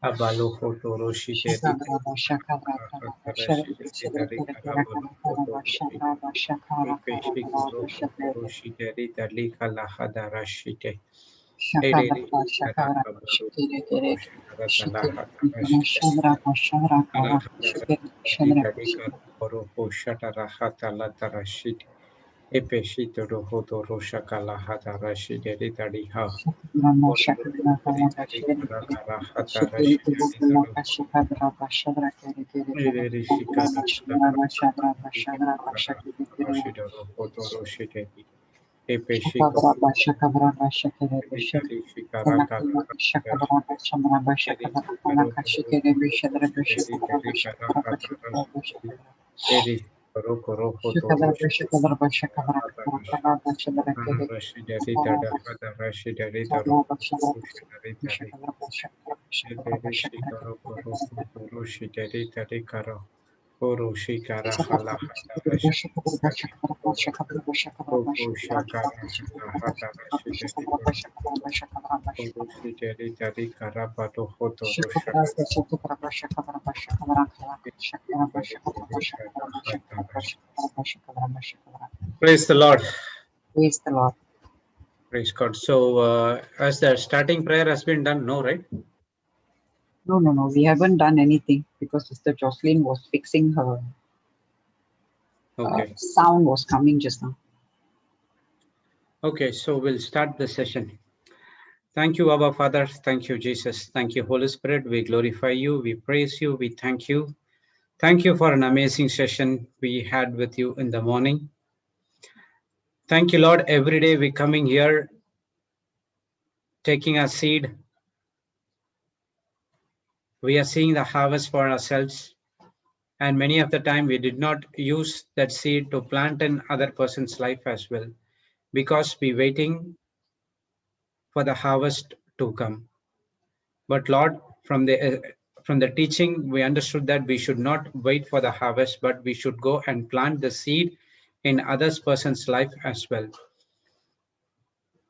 Abalo photo roshite Epeshito rohoto roshakala hatarashi deritari ha. Praise the Lord. Praise the Lord. Praise God. So, as the starting prayer has been done, no, right? No. We haven't done anything because Sister Jocelyn was fixing her. Okay. Sound was coming just now. Okay, so we'll start the session. Thank you, Abba Father. Thank you, Jesus. Thank you, Holy Spirit. We glorify you. We praise you. We thank you. Thank you for an amazing session we had with you in the morning. Thank you, Lord. Every day we're coming here, taking a seed. We are seeing the harvest for ourselves. And many of the time we did not use that seed to plant in other person's life as well, because we're waiting for the harvest to come. But Lord, from the teaching, we understood that we should not wait for the harvest, but we should go and plant the seed in other person's life as well.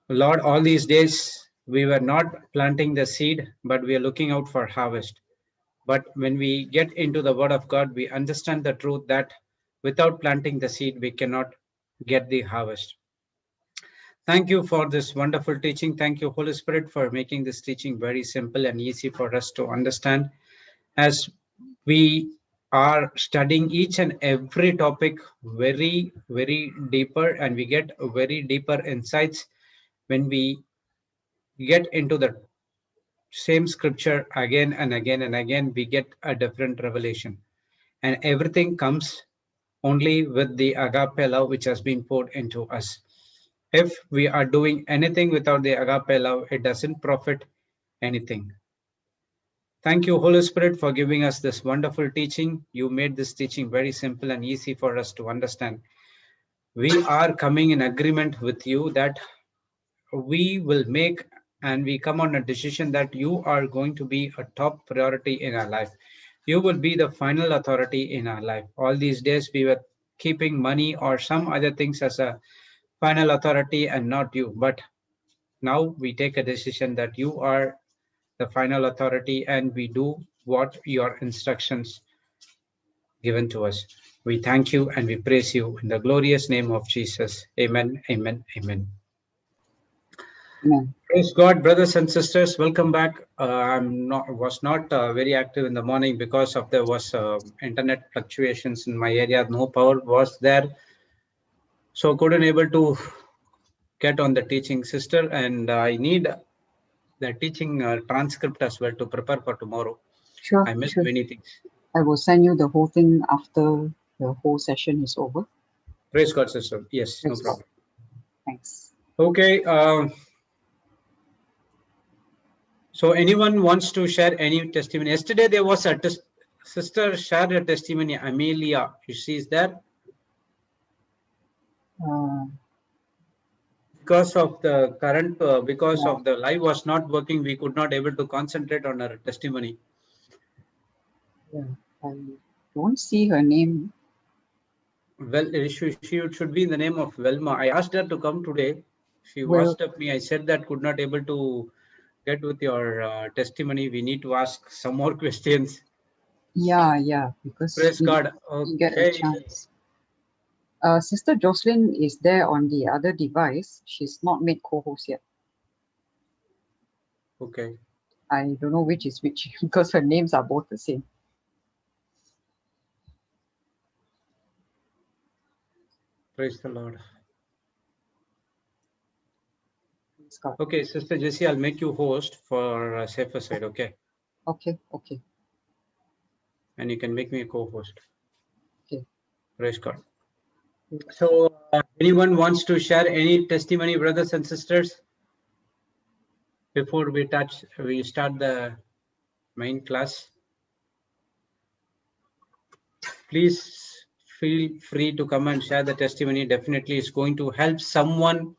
Lord, all these days, we were not planting the seed, but we are looking out for harvest. But when we get into the Word of God, we understand the truth that without planting the seed, we cannot get the harvest. Thank you for this wonderful teaching. Thank you, Holy Spirit, for making this teaching very simple and easy for us to understand. As we are studying each and every topic very, very deeper, and we get very deeper insights when we get into the same scripture again and again and again, we get a different revelation. And everything comes only with the agape love which has been poured into us. If we are doing anything without the agape love, it doesn't profit anything. Thank you, Holy Spirit, for giving us this wonderful teaching. You made this teaching very simple and easy for us to understand. We are coming in agreement with you that we will make, and we come on a decision that you are going to be a top priority in our life. You will be the final authority in our life. All these days we were keeping money or some other things as a final authority and not you. But now we take a decision that you are the final authority and we do what your instructions given to us. We thank you and we praise you in the glorious name of Jesus. Amen, amen, amen. Amen. Praise God, brothers and sisters. Welcome back. Was not very active in the morning because of there was internet fluctuations in my area. No power was there, so couldn't able to get on the teaching, sister. And I need the teaching transcript as well to prepare for tomorrow. Sure. I missed sure. many things. I will send you the whole thing after the whole session is over. Praise God, sister. Yes, Praise no problem. God. Thanks. Okay. So anyone wants to share any testimony? Yesterday there was a sister shared a testimony, Amelia. She's there. Because of the current, because of the live was not working, we could not able to concentrate on her testimony. Yeah, I don't see her name. Well, she should be in the name of Velma. I asked her to come today. She Well, WhatsApped me. I said that could not able to get with your testimony, we need to ask some more questions. Yeah, because Praise we God. didn't get a Okay. chance. Sister Jocelyn is there on the other device. She's not made co-host yet. Okay. I don't know which is which because her names are both the same. Praise the Lord. Praise God. Okay, Sister Jessie, I'll make you host for safer side. Okay. Okay. And you can make me a co-host. Okay. Praise God. So, anyone wants to share any testimony, brothers and sisters, before we start the main class? Please feel free to come and share the testimony. Definitely, it's going to help someone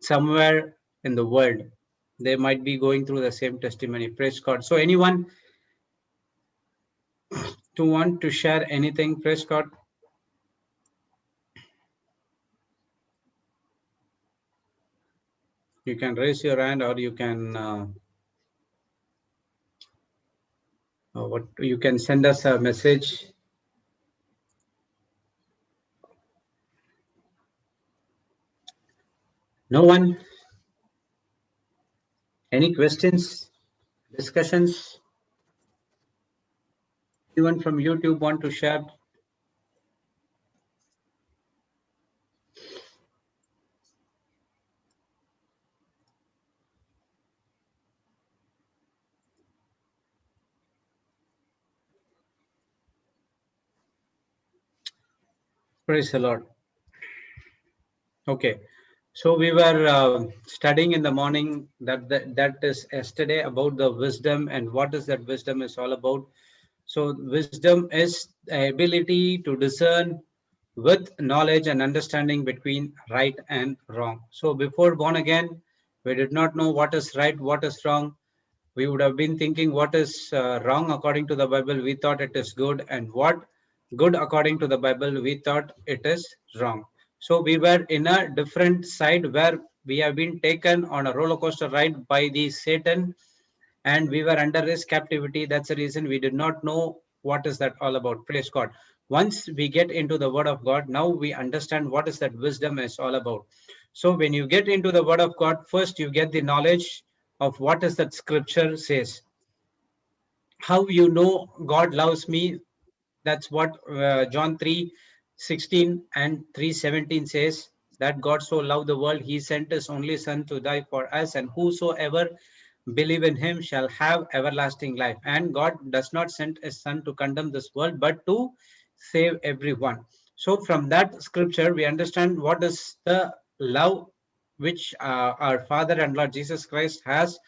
somewhere in the world. They might be going through the same testimony. Praise God. So, anyone to want to share anything? Praise God. You can raise your hand, or you can you can send us a message. No one? Any questions, discussions? Anyone from YouTube want to share? Praise the Lord. Okay, so we were studying in the morning that is yesterday about the wisdom and what is that wisdom is all about. So wisdom is the ability to discern with knowledge and understanding between right and wrong. So before born again, we did not know what is right, what is wrong. We would have been thinking what is wrong according to the Bible. We thought it is good, and what good according to the Bible, we thought it is wrong. So we were in a different side where we have been taken on a roller coaster ride by the Satan, and we were under his captivity. That's the reason we did not know what is that all about. Praise God. Once we get into the Word of God, now we understand what is that wisdom is all about. So when you get into the Word of God, first you get the knowledge of what is that Scripture says. How you know God loves me? That's what John 3:16 and 3:17 says, that God so loved the world, he sent his only son to die for us, and whosoever believe in him shall have everlasting life. And God does not send his son to condemn this world, but to save everyone. So from that scripture, we understand what is the love which our Father and Lord Jesus Christ has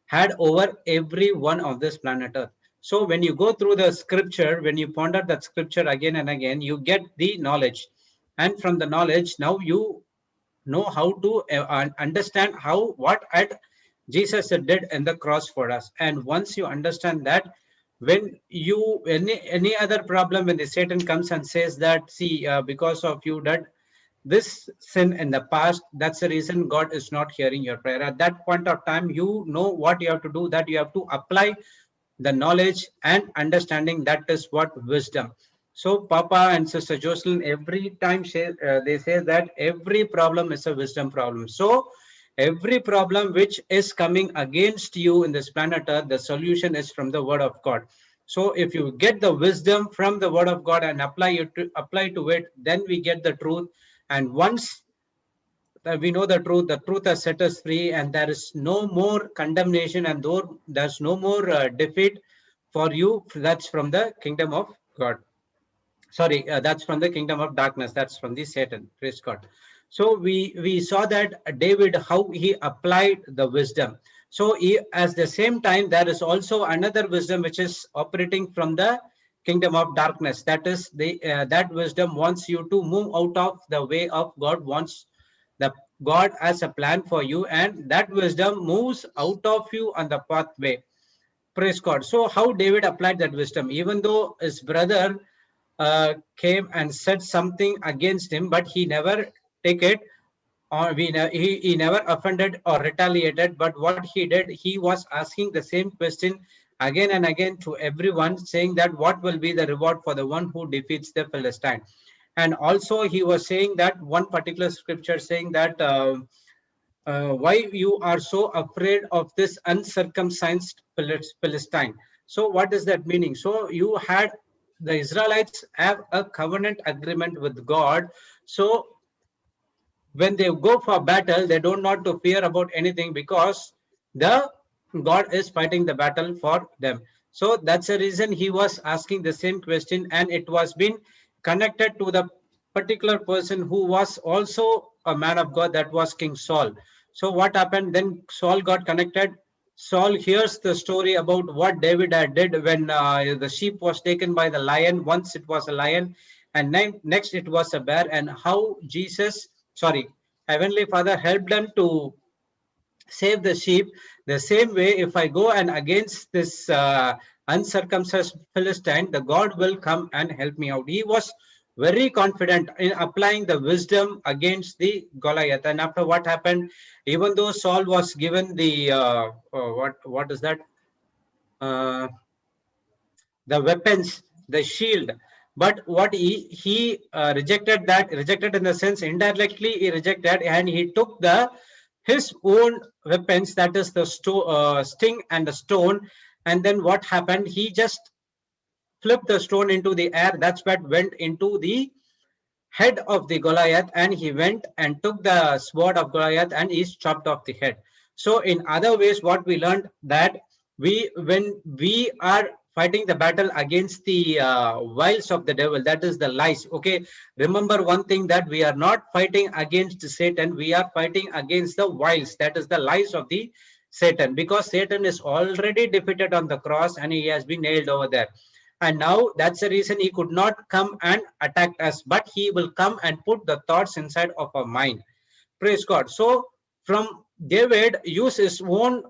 had over every one of this planet Earth. So when you go through the scripture, when you ponder that scripture again and again, you get the knowledge. And from the knowledge, now you know how to understand what Jesus did in the cross for us. And once you understand that, when you any other problem, when the Satan comes and says that, see, because of you that this sin in the past, that's the reason God is not hearing your prayer. At that point of time, you know what you have to do, that you have to apply the knowledge and understanding. That is what wisdom. So Papa and Sister Jocelyn every time they say that every problem is a wisdom problem. So every problem which is coming against you in this planet Earth, the solution is from the Word of God. So if you get the wisdom from the Word of God and apply to it, then we get the truth. And once we know the truth has set us free, and there is no more condemnation, and there's no more defeat for you. That's from the kingdom of God. Sorry, that's from the kingdom of darkness. That's from the Satan. Praise God. So we saw that David, how he applied the wisdom. So at the same time, there is also another wisdom which is operating from the kingdom of darkness. That is that wisdom wants you to move out of the way of God. Wants the God has a plan for you, and that wisdom moves out of you on the pathway. Praise God. So how David applied that wisdom, even though his brother came and said something against him, but he never take it or he never offended or retaliated, but what he did, he was asking the same question again and again to everyone, saying that what will be the reward for the one who defeats the Philistine. And also he was saying that one particular scripture saying that why you are so afraid of this uncircumcised Philistine. So what is that meaning? So you had, the Israelites have a covenant agreement with God. So when they go for battle, they don't not to fear about anything, because the God is fighting the battle for them. So that's the reason he was asking the same question, and it was been connected to the particular person who was also a man of God, that was King Saul. So what happened then? Saul got connected. Saul hears the story about what David had did when the sheep was taken by the lion. Once it was a lion, and next it was a bear, and how Heavenly Father helped them to save the sheep. The same way, if I go and against this uncircumcised Philistine, the God will come and help me out. He was very confident in applying the wisdom against the Goliath. And after what happened, even though Saul was given the what is that? Uh, the weapons, the shield. But what he rejected in the sense indirectly he rejected, and he took the his own weapons, that is the sting and the stone. And then what happened? He just flipped the stone into the air. That's what went into the head of the Goliath, and he went and took the sword of Goliath and he chopped off the head. So in other ways, what we learned, that when we are fighting the battle against the wiles of the devil, that is the lies. Okay, remember one thing, that we are not fighting against Satan, we are fighting against the wiles, that is the lies of the Satan, because Satan is already defeated on the cross and he has been nailed over there. And now that's the reason he could not come and attack us, but he will come and put the thoughts inside of our mind. Praise God. So from David used his own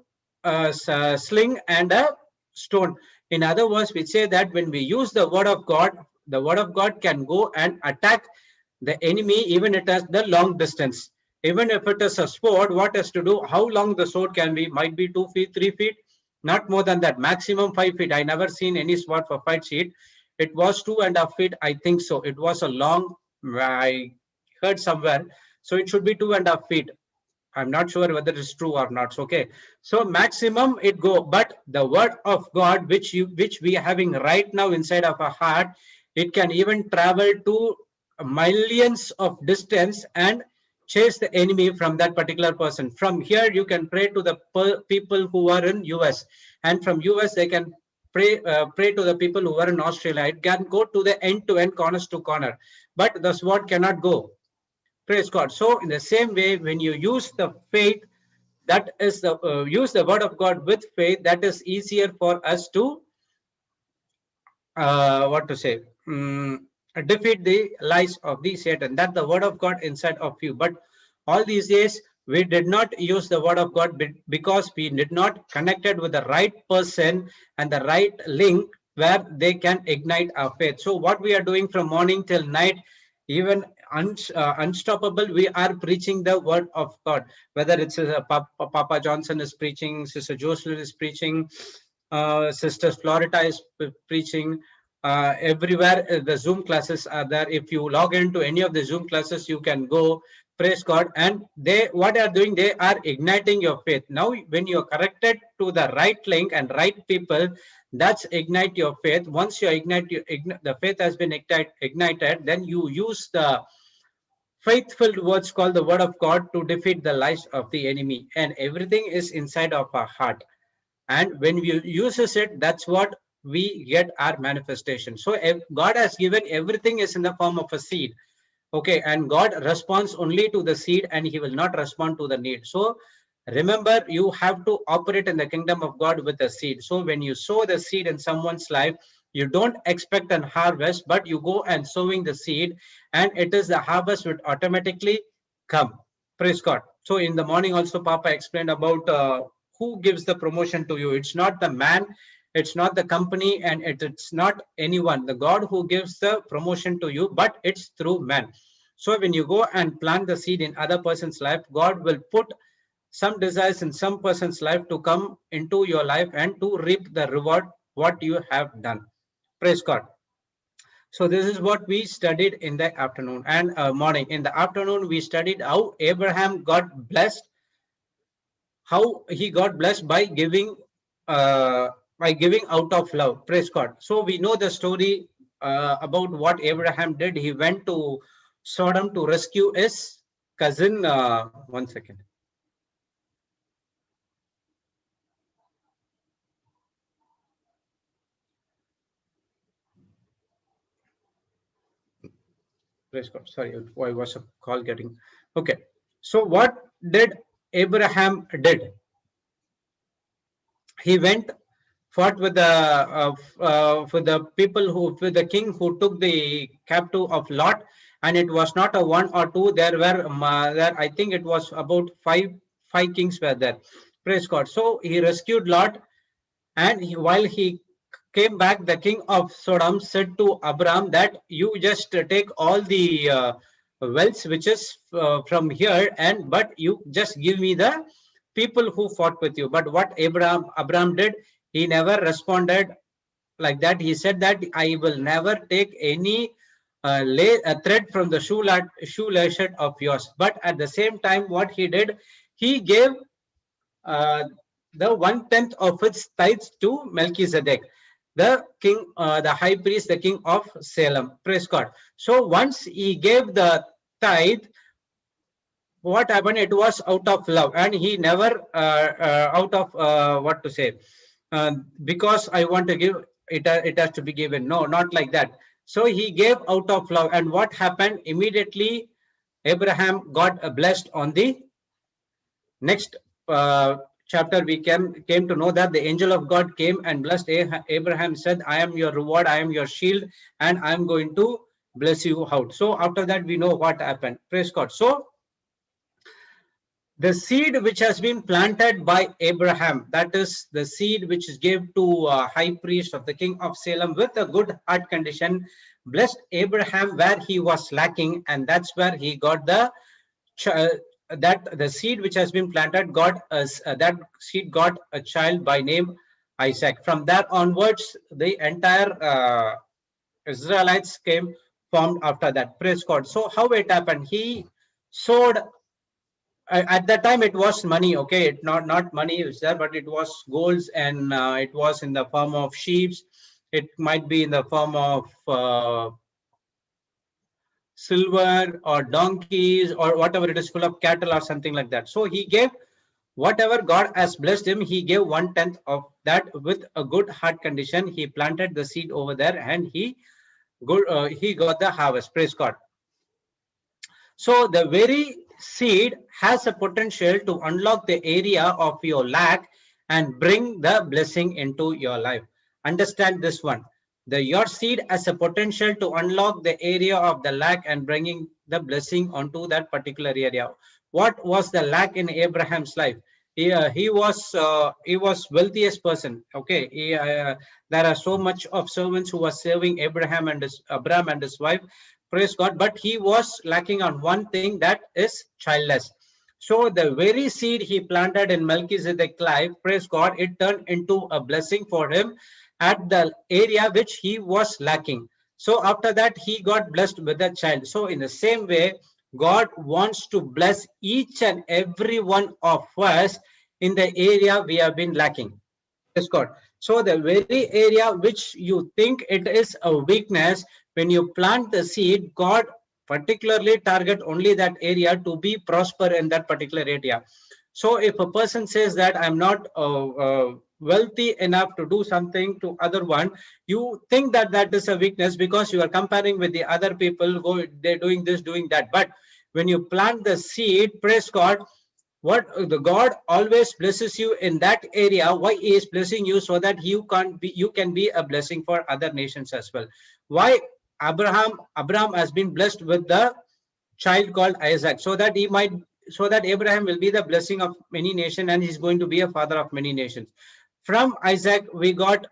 sling and a stone. In other words, we say that when we use the word of God can go and attack the enemy, even it has the long distance. Even if it is a sword, what has to do, how long the sword can be, might be 2 feet, 3 feet, not more than that, maximum 5 feet. I never seen any sword for 5 feet. It was 2.5 feet, I think so. It was a long, I heard somewhere. So it should be 2.5 feet. I'm not sure whether it's true or not. Okay. So maximum it go, but the word of God, which we are having right now inside of our heart, it can even travel to millions of distance and chase the enemy from that particular person. From here, you can pray to the people who are in US, and from US they can pray to the people who are in Australia. It can go to the end to end, corners to corner, but the sword cannot go. Praise God. So in the same way, when you use the faith, that is the use the word of God with faith, that is easier for us to what to say, defeat the lies of the Satan. That the word of God inside of you. But all these days we did not use the word of God because we did not connected with the right person and the right link where they can ignite our faith. So what we are doing from morning till night, even unstoppable, we are preaching the word of God. Whether it's Papa Johnson is preaching, Sister Jocelyn is preaching, Sister Florida is preaching, everywhere the Zoom classes are there. If you log into any of the Zoom classes, you can go. Praise God. And they, what they are doing, they are igniting your faith. Now when you are connected to the right link and right people, that's ignite your faith. Once you ignite, the faith has been ignited, then you use the faith-filled words called the word of God to defeat the lies of the enemy. And everything is inside of our heart. And when we uses it, that's what we get our manifestation. So if God has given, everything is in the form of a seed. Okay, and God responds only to the seed and he will not respond to the need. So remember, you have to operate in the kingdom of God with a seed. So when you sow the seed in someone's life, you don't expect an harvest, but you go and sowing the seed, and it is the harvest would automatically come. Praise God. So in the morning also, Papa explained about who gives the promotion to you. It's not the man, it's not the company, and it's not anyone. The God who gives the promotion to you, but it's through man. So when you go and plant the seed in other person's life, God will put some desires in some person's life to come into your life and to reap the reward what you have done. Praise God. So this is what we studied in the afternoon and morning. In the afternoon, we studied how Abraham got blessed, how he got blessed uh, by giving out of love. Praise God. So we know the story about what Abraham did. He went to Sodom to rescue his cousin. One second. Praise God. Sorry, why was a call getting? Okay. So what did Abraham did? He went fought with the people who with the king who took the captive of Lot, and it was not a one or two. There were there I think it was about five kings were there. Praise God. So he rescued Lot, and while he came back, the king of Sodom said to Abraham that you just take all the wealth which is from here, and but you just give me the people who fought with you. But what Abraham did, he never responded like that. He said that I will never take any a thread from the shoelace of yours. But at the same time, what he did, he gave uh, the 1/10 of its tithes to Melchizedek, the king, the high priest, the king of Salem. Praise God. So once he gave the tithe, what happened? It was out of love, and he never out of what to say, because I want to give it. It has to be given. No, not like that. So he gave out of love, and what happened? Immediately, Abraham got blessed on the next chapter. We came to know that the angel of God came and blessed Abraham, said, I am your reward, I am your shield, and I am going to bless you out. So after that, we know what happened. Praise God. So the seed which has been planted by Abraham, that is the seed which is given to high priest of the king of Salem with a good heart condition, blessed Abraham where he was lacking, and that's where he got the that the seed which has been planted got that seed got a child by name Isaac. From that onwards, the entire Israelites came formed after that. Praise God. So how it happened? He sowed. At that time, it was money. Okay, not money is there, but it was golds, and it was in the form of sheep. It might be in the form of silver or donkeys or whatever it is, full of cattle or something like that. So he gave whatever God has blessed him. He gave 1/10 of that with a good heart condition. He planted the seed over there, and he got the harvest. Praise God. So the very seed has a potential to unlock the area of your lack and bring the blessing into your life. Understand this one. Your seed has a potential to unlock the area of the lack and bringing the blessing onto that particular area. What was the lack in Abraham's life? He was wealthiest person. Okay, there are so much of servants who were serving Abraham and his wife. Praise God. But he was lacking on one thing, that is childless. So the very seed he planted in Melchizedek's life, praise God, it turned into a blessing for him at the area which he was lacking. So after that, he got blessed with a child. So in the same way, God wants to bless each and every one of us in the area we have been lacking. Praise God. So the very area which you think it is a weakness, when you plant the seed, God particularly target only that area to be prosper in that particular area. So if a person says that I'm not wealthy enough to do something to other one, you think that that is a weakness because you are comparing with the other people who they're doing this, doing that. But when you plant the seed, praise God, what the God always blesses you in that area. Why he is blessing you? So that you can be a blessing for other nations as well. Why Abraham has been blessed with the child called Isaac, so that Abraham will be the blessing of many nations, and he's going to be a father of many nations. From Isaac we got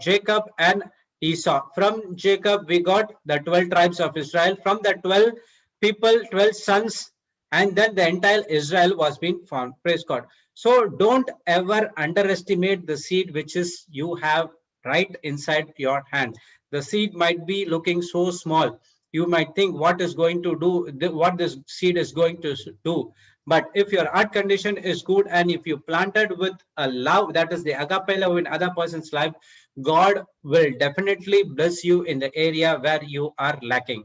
Jacob, and Esau. From Jacob, we got the 12 tribes of Israel. From the 12 people, 12 sons, and then the entire Israel was being formed. Praise God. So don't ever underestimate the seed which is you have right inside your hand. The seed might be looking so small. You might think what is going to do, what this seed is going to do. But if your heart condition is good and if you planted with a love, that is the agape love in other person's life, God will definitely bless you in the area where you are lacking.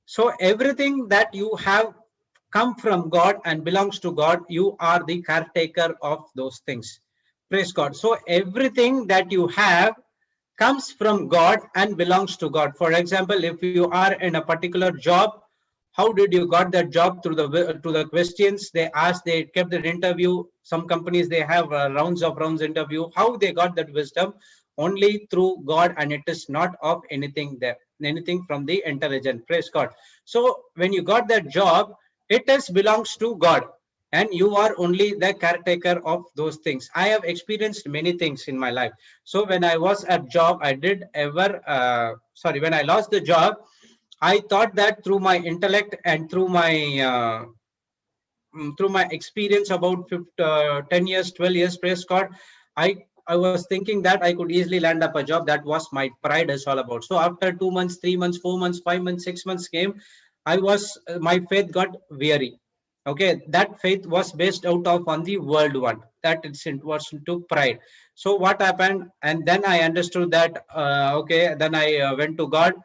So everything that you have come from God and belongs to God, you are the caretaker of those things. Praise God. So everything that you have comes from God and belongs to God. For example, if you are in a particular job, how did you got that job? Through the questions they asked, they kept that interview. Some companies, they have rounds interview. How they got that wisdom? Only through God, and it is not of anything from the intelligence. Praise God. So when you got that job, it is belongs to God, and you are only the caretaker of those things. I have experienced many things in my life. So when I was at job, I did ever when I lost the job, I thought that through my intellect and through my experience about 10 years, 12 years, praise God, I was thinking that I could easily land up a job. That was my pride is all about. So after 2 months, 3 months, 4 months, 5 months, 6 months came, my faith got weary. Okay, that faith was based out of on the world one. That it was into pride. So what happened? And then I understood that, okay, then I went to God.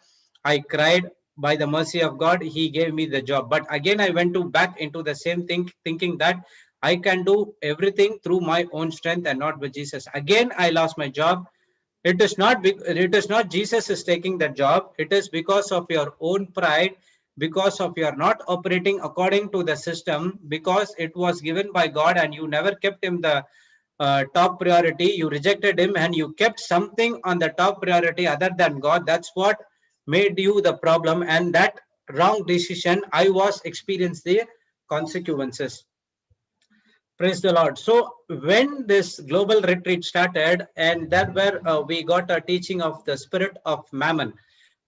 I cried. By the mercy of God, he gave me the job. But again, I went to back into the same thing, thinking that I can do everything through my own strength and not with Jesus. Again, I lost my job. It is not Jesus is taking that job. It is because of your own pride, because of your not operating according to the system, because it was given by God and you never kept him the top priority. You rejected him and you kept something on the top priority other than God. That's what made you the problem, and that wrong decision I was experienced the consequences. Praise the Lord. So when this global retreat started, and that where we got a teaching of the spirit of Mammon,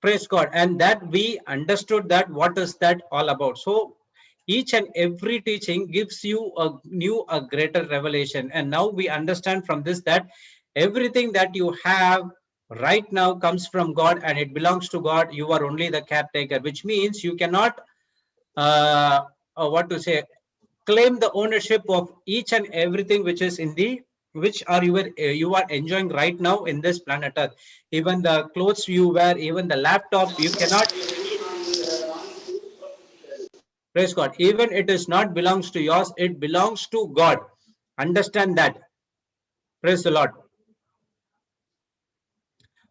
praise God, and that we understood that what is that all about. So each and every teaching gives you a greater revelation, and now we understand from this that everything that you have right now comes from God and it belongs to God. You are only the caretaker, which means you cannot uh, what to say, claim the ownership of each and everything which is in the which are you are enjoying right now in this planet Earth. Even the clothes you wear, even the laptop, you cannot. Praise God. Even it is not belongs to yours, it belongs to God. Understand that. Praise the Lord.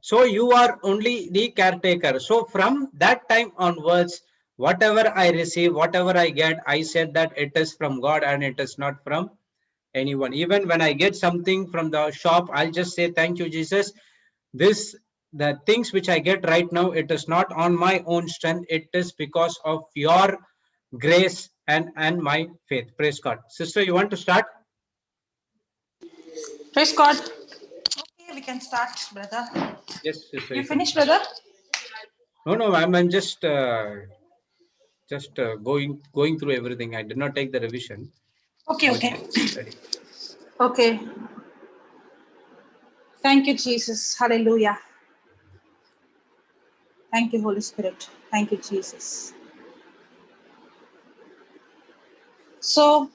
So you are only the caretaker. So from that time onwards, whatever I receive, whatever I get, I said that it is from God and it is not from anyone. Even when I get something from the shop, I'll just say, thank you, Jesus. The things which I get right now, it is not on my own strength. It is because of your grace and my faith. Praise God. Sister, you want to start? Praise God. Okay, we can start, brother. Yes, sister. You finished, brother? No, I'm just going through everything. I did not take the revision. Okay. Okay. Thank you, Jesus. Hallelujah. Thank you, Holy Spirit. Thank you, Jesus. So,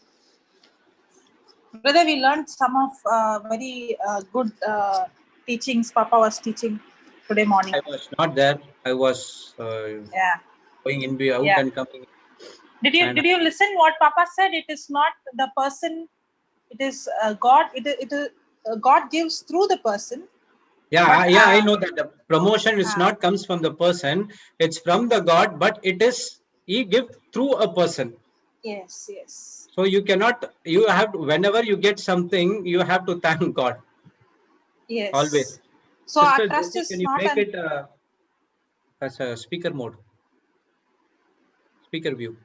brother, we learned some of very good teachings Papa was teaching today morning. I was not there. I was going in, out and coming. Did you listen what Papa said? It is not the person. It is God. God gives through the person. Yeah, I know that the promotion is not comes from the person. It's from the God, but he gives through a person. Yes. So you have to, whenever you get something, you have to thank God. Yes. Always. So Sister our trust Jyoti, is can you not make it as a speaker mode? Speaker view.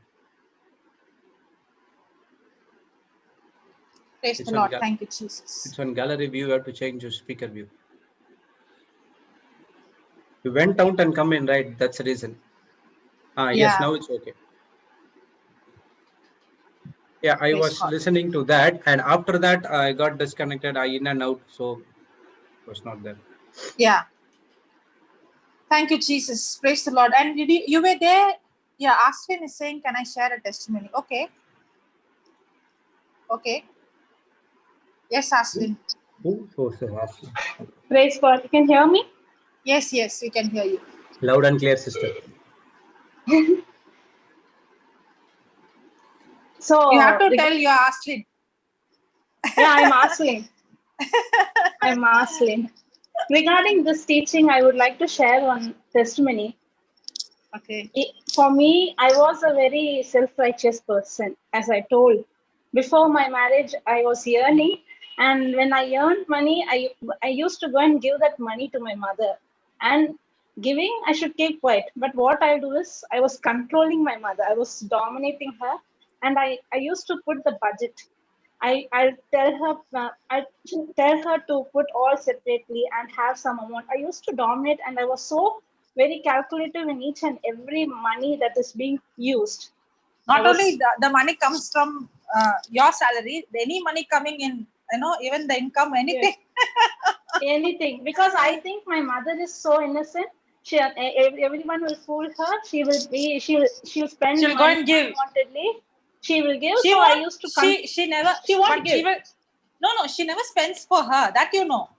Praise the Lord. Thank you, Jesus. It's on gallery view. You have to change your speaker view. You went out and come in, right? That's the reason. Yes, Yeah. now it's okay. Yeah, I Praise was God. listening to that, and after that, I got disconnected. I in and out, so it was not there. Yeah. Thank you, Jesus. Praise the Lord. And you were there? Yeah, Ashwin is saying, can I share a testimony? Okay. Okay. Yes, Ashwin. Who? Oh, so Ashley. Praise God. You can hear me? Yes, we can hear you. Loud and clear, sister. So You have to tell your Ashwin. yeah, I'm asking. I'm asking. Regarding this teaching, I would like to share one testimony. Okay. For me, I was a very self-righteous person, as I told. Before my marriage, I was earning, and when I earned money, I used to go and give that money to my mother. And giving, I should keep quiet. But what I do is, I was controlling my mother. I was dominating her, and I used to put the budget. I tell her to put all separately and have some amount. I used to dominate, and I was so very calculative in each and every money that is being used. Not only the money comes from your salary, any money coming in, even the income, anything. Yes. Anything, because I think my mother is so innocent. Everyone will fool her. She'll spend. She'll go and give. Unwantedly. She will give. She so won't, I used to. She never. She won't give. She never spends for her. That you know.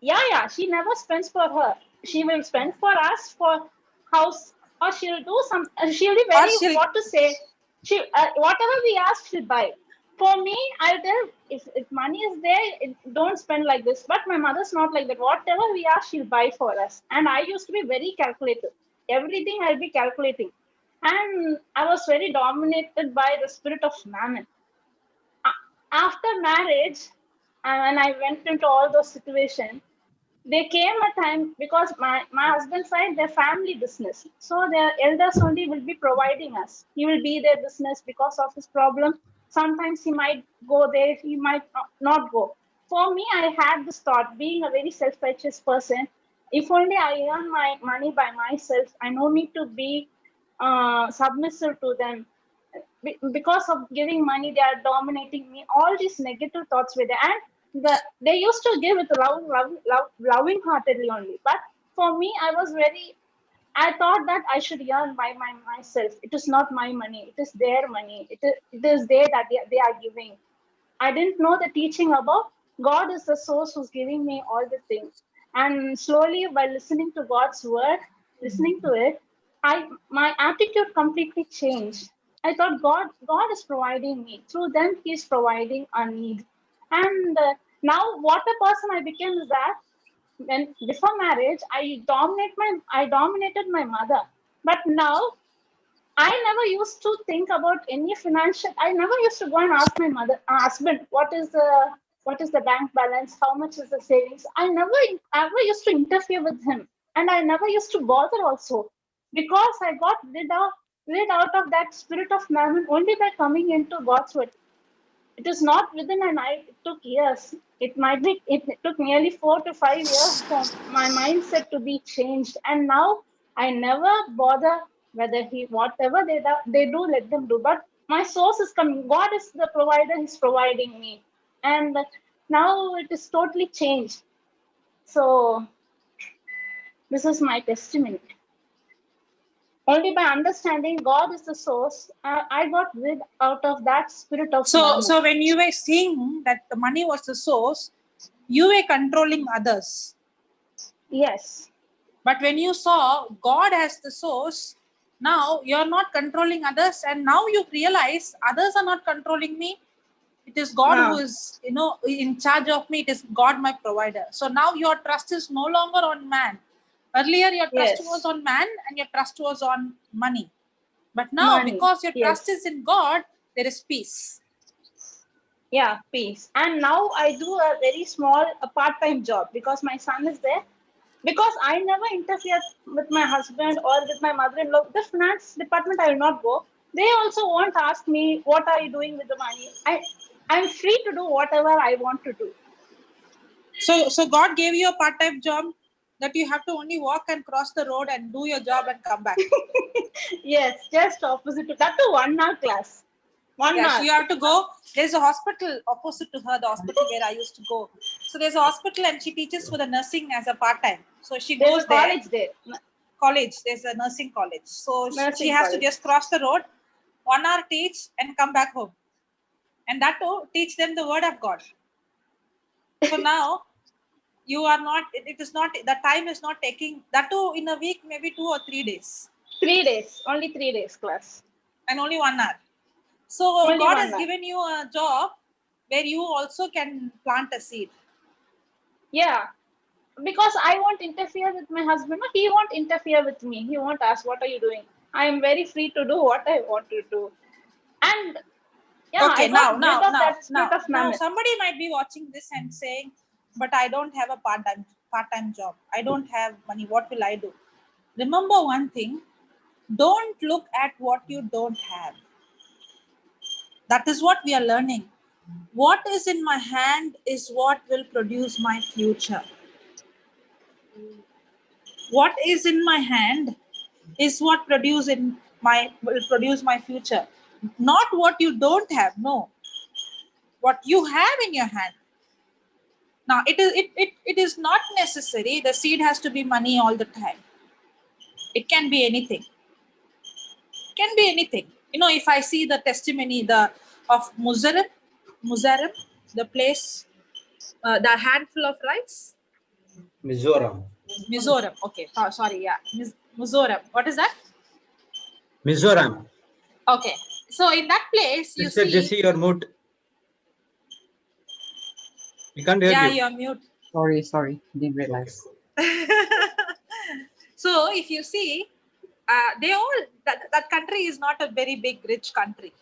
Yeah. She never spends for her. She will spend for us for house, or she'll do some. She'll be very what to say. She whatever we ask, she'll buy. For me, I'll tell if money is there, don't spend like this. But my mother's not like that. Whatever we ask, she'll buy for us. And I used to be very calculative. Everything I'll be calculating. And I was very dominated by the spirit of Mammon. After marriage, and I went into all those situations, there came a time, because my husband's side, their family business. So their elders only will be providing us. He will be their business because of his problem. Sometimes he might go there, he might not go. For me, I had this thought, being a very self-righteous person, if only I earn my money by myself, I no need to be submissive to them. Because of giving money, they are dominating me. All these negative thoughts were there. And they used to give with loving heartedly only. But for me, I thought that I should earn by myself. It is not my money. It is their money. It is there that they are giving. I didn't know the teaching about God is the source who's giving me all the things. And slowly, by listening to God's word, listening to it, my attitude completely changed. I thought God is providing me. Through them, He's providing a need. And now, what a person I became is that when before marriage, I dominated my mother. But now, I never used to think about any financial. I never used to go and ask my husband, what is the bank balance? How much is the savings? I never ever used to interfere with him, and I never used to bother also, because I got rid out of that spirit of Mammon only by coming into God's word. It is not within a night. It took years. It took nearly 4 to 5 years for my mindset to be changed. And now I never bother whether whatever they do, let them do. But my source is coming. God is the provider. He's providing me. And now it is totally changed. So this is my testimony. Only by understanding God is the source, I got rid out of that spirit of Mammon. So when you were seeing that the money was the source, you were controlling others. Yes. But when you saw God as the source, now you're not controlling others, and now you realize others are not controlling me. It is God who is, in charge of me. It is God, my provider. So now your trust is no longer on man. Earlier, your trust was on man and your trust was on money. But now, because your trust is in God, there is peace. Yeah, peace. And now I do a very small part-time job because my son is there. Because I never interfere with my husband or with my mother-in-law. The finance department, I will not go. They also won't ask me, what are you doing with the money? I'm free to do whatever I want to do. So God gave you a part-time job? that you have to only walk and cross the road and do your job and come back. Yes, just opposite to that, to 1 hour class. 1 Yeah, hour. you have to go. There's a hospital opposite to her, the hospital where I used to go. So there's a hospital and she teaches for the nursing as a part-time. So she There's goes a college there. College, there's a nursing college. So Nursing she has college. to just cross the road, 1 hour teach and come back home. And that too, teach them the word of God. So now you are not, it is not, the time is not taking, that too in a week, maybe 2 or 3 days. 3 days, only 3 days class. And only 1 hour. So Only God 1 has hour. given you a job where you also can plant a seed. Yeah, because I won't interfere with my husband. He won't interfere with me. He won't ask, what are you doing? I am very free to do what I want to do. And yeah, Okay, I got rid of that spirit of now Mammon. somebody might be watching this and saying, but I don't have a part-time job. I don't have money. What will I do? Remember one thing, don't look at what you don't have. That is what we are learning. What is in my hand is what will produce my future. What is in my hand is what will produce my future. Not what you don't have, no. What you have in your hand. Now it is not necessary the seed has to be money all the time. It can be anything. Can be anything. You know, if I see the testimony of Muzaram, the place, the handful of rice. Mizoram. Okay. Oh, sorry. Yeah. Mizoram. What is that? Mizoram. Okay. So in that place, you Sister see. Jessie, you're mute. We can't hear you. Yeah, you're mute. Sorry. Didn't realize. So if you see, that country is not a very big, rich country.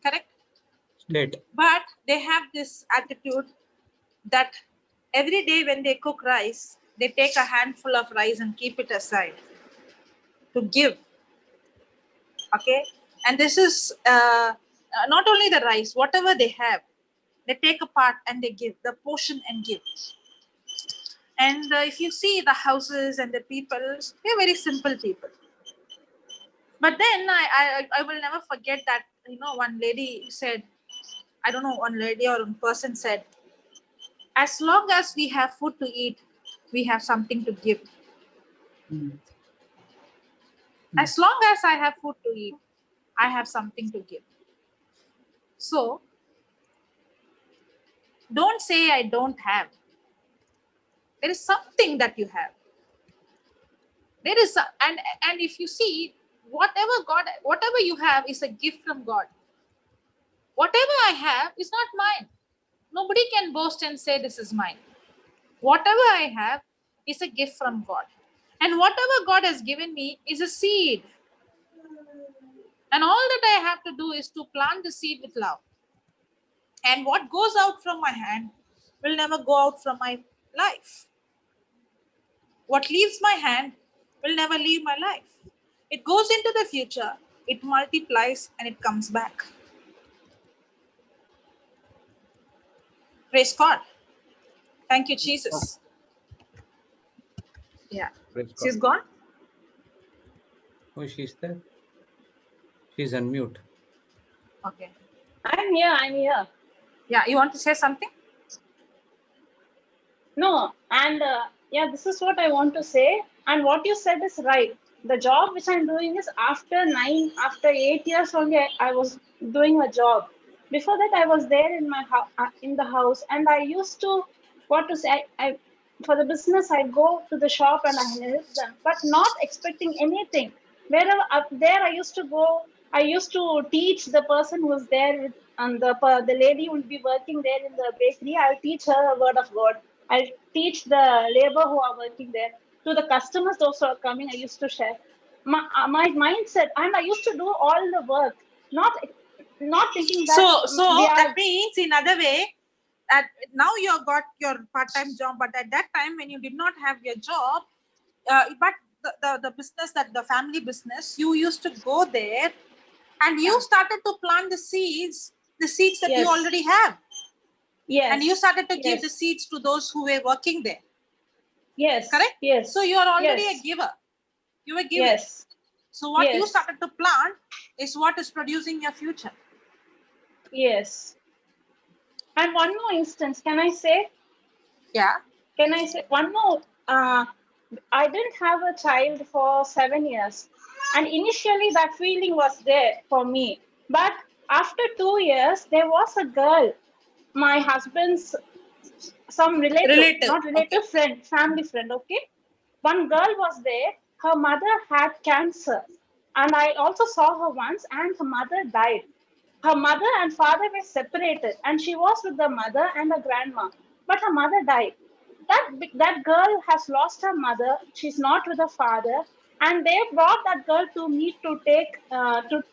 Correct? State. But they have this attitude that every day when they cook rice, they take a handful of rice and keep it aside to give. Okay? And this is not only the rice, whatever they have, they take a part and they give the portion and give. And if you see the houses and the people, they're very simple people. But then I will never forget that, one lady said, I don't know, one lady or one person said, as long as we have food to eat, we have something to give. Mm. As long as I have food to eat, I have something to give. So, don't say I don't have. There is something that you have. There is, and if you see, whatever you have is a gift from God. Whatever I have is not mine. Nobody can boast and say this is mine. Whatever I have is a gift from God. And whatever God has given me is a seed. And all that I have to do is to plant the seed with love. And what goes out from my hand will never go out from my life. What leaves my hand will never leave my life. It goes into the future, it multiplies, and it comes back. Praise God. Thank you, Jesus. Yeah. She's gone? Oh, she's there. She's on mute. Okay. I'm here. Yeah, you want to say something? No, and this is what I want to say. And what you said is right. The job which I'm doing is after 8 years only I was doing a job. Before that, I was there in my in the house, and I used to, I for the business, I go to the shop and I help them, but not expecting anything. Wherever up there, I used to go. I used to teach the person who was there, and the lady will be working there in the bakery. I'll teach her a word of God. I'll teach the labor who are working there. To the customers those who are coming, I used to share my mindset, and I used to do all the work, not thinking that So that means in other way, that now you have got your part-time job, but at that time when you did not have your job, but the business, that the family business, you used to go there and you started to plant the seeds that you already have. Yes. And you started to give the seeds to those who were working there. Yes. Correct? Yes. So you are already Yes. a giver. You were given. Yes. So what you Yes. started to plant is what is producing your future. Yes. And one more instance, can I say? Yeah. Can I say one more? I didn't have a child for 7 years. And initially that feeling was there for me. But after 2 years, there was a girl, my husband's, some relative, not relative, Okay. friend, family friend, okay? One girl was there, her mother had cancer. And I also saw her once, and her mother died. Her mother and father were separated, and she was with the mother and the grandma. But her mother died. That girl has lost her mother. She's not with her father, and they brought that girl to me to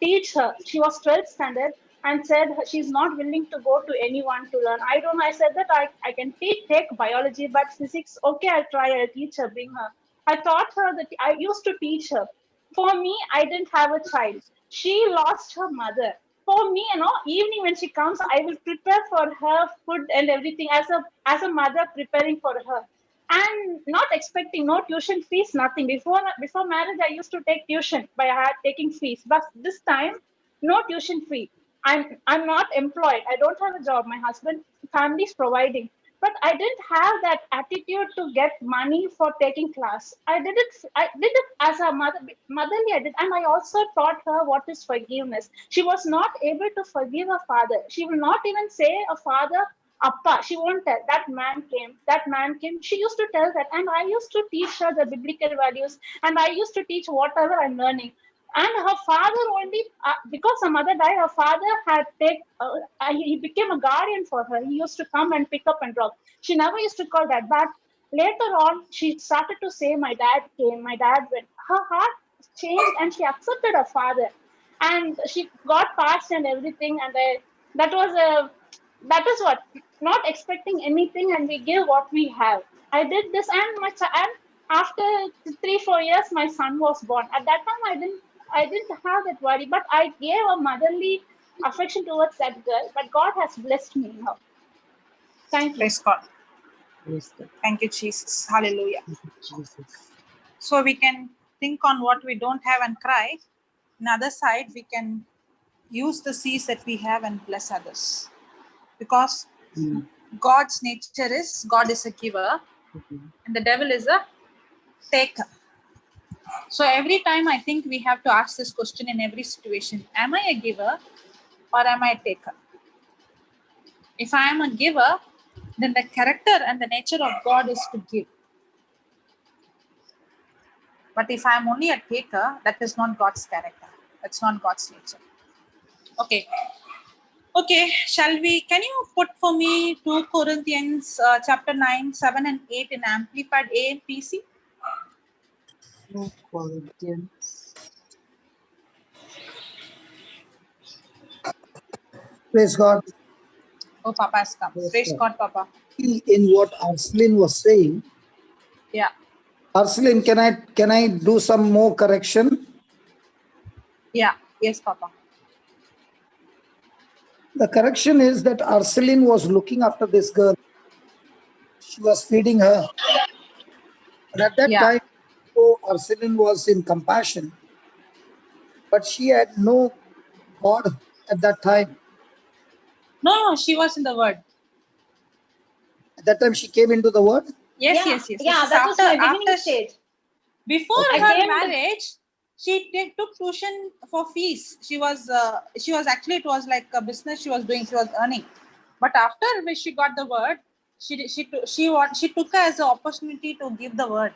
teach her. She was 12th standard and said she's not willing to go to anyone to learn. I don't know. I said that I can take biology, but physics. Okay, I'll try. I'll teach her. Bring her. I taught her that I used to teach her. For me, I didn't have a child. She lost her mother. For me, evening when she comes, I will prepare for her food and everything as a mother preparing for her, and not expecting no tuition fees, nothing. Before marriage, I used to take tuition by taking fees, but this time, no tuition fee. I'm not employed. I don't have a job. My husband family is providing. But I didn't have that attitude to get money for taking class. I did it as a motherly. I did, and I also taught her what is forgiveness. She was not able to forgive her father. She will not even say a father, Appa. She won't tell. That man came. That man came. She used to tell that, and I used to teach her the biblical values, and I used to teach whatever I'm learning. And her father only, because her mother died, her father he became a guardian for her. He used to come and pick up and drop. She never used to call that. But later on, she started to say, my dad came, my dad went. Her heart changed and she accepted her father. And she got past and everything. And that is what, not expecting anything, and we give what we have. I did this, and after 3-4 years, my son was born. At that time, I didn't have that worry, but I gave a motherly affection towards that girl. But God has blessed me now. Thank you. Praise God. Praise God. Thank you, Jesus. Hallelujah. Thank you, Jesus. So we can think on what we don't have and cry. On the other side, we can use the seeds that we have and bless others. Because God's nature is, God is a giver and the devil is a taker. So every time I think we have to ask this question in every situation. Am I a giver or am I a taker? If I am a giver, then the character and the nature of God is to give. But if I am only a taker, that is not God's character. That's not God's nature. Okay. Okay, can you put for me 2 Corinthians chapter 9, 7 and 8 in Amplified A and PC? 2 Corinthians. Praise God. Oh, Papa has come. Praise God, Papa. In what Arslin was saying. Yeah. Arslin, can I do some more correction? Yeah. Yes, Papa. The correction is that Arslin was looking after this girl. She was feeding her. But at that time, Arslin was in compassion. But she had no God at that time. No, she was in the Word. At that time, she came into the Word? Yes. Yeah, that was my beginning stage. Before her marriage, she took tuition for fees. She was actually, it was like a business she was doing. She was earning. But after she got the Word, she took her as an opportunity to give the Word.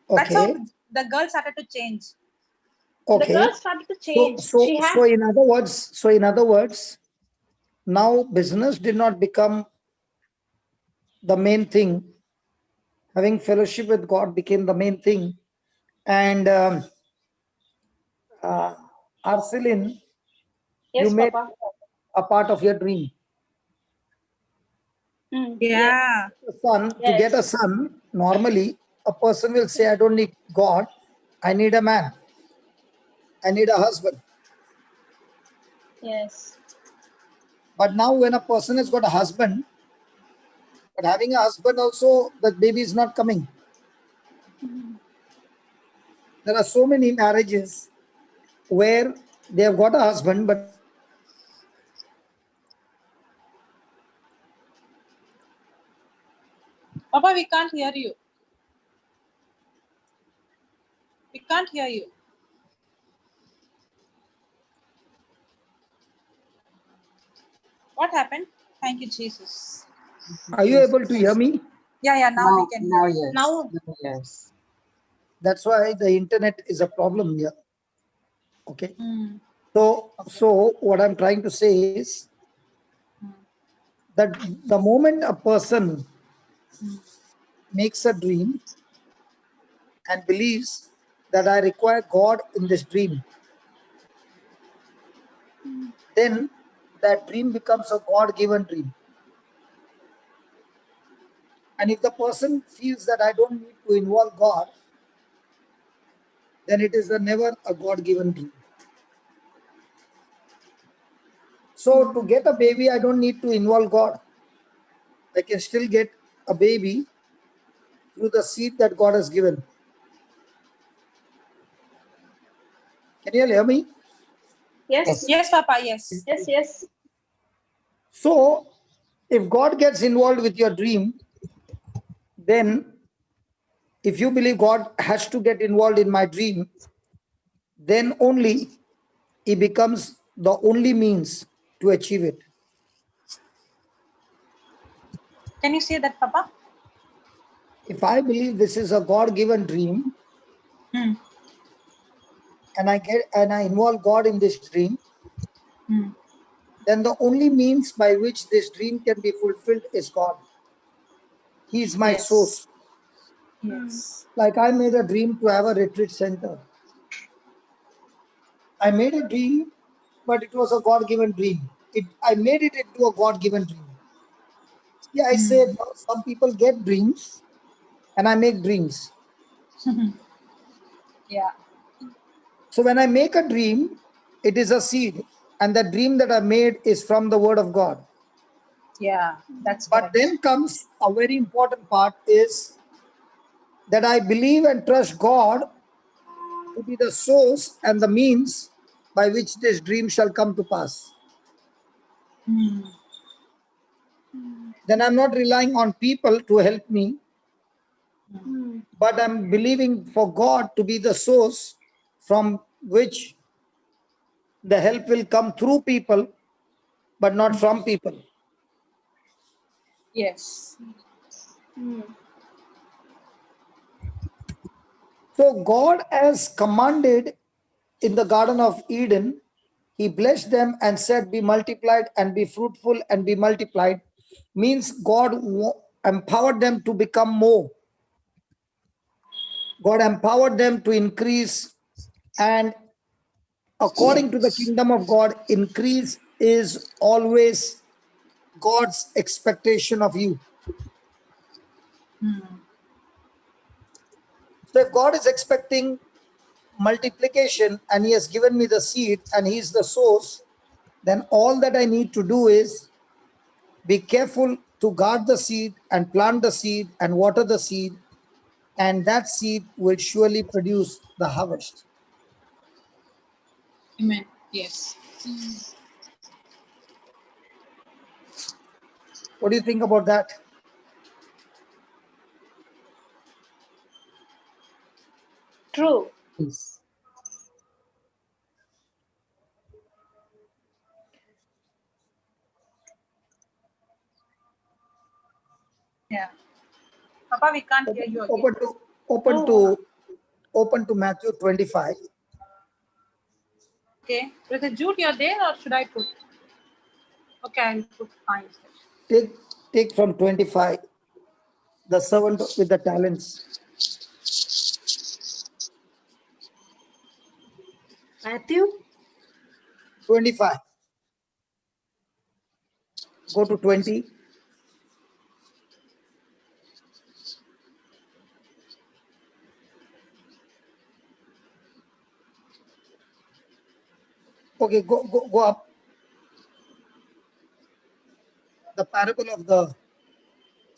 Okay. That's how the girl started to change. Okay. The girl started to change. So in other words, now business did not become the main thing. Having fellowship with God became the main thing. And Arcelin, yes, you made Papa. a part of your dream. Yeah. To get a son, normally a person will say, I don't need God, I need a man. I need a husband. Yes. But now when a person has got a husband, But having a husband also, that baby is not coming. There are so many marriages where they have got a husband, but Papa, we can't hear you. We can't hear you. What happened? Thank you, Jesus. are you able to hear me? Yeah, now we can hear. Yes. Now, Yes. That's why the internet is a problem here. Okay. Hmm. So what I'm trying to say is that the moment a person makes a dream and believes that I require God in this dream, then that dream becomes a God-given dream. And if the person feels that I don't need to involve God, then it is never a God-given dream. So to get a baby, I don't need to involve God. I can still get a baby through the seed that God has given. Can you all hear me? Yes. yes, Papa, yes. Yes. So if God gets involved with your dream, then if you believe God has to get involved in my dream, then only he becomes the only means to achieve it. Can you say that, Papa? If I believe this is a God-given dream, Hmm. and I involve God in this dream, Hmm. then the only means by which this dream can be fulfilled is God. He is my Yes. source. Yes. Like I made a dream to have a retreat center. I made a dream, but it was a God-given dream. I made it into a God-given dream. Yeah, I said some people get dreams, and I make dreams. Yeah. So when I make a dream, it is a seed, and the dream that I made is from the Word of God. Yeah, that's But correct. then comes a very important part is that I believe and trust God to be the source and the means by which this dream shall come to pass. Hmm. Then I'm not relying on people to help me, but I'm believing for God to be the source from which the help will come through people, but not from people. Yes. So God has commanded in the Garden of Eden, he blessed them and said, be multiplied and be fruitful and be multiplied. Means God empowered them to become more. God empowered them to increase, and according to the kingdom of God, increase is always God's expectation of you. So if God is expecting multiplication and he has given me the seed and he is the source, then all that I need to do is be careful to guard the seed and plant the seed and water the seed, and that seed will surely produce the harvest. Amen. Yes. What do you think about that? True. Yes. Yeah. Papa, we can't hear you again. Open to Matthew 25. Okay. Brother Jude, you're there, or should I put? Okay, I'll put fine. Take from 25, the servant with the talents. Matthew 25. Go to 20. Okay, go up. The parable of the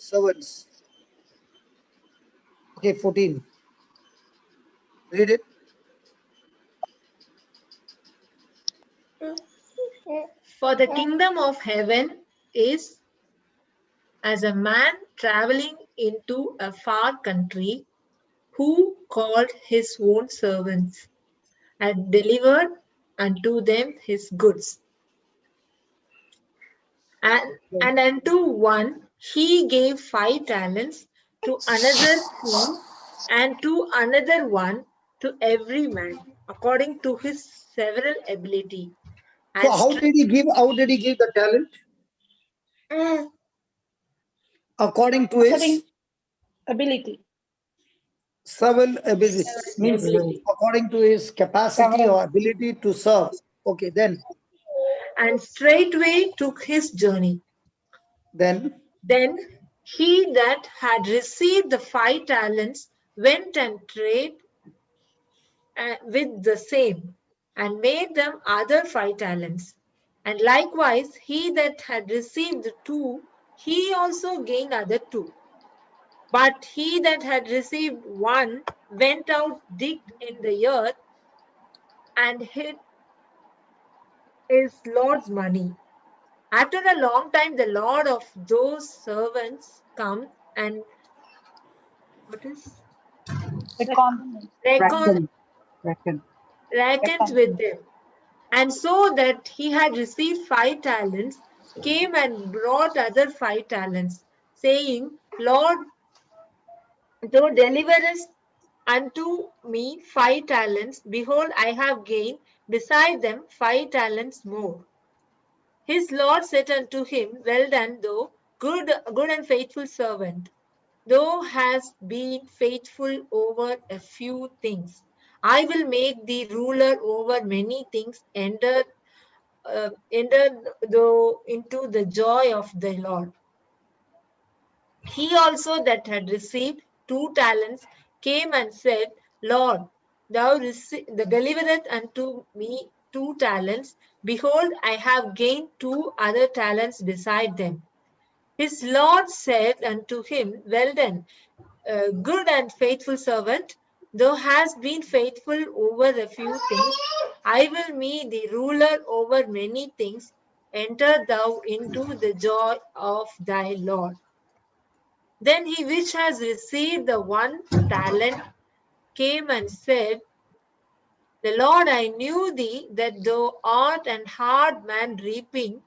servants. Okay, 14. Read it. For the kingdom of heaven is as a man traveling into a far country, who called his own servants and delivered unto them his goods. And unto one he gave 5 talents, to another 2, and to another 1, to every man according to his several ability. So how did he give the talent? According to his ability. several ability, means according to his capacity or ability to serve. Okay, then. And straightway took his journey. Then he that had received the 5 talents went and traded with the same, and made them other 5 talents. And likewise he that had received the 2, he also gained other 2. But he that had received 1 went out, digged in the earth, and hid his Lord's money. After a long time, the Lord of those servants comes and reckons with them. And so that he had received 5 talents, came and brought other 5 talents, saying, Lord, thou deliverest unto me 5 talents. Behold, I have gained beside them 5 talents more. His Lord said unto him, Well done, thou good and faithful servant. Thou hast been faithful over a few things. I will make thee ruler over many things. Enter thou into the joy of the Lord. He also that had received 2 talents came and said, Lord, thou deliverest unto me 2 talents. Behold, I have gained 2 other talents beside them. His Lord said unto him, Well done, good and faithful servant. Thou hast been faithful over a few things. I will make thee ruler over many things. Enter thou into the joy of thy Lord. Then he which has received the 1 talent came and said, The Lord, I knew thee, that thou art an hard man, reaping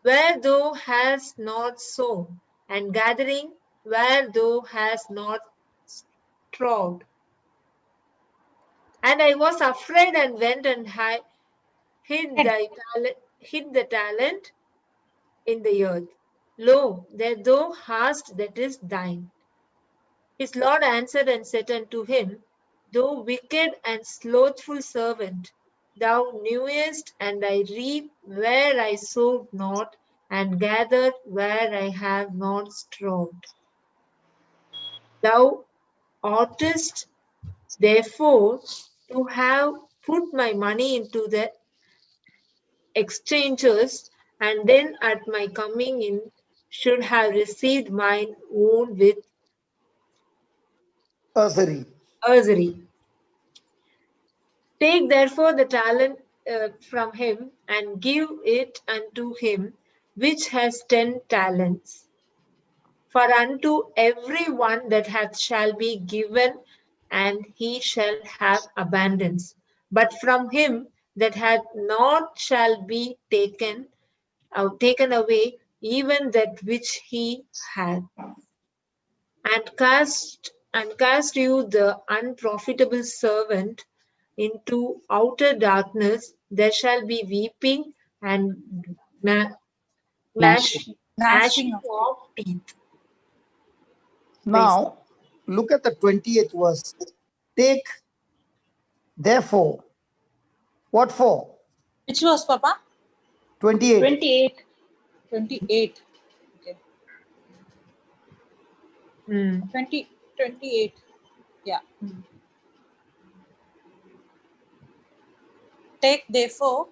where thou hast not sown, and gathering where thou hast not strawed. And I was afraid and went and hid the talent in the earth. Lo, there thou hast that is thine. His Lord answered and said unto him, Thou wicked and slothful servant, thou knewest, and I reap where I sowed not, and gathered where I have not strawed. Thou oughtest therefore to have put my money into the exchangers, and then at my coming in should have received mine own with usury. Take therefore the talent from him, and give it unto him which has 10 talents. For unto every one that hath shall be given, and he shall have abundance. But from him that hath not shall be taken away even that which he had. And cast you the unprofitable servant into outer darkness. There shall be weeping and gnashing of teeth. Now, look at the 28th verse. Take, therefore. What for? Which was, Papa? 28. 28. 28. Okay. 28. Yeah. Take therefore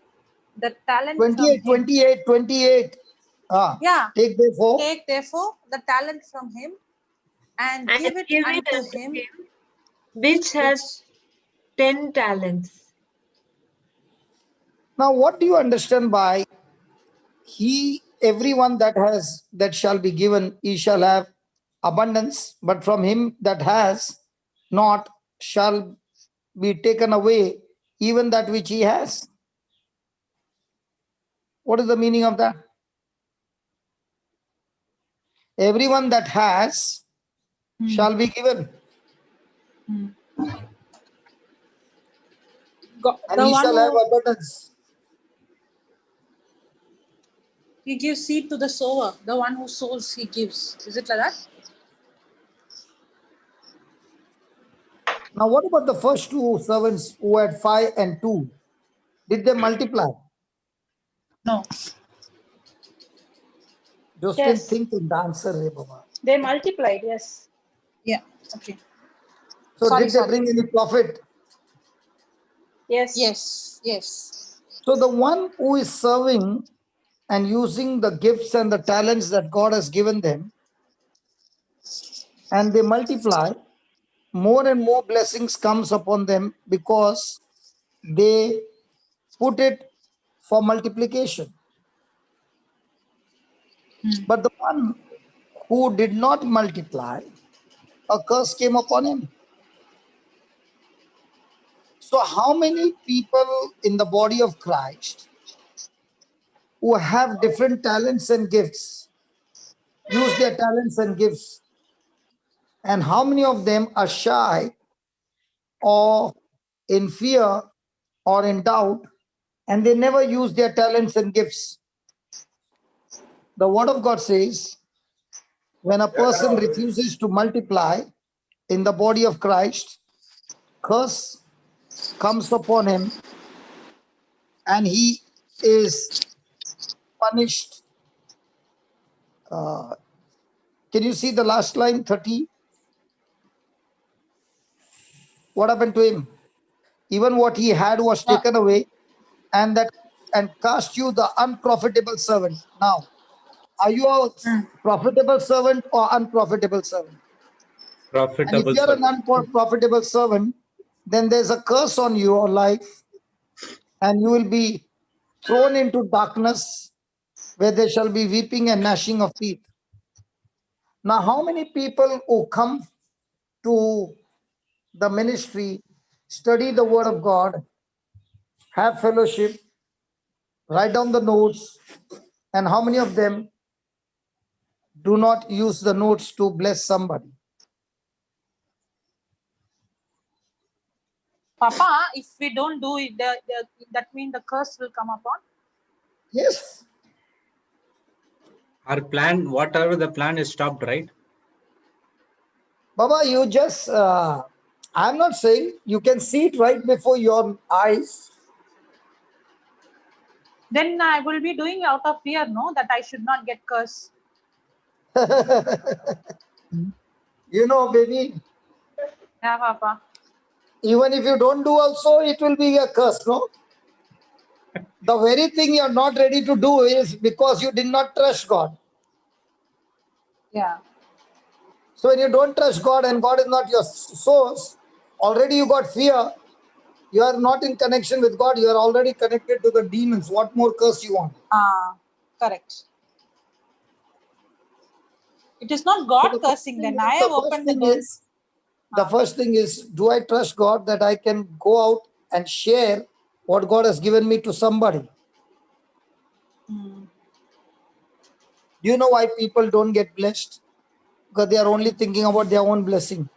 the talent 28, from him. 28. Yeah. Take therefore the talent from him and give it unto him which has 10 talents. Now, what do you understand by everyone that shall be given, he shall have abundance, but from him that has not shall be taken away even that which he has? What is the meaning of that? Everyone that has shall be given. And he shall have abundance. He gives seed to the sower. The one who sows, he gives. Is it like that? Now, what about the first two servants who had 5 and 2? Did they multiply? No. Just Yes. think in the answer, Baba. They multiplied, yes. Yeah. Okay. So did they bring any profit? Yes. Yes. Yes. So the one who is serving and using the gifts and the talents that God has given them, and they multiply, more and more blessings comes upon them because they put it for multiplication. But the one who did not multiply, a curse came upon him. So how many people in the body of Christ who have different talents and gifts, use their talents and gifts, and how many of them are shy or in fear or in doubt, and they never use their talents and gifts? The word of God says, when a person refuses to multiply in the body of Christ, curse comes upon him and he is punished. Can you see the last line, 30? What happened to him? Even what he had was taken away, and cast you the unprofitable servant. Now, are you a profitable servant or unprofitable servant? And if Profitable you're an servant. unprofitable servant, then there's a curse on your life, and you will be thrown into darkness where there shall be weeping and gnashing of teeth. Now, how many people who come to the ministry, study the word of God, have fellowship, write down the notes, and how many of them do not use the notes to bless somebody? Papa, if we don't do it, that means the curse will come upon? Yes. Our plan, whatever the plan is stopped, right? Baba, you just, I'm not saying, you can see it right before your eyes. Then I will be doing out of fear, no? That I should not get cursed. You know, baby. Yeah, Papa. Even if you don't do also, it will be a curse, no? The very thing you're not ready to do is because you did not trust God. Yeah. So when you don't trust God and God is not your source, already you got fear. You are not in connection with God. You are already connected to the demons. What more curse you want? Correct. It is not God cursing then. I have opened the door. The first thing is, do I trust God that I can go out and share what God has given me to somebody? Do you know why people don't get blessed? Because they are only thinking about their own blessing.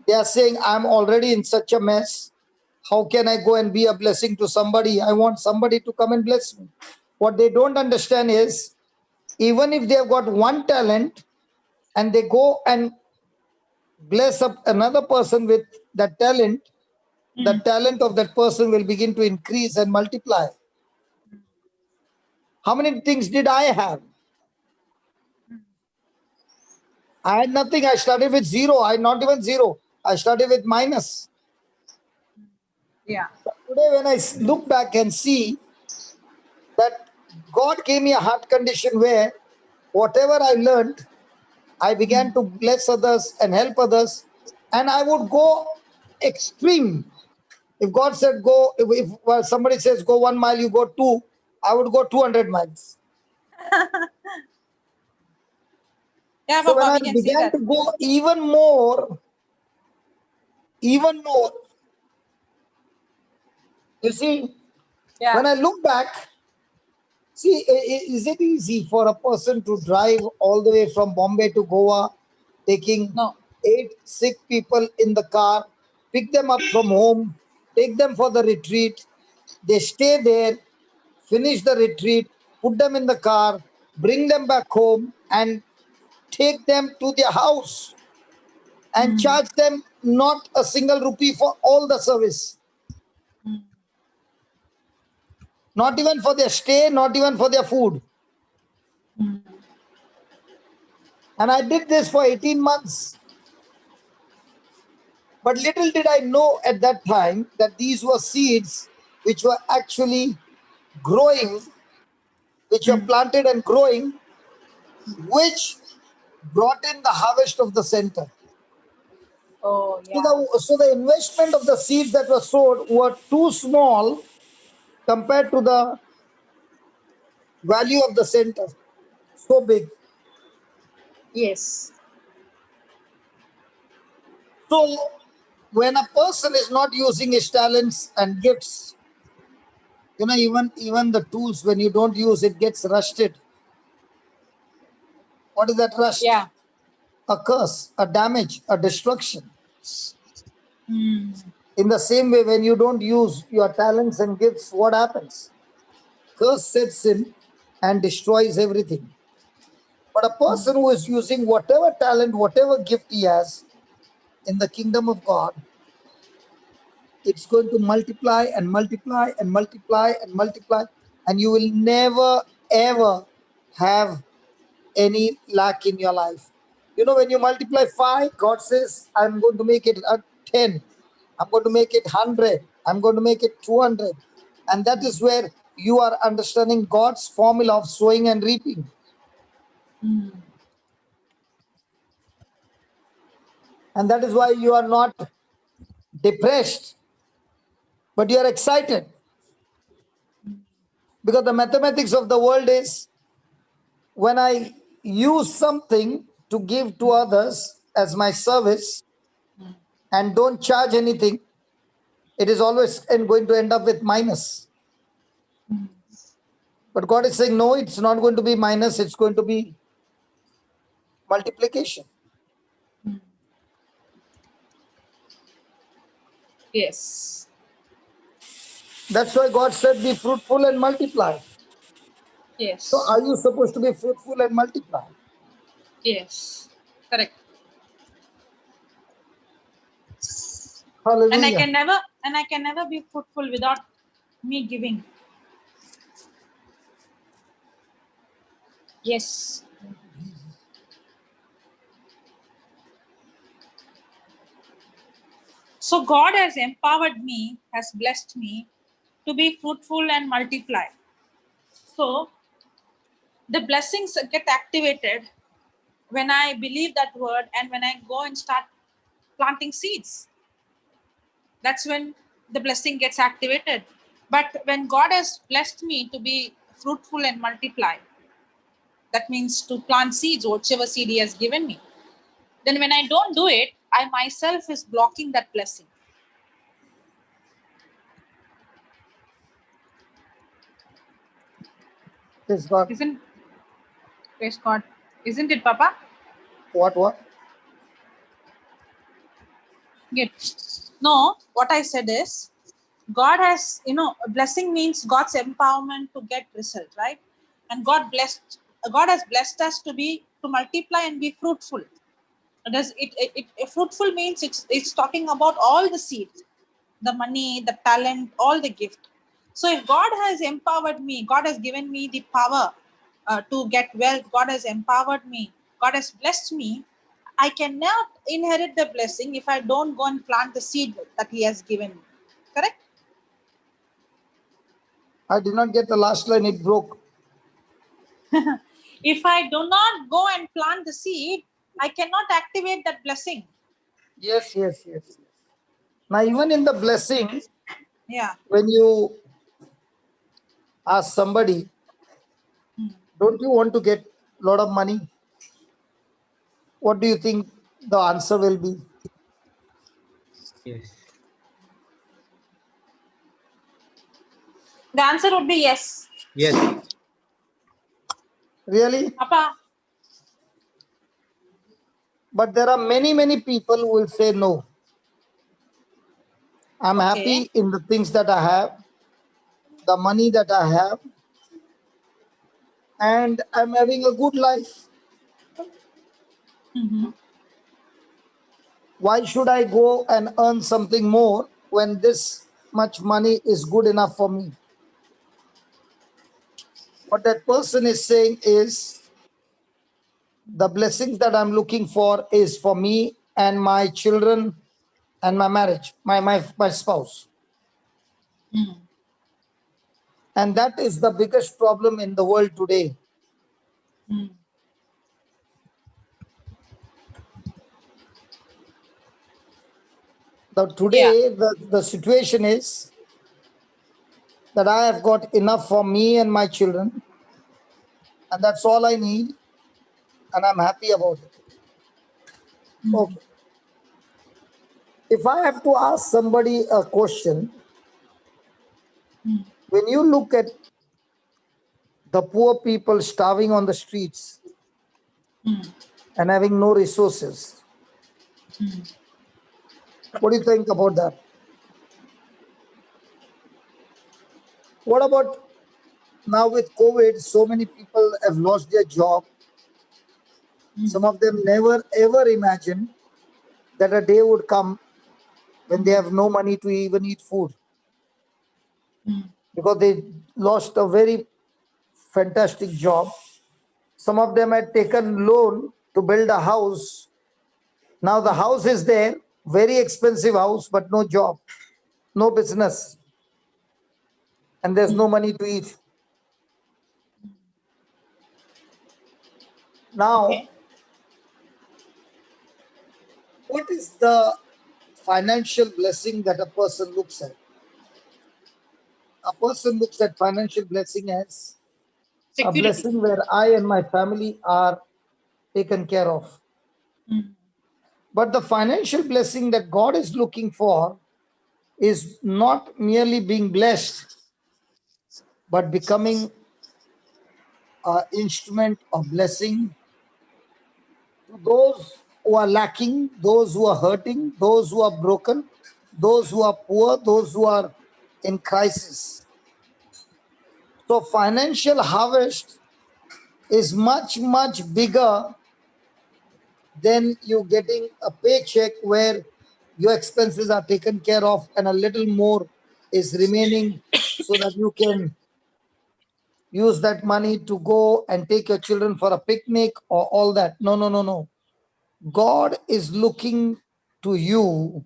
They are saying, I'm already in such a mess. How can I go and be a blessing to somebody? I want somebody to come and bless me. What they don't understand is, even if they have got one talent and they go and bless up another person with that talent, the talent of that person will begin to increase and multiply. How many things did I have? I had nothing. I started with zero. I not even zero. I started with minus. Yeah. But today, when I look back and see that God gave me a heart condition where whatever I learned, I began to bless others and help others, and I would go extreme. If God said go, if somebody says go 1 mile, you go 2, I would go 200 miles. Yeah, So when Papa, I we can see began that. to go even more, you see, Yeah. when I look back, see, is it easy for a person to drive all the way from Bombay to Goa, taking No. 8 sick people in the car, pick them up from home, take them for the retreat, they stay there, finish the retreat, put them in the car, bring them back home, and take them to their house and charge them not a single rupee for all the service. Not even for their stay, not even for their food. And I did this for 18 months. But little did I know at that time that these were seeds which were actually growing, which were planted and growing, which brought in the harvest of the center. Oh, yeah. So the investment of the seeds that were sowed were too small compared to the value of the center. So big. Yes. So when a person is not using his talents and gifts, you know, even the tools, when you don't use it, gets rusted. What is that rust? Yeah. A curse, a damage, a destruction. Hmm. In the same way, when you don't use your talents and gifts, what happens? Curse sets in and destroys everything. But a person who is using whatever talent, whatever gift he has in the kingdom of God, it's going to multiply and multiply and multiply and multiply, and you will never ever have any lack in your life. You know, when you multiply 5, God says, I'm going to make it 10. I'm going to make it 100. I'm going to make it 200. And that is where you are understanding God's formula of sowing and reaping. And that is why you are not depressed, but you are excited. Because the mathematics of the world is, when I use something to give to others as my service and don't charge anything, it is always going to end up with minus. But God is saying, no, it's not going to be minus, it's going to be multiplication. Yes. That's why God said, be fruitful and multiply. Yes. So are you supposed to be fruitful and multiply? Yes. Correct. Hallelujah. And I can never be fruitful without me giving. Yes. So God has empowered me, has blessed me to be fruitful and multiply. So the blessings get activated when I believe that word and when I go and start planting seeds. That's when the blessing gets activated. But when God has blessed me to be fruitful and multiply, that means to plant seeds, whichever seed He has given me. Then when I don't do it, I myself is blocking that blessing. Praise God. Praise God. Isn't it, Papa? What? Yes. No, what I said is, God has, blessing means God's empowerment to get result, right? And God has blessed us to multiply and be fruitful. Fruitful means it's talking about all the seeds, the money, the talent, all the gift. So if God has empowered me, God has given me the power to get wealth, God has empowered me, God has blessed me, I cannot inherit the blessing if I don't go and plant the seed that He has given me. Correct? I did not get the last line, it broke. If I do not go and plant the seed, I cannot activate that blessing. Yes. Now, even in the blessing, Yeah. when you ask somebody, don't you want to get a lot of money? What do you think the answer will be? Yes. The answer would be yes. Yes. Really? Appa. But there are many people who will say no. I'm happy in the things that I have, the money that I have, and I'm having a good life. Why should I go and earn something more when this much money is good enough for me? What that person is saying is, the blessings that I'm looking for is for me and my children and my marriage, my spouse. And that is the biggest problem in the world today. Today, the situation is that I have got enough for me and my children, and that's all I need, and I'm happy about it. Okay. If I have to ask somebody a question, when you look at the poor people starving on the streets and having no resources, what do you think about that? What about now with COVID? So many people have lost their job. Some of them never ever imagined that a day would come when they have no money to even eat food, because they lost a very fantastic job. Some of them had taken loan to build a house. Now the house is there, very expensive house, but no job, no business, and there's no money to eat. Now, what is the financial blessing that a person looks at? A person looks at financial blessing as a blessing where I and my family are taken care of. But the financial blessing that God is looking for is not merely being blessed, but becoming an instrument of blessing to those who are lacking, those who are hurting, those who are broken, those who are poor, those who are in crisis. So financial harvest is much bigger than you getting a paycheck where your expenses are taken care of and a little more is remaining so that you can use that money to go and take your children for a picnic or all that. No. God is looking to you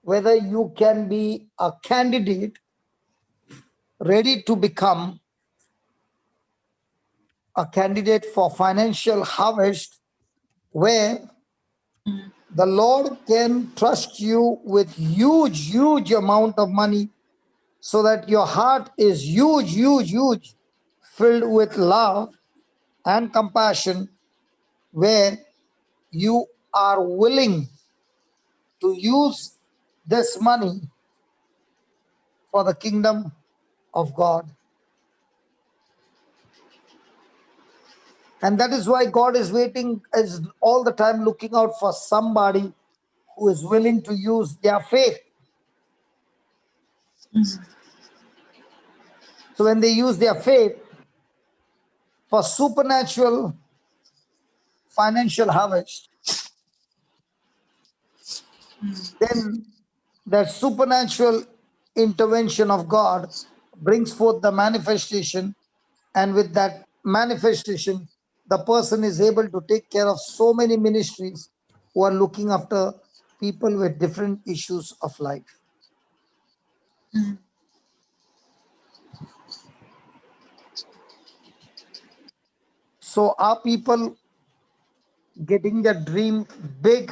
whether you can be a candidate ready to become a candidate for financial harvest, where the Lord can trust you with huge amount of money, so that your heart is huge, filled with love and compassion, where you are willing to use this money for the kingdom of God. And that is why God is waiting, is all the time looking out for somebody who is willing to use their faith. So when they use their faith for supernatural financial harvest, then the supernatural intervention of God brings forth the manifestation, and with that manifestation, the person is able to take care of so many ministries who are looking after people with different issues of life. So are people getting the dream big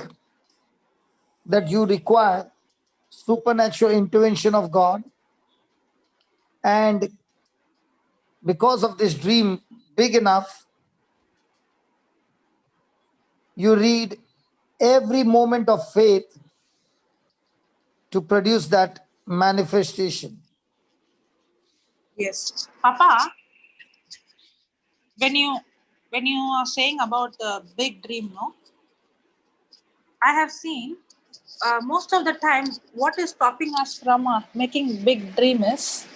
that you require supernatural intervention of God? And because of this dream big enough, you read every moment of faith to produce that manifestation. Yes. Papa, when you are saying about the big dream, no, I have seen most of the time what is stopping us from making big dream is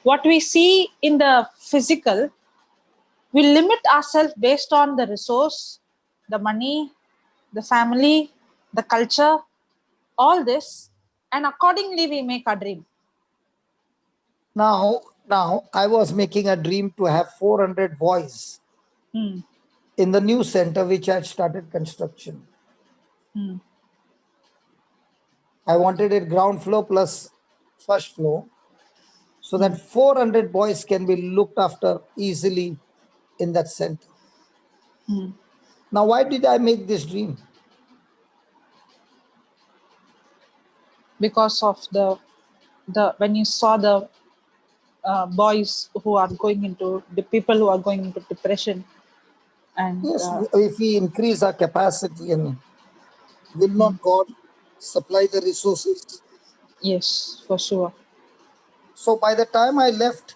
what we see in the physical. We limit ourselves based on the resource, the money, the family, the culture, all this, and accordingly we make a dream. Now I was making a dream to have 400 boys in the new center which I had started construction. I wanted it ground floor plus first floor, so that 400 boys can be looked after easily in that center. Now, why did I make this dream? Because of the when you saw the boys who are going into the people who are going into depression, and Yes, if we increase our capacity, and will not God supply the resources? yes, for sure. So by the time I left,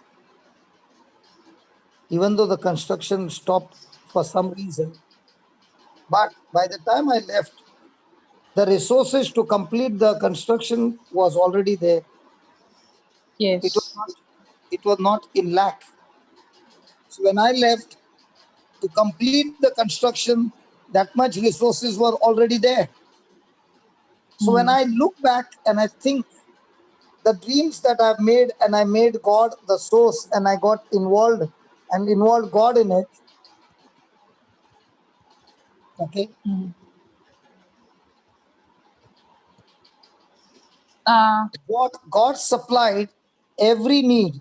even though the construction stopped for some reason, but by the time I left, the resources to complete the construction was already there. Yes. It was not in lack. So when I left, to complete the construction, that much resources were already there. So when I look back and I think the dreams that I've made, and I made God the source, and I got involved and involved God in it. Okay. God supplied every need.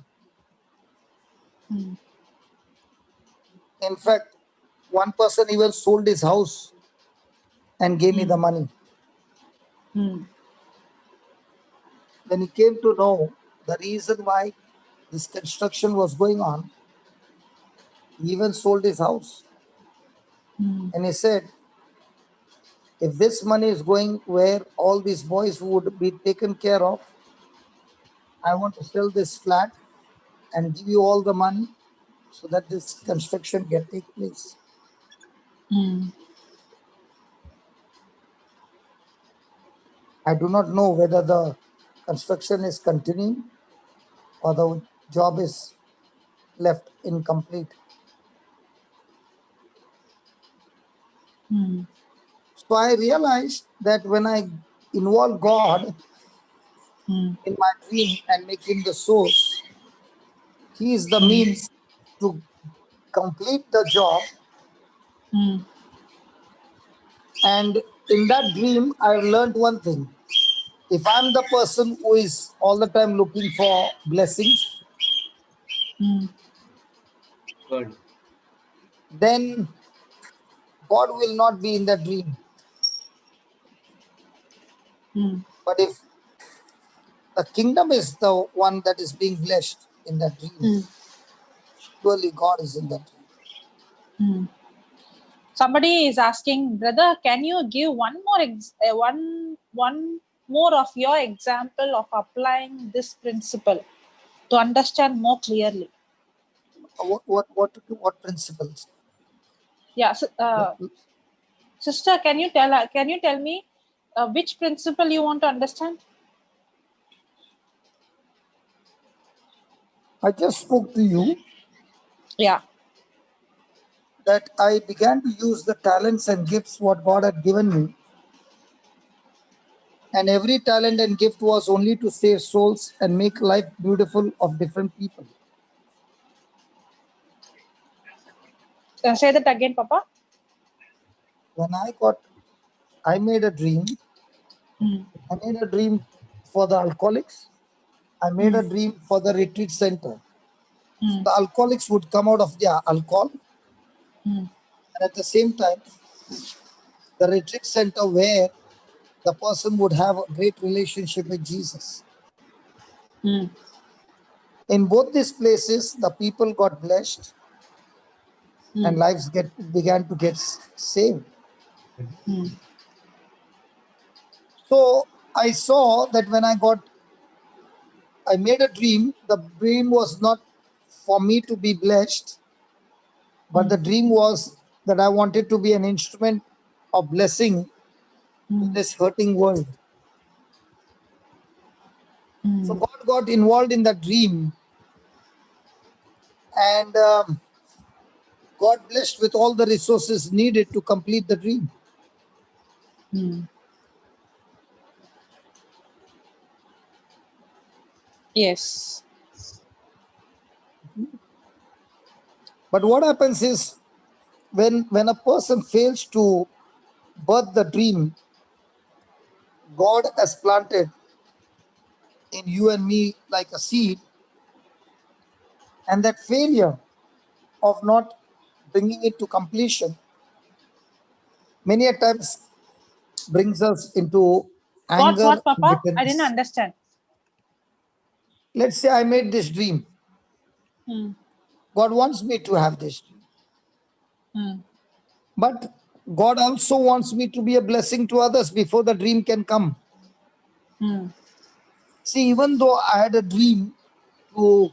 In fact, one person even sold his house and gave me the money. When he came to know the reason why this construction was going on, he even sold his house. And he said, if this money is going where all these boys would be taken care of, I want to sell this flat and give you all the money so that this construction can take place. I do not know whether the construction is continuing or the job is left incomplete. So I realized that when I involve God in my dream and make him the source, he is the means to complete the job. And in that dream, I learned one thing. If I'm the person who is all the time looking for blessings, then God will not be in the dream. But if the kingdom is the one that is being blessed in that dream, surely God is in that dream. Somebody is asking, brother, can you give one more of your example of applying this principle to understand more clearly? What principles? Yeah, so, sister, can you tell me which principle you want to understand? I just spoke to you. Yeah. That I began to use the talents and gifts what God had given me. And every talent and gift was only to save souls and make life beautiful of different people. Say that again, Papa. When I made a dream. I made a dream for the alcoholics. I made a dream for the retreat center. So the alcoholics would come out of their alcohol And at the same time, the retreat center where the person would have a great relationship with Jesus. In both these places, the people got blessed and lives began to get saved. So I saw that when I made a dream. The dream was not for me to be blessed, but the dream was that I wanted to be an instrument of blessing to this hurting world. So God got involved in that dream, and God blessed with all the resources needed to complete the dream. Yes. But what happens is when a person fails to birth the dream God has planted in you and me like a seed, and that failure of not bringing it to completion many a times brings us into anger What, and Papa? I didn't bitterness. understand. Let's say I made this dream. God wants me to have this dream. But God also wants me to be a blessing to others before the dream can come. See, even though I had a dream to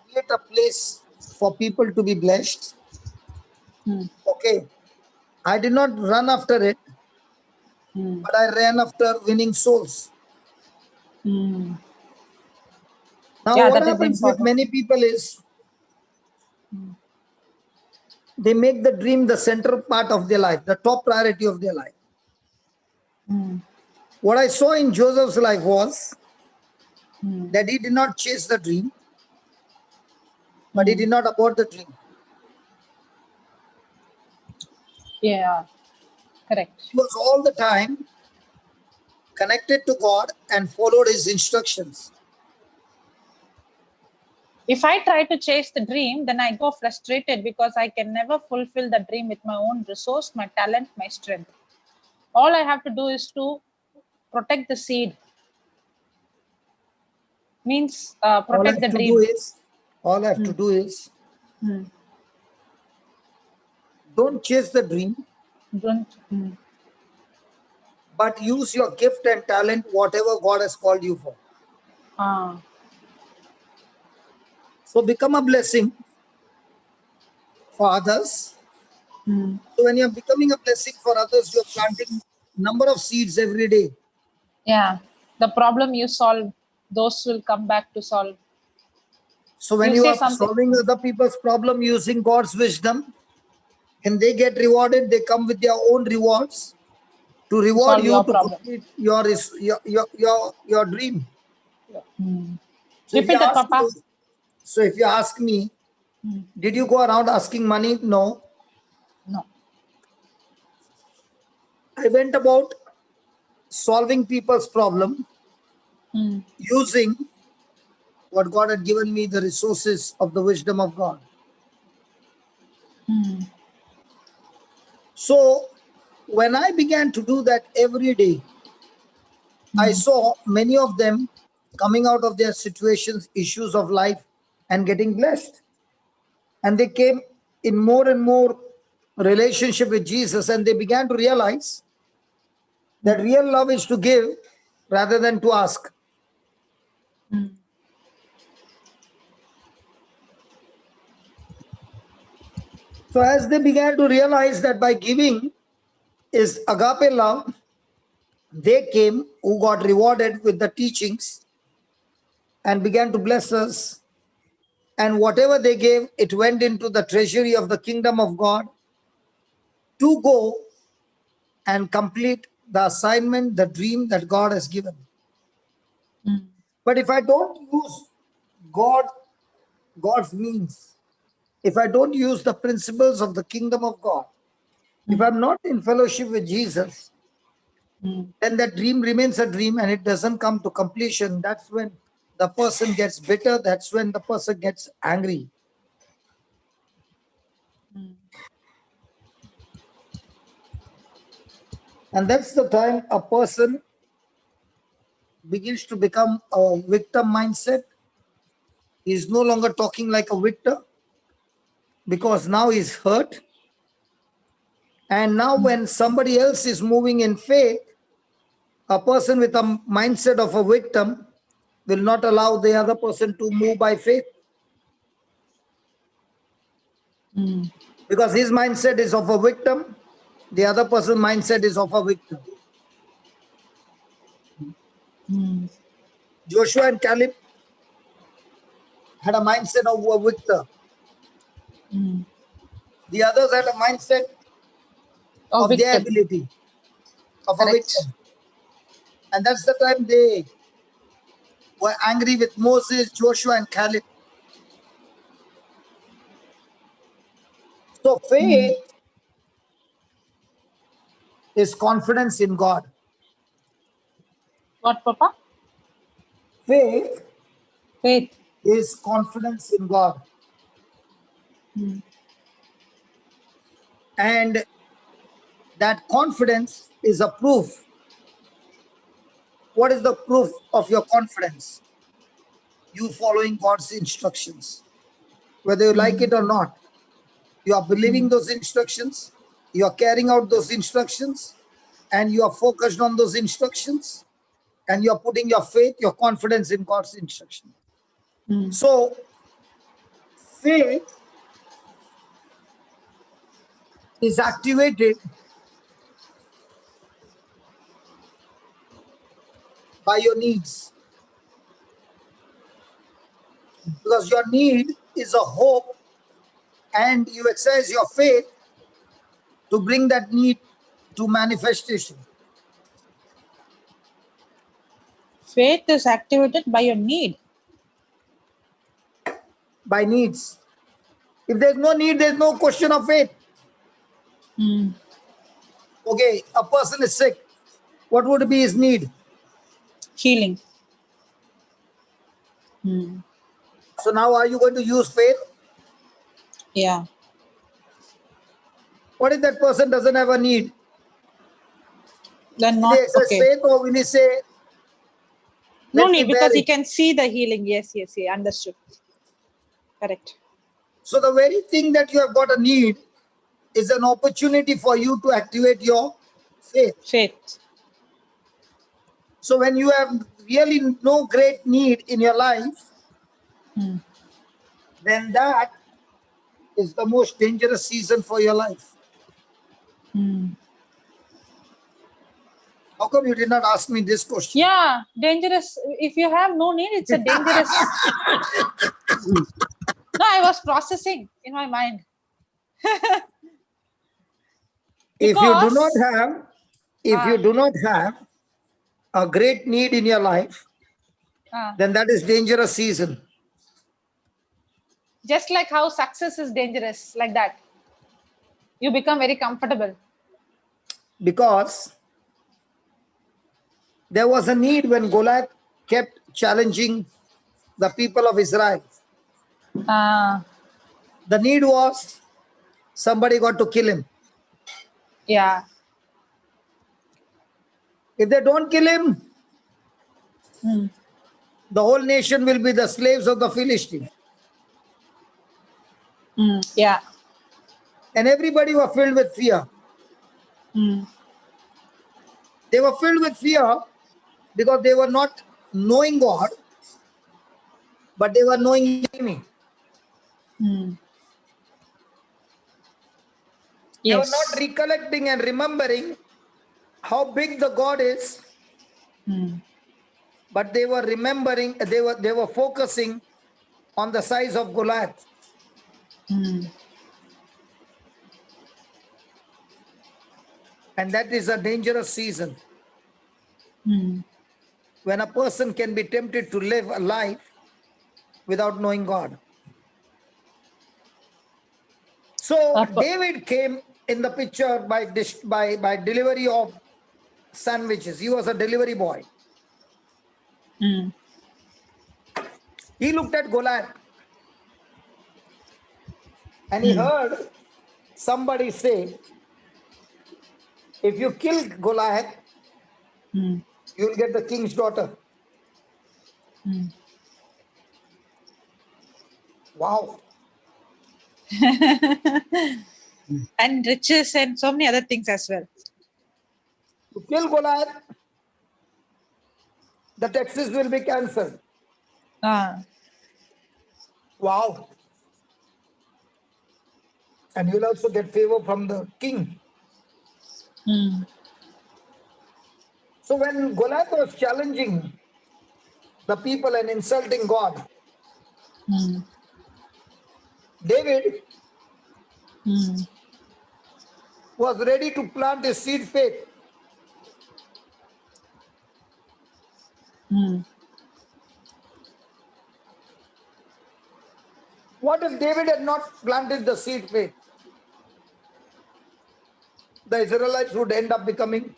create a place for people to be blessed, okay, I did not run after it, but I ran after winning souls. Now, what happens with many people is they make the dream the central part of their life, the top priority of their life. What I saw in Joseph's life was that he did not chase the dream, but he did not abort the dream. Yeah, correct. He was all the time connected to God and followed his instructions. If I try to chase the dream, then I go frustrated because I can never fulfill the dream with my own resource, my talent, my strength. All I have to do is to protect the seed. Means protect the dream. All I have to do is don't chase the dream, but use your gift and talent, whatever God has called you for. So become a blessing for others. So when you're becoming a blessing for others, you're planting number of seeds every day. Yeah, the problem you solve, those will come back to solve. So when you are solving other people's problem using God's wisdom, and they get rewarded, they come with their own rewards to reward you to complete your dream. So Repeat that, Papa. So if you ask me, did you go around asking money? No. No. I went about solving people's problem using what God had given me, the resources of the wisdom of God. So when I began to do that every day, I saw many of them coming out of their situations, issues of life, and getting blessed. And they came in more and more relationship with Jesus, and they began to realize that real love is to give rather than to ask. So as they began to realize that by giving is agape love, they came who got rewarded with the teachings and began to bless us. And whatever they gave, it went into the treasury of the kingdom of God to go and complete the assignment, the dream that God has given. But if I don't use God's means, if I don't use the principles of the kingdom of God, if I'm not in fellowship with Jesus, then that dream remains a dream and it doesn't come to completion. That's when the person gets bitter. That's when the person gets angry. And that's the time a person begins to become a victim mindset. He's no longer talking like a victor because now he's hurt. And now when somebody else is moving in faith, a person with a mindset of a victim will not allow the other person to move by faith. Because his mindset is of a victim, the other person's mindset is of a victim. Joshua and Caleb had a mindset of a victor. The others had a mindset of their ability, of a victim. And that's the time they were angry with Moses, Joshua, and Caleb. So faith is confidence in God. What, Papa? Faith Faith is confidence in God. And that confidence is a proof. What is the proof of your confidence? You following God's instructions. Whether you like it or not, you are believing those instructions, you are carrying out those instructions, and you are focused on those instructions, and you are putting your faith, your confidence in God's instruction. So, faith is activated by your needs. Because your need is a hope, and you exercise your faith to bring that need to manifestation. Faith is activated by your need. By needs. If there's no need, there's no question of faith. Okay, a person is sick. What would be his need? Healing. So now are you going to use faith? Yeah. What if that person doesn't have a need? Then Will not he exercise okay. faith, or will he say, No let me need, bear because he it? can see the healing. Yes, understood. Correct. So the very thing that you have got a need is an opportunity for you to activate your faith. Faith. So when you have really no great need in your life, then that is the most dangerous season for your life. How come you did not ask me this question? Yeah, dangerous. If you have no need, it's a dangerous. No, I was processing in my mind. If you do not Because have, if you do not have a great need in your life, then that is dangerous season. just like how success is dangerous, like that. You become very comfortable. Because there was a need when Goliath kept challenging the people of Israel. The need was somebody got to kill him. Yeah. If they don't kill him, the whole nation will be the slaves of the Philistines. Yeah. And everybody were filled with fear. They were filled with fear because they were not knowing God, but they were knowing the enemy. They were not recollecting and remembering how big the God is, but they were remembering, they were focusing on the size of Goliath. And that is a dangerous season. When a person can be tempted to live a life without knowing God. So David came in the picture by delivery of sandwiches. He was a delivery boy. He looked at Goliath and he heard somebody say, If you kill Goliath, you will get the king's daughter. Wow. And riches and so many other things as well. To kill Goliath, the taxes will be cancelled. Wow. And you'll also get favor from the king. So when Goliath was challenging the people and insulting God, David was ready to plant his seed faith. What if David had not planted the seed faith? The Israelites would end up becoming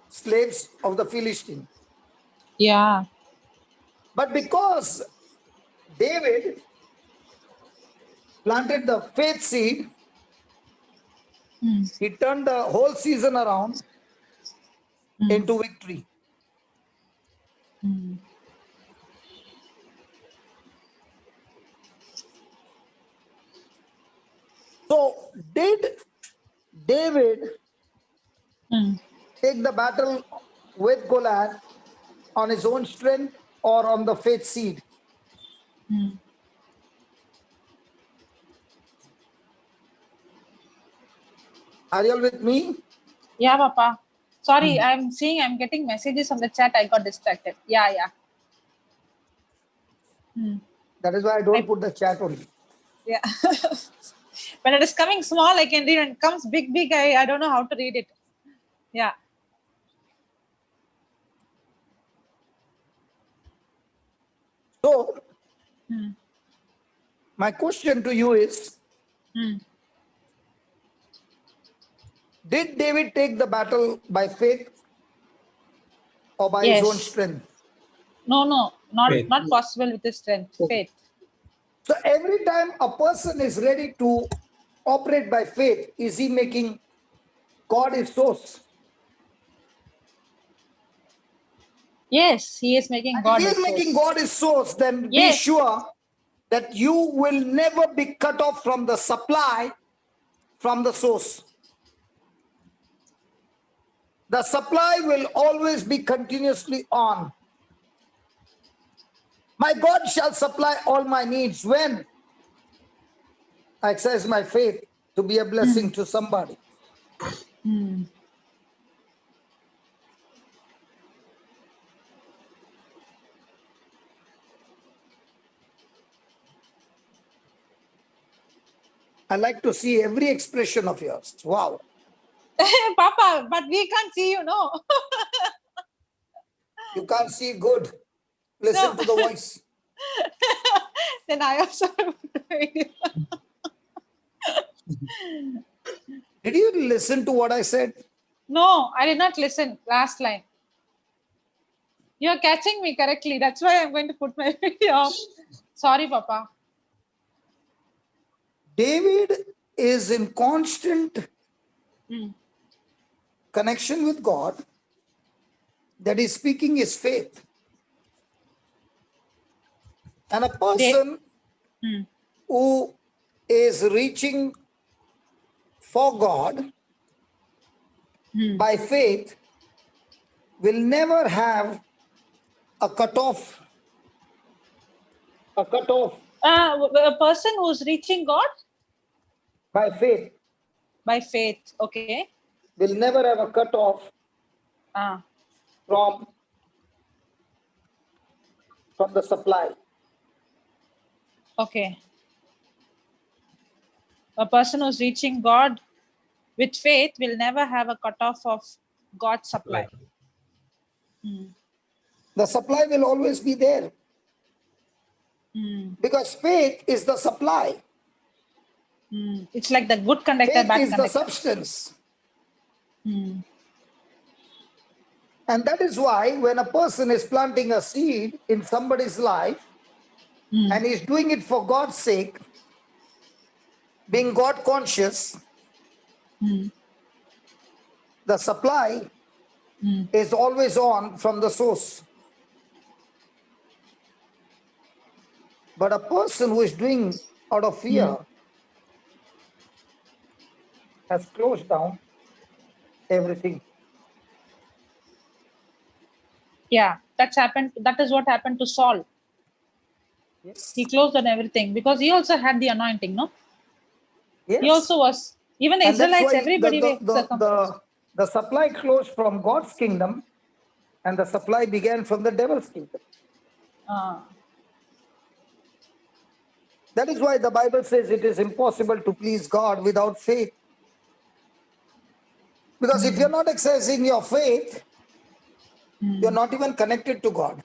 slaves of the Philistines. Yeah. But because David planted the faith seed, he turned the whole season around into victory. So, did David take the battle with Goliath on his own strength or on the faith seed? Are you all with me? Yeah, Papa. Sorry, I'm getting messages on the chat. I got distracted. Yeah. That is why I don't put the chat only. Yeah. When it is coming small, I can read. When it comes big, I don't know how to read it. Yeah. So, my question to you is, did David take the battle by faith or by his own strength? No, not possible with his strength. Faith. So every time a person is ready to operate by faith, is he making God his source? Yes, he is making And God if he his is making source. God his source, then be sure that you will never be cut off from the supply from the source. The supply will always be continuously on. My God shall supply all my needs when I exercise my faith to be a blessing to somebody. I like to see every expression of yours. Wow. Papa, but we can't see you, no. You can't see good. Listen to the voice. Then I also have to read. Did you listen to what I said? No, I did not listen. Last line. You're catching me correctly. That's why I'm going to put my video off. Sorry, Papa. David is in constant connection with God, that is speaking his faith. And a person who is reaching for God by faith will never have a cutoff. A cutoff. A person who's reaching God? By faith. By faith, okay. Will never have a cutoff from the supply. Okay. A person who's reaching God with faith will never have a cutoff of God's supply. The supply will always be there. Because faith is the supply. It's like the good conductor, faith bad is conductor. the substance. And that is why when a person is planting a seed in somebody's life and is doing it for God's sake, being God conscious, the supply is always on from the source. But a person who is doing out of fear has closed down everything. Yeah, that's happened. That is what happened to Saul. Yes. He closed on everything because he also had the anointing, no? Yes. He also was. Even the And that's Israelites, why everybody were circumcised. the supply closed from God's kingdom, and the supply began from the devil's kingdom. That is why the Bible says it is impossible to please God without faith. Because if you're not exercising your faith, you're not even connected to God.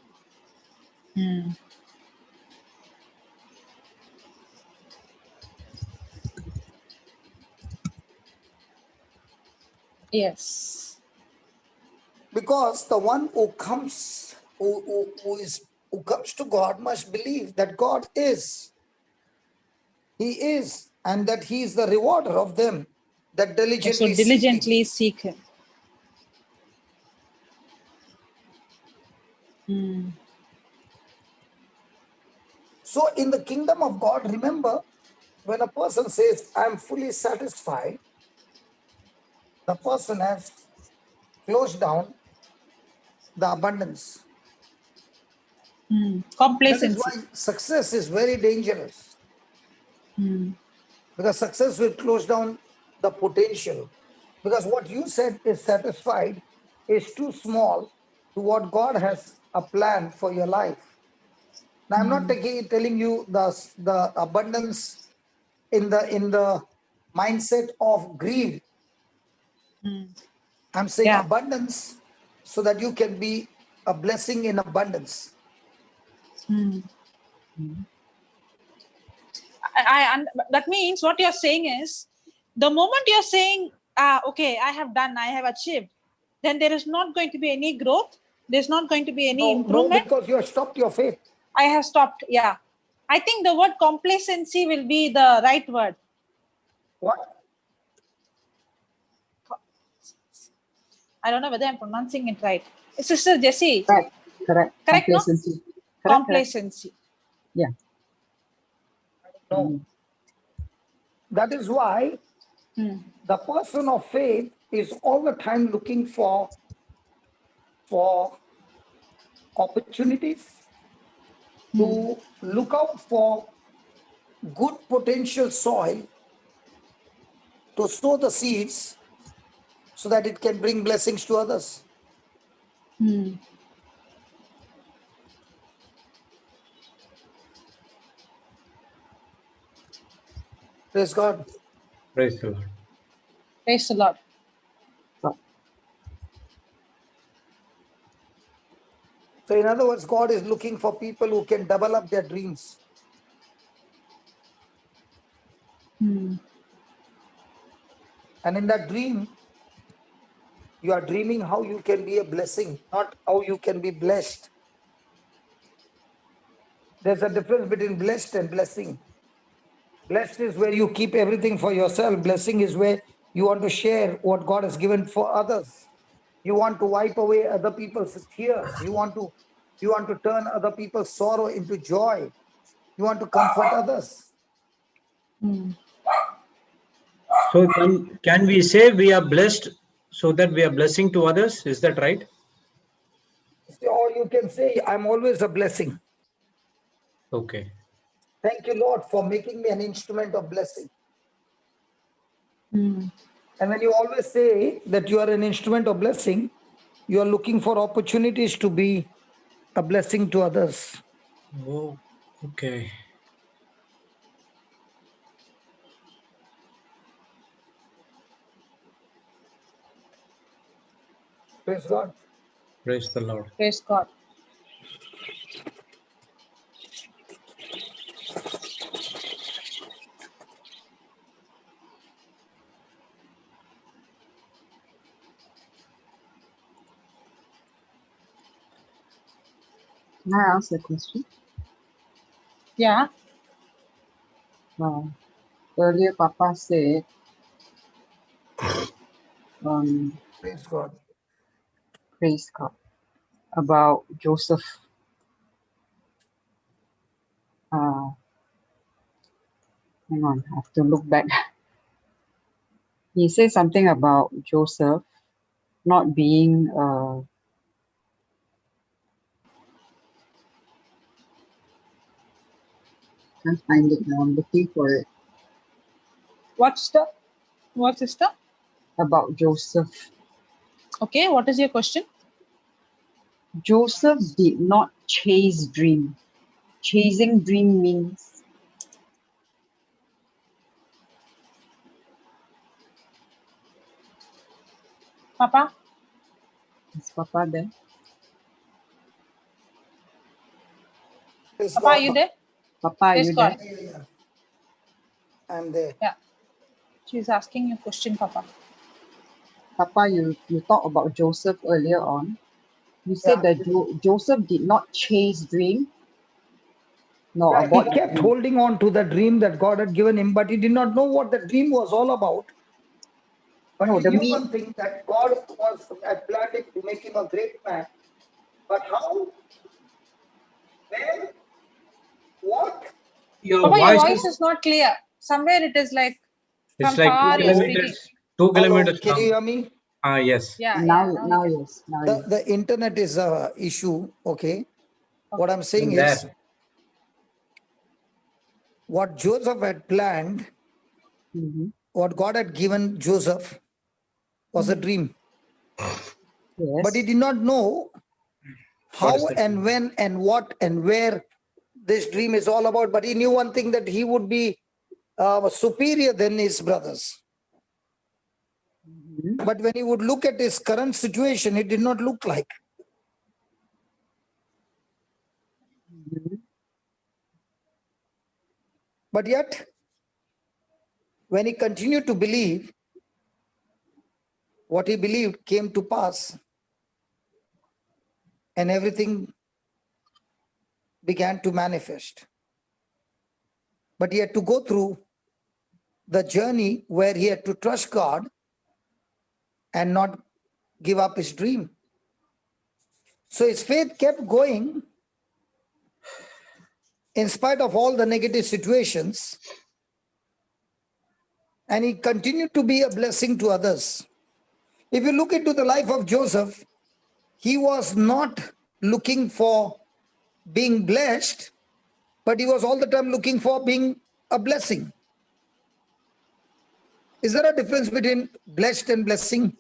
Yes. Because the one who comes, who comes to God must believe that God is. He is, and that He is the rewarder of them that diligently seek Him. So in the kingdom of God, remember, when a person says, I am fully satisfied, the person has closed down the abundance. That is Complacency. why success is very dangerous. Because success will close down the potential. Because what you said is satisfied is too small to what God has a plan for your life. Now, I'm not telling you the abundance in the mindset of greed. I'm saying abundance so that you can be a blessing in abundance. That means what you're saying is, the moment you're saying, okay, I have done, I have achieved, then there is not going to be any growth. There's not going to be any improvement. No, because you have stopped your faith. I have stopped, yeah. I think the word complacency will be the right word. What? I don't know whether I'm pronouncing it right. Sister Jessie. Correct. Complacency. No? Complacency. Yeah. No. That is why the person of faith is all the time looking for opportunities, to look out for good potential soil, to sow the seeds so that it can bring blessings to others. Praise God. Praise the Lord. Praise the Lord. So in other words, God is looking for people who can develop their dreams. And in that dream, you are dreaming how you can be a blessing, not how you can be blessed. There's a difference between blessed and blessing. Blessed is where you keep everything for yourself. Blessing is where you want to share what God has given for others. You want to wipe away other people's tears. You want to turn other people's sorrow into joy. You want to comfort others. So can we say we are blessed so that we are blessing to others? Is that right? Or you can say, I'm always a blessing. Okay. Thank you, Lord, for making me an instrument of blessing. And when you always say that you are an instrument of blessing, you are looking for opportunities to be a blessing to others. Oh, okay. Praise God. Praise the Lord. Praise God. Can I ask a question? Yeah. Earlier, Papa said Praise God. Praise God. About Joseph. Hang on, I have to look back. He says something about Joseph not being can't find it now. I'm looking for it. What sister? About Joseph. Okay, what is your question? Joseph did not chase dream. Chasing dream means Papa? is Papa there? Praise Papa, God. are you there? Papa, are Praise you God. there? Yeah. I'm there. Yeah. She's asking you a question, Papa. Papa, you talked about Joseph earlier on. You said Yeah. that Joseph did not chase dream. No, Yeah, about he the kept dream. holding on to the dream that God had given him, but he did not know what the dream was all about. But No, he the knew me. one thing, that God had planned him to make him a great man. But how? Where? What? Your Papa, your voice voice is, is not clear. Somewhere it is like it's from like two far you're Hello. speaking. kilometers, 2 Hello, kilometers can you long. hear me? Yes. Yeah, Now, now you now can. yes, now yes. The internet is a issue, okay? What I'm saying Still is, there. what Joseph had planned, Mhm. what God had given Joseph was a dream. But he Yes. did not know What is how that? and when and what and where this dream is all about. But he knew one thing, that he would be superior than his brothers. Mhm. But when he would look at his current situation, it did not look like. Mhm. But yet, when he continued to believe, what he believed came to pass, and everything began to manifest. But he had to go through the journey where he had to trust God and not give up his dream. So his faith kept going in spite of all the negative situations, and he continued to be a blessing to others. If you look into the life of Joseph, he was not looking for being blessed, but he was all the time looking for being a blessing. Is there a difference between blessed and blessing?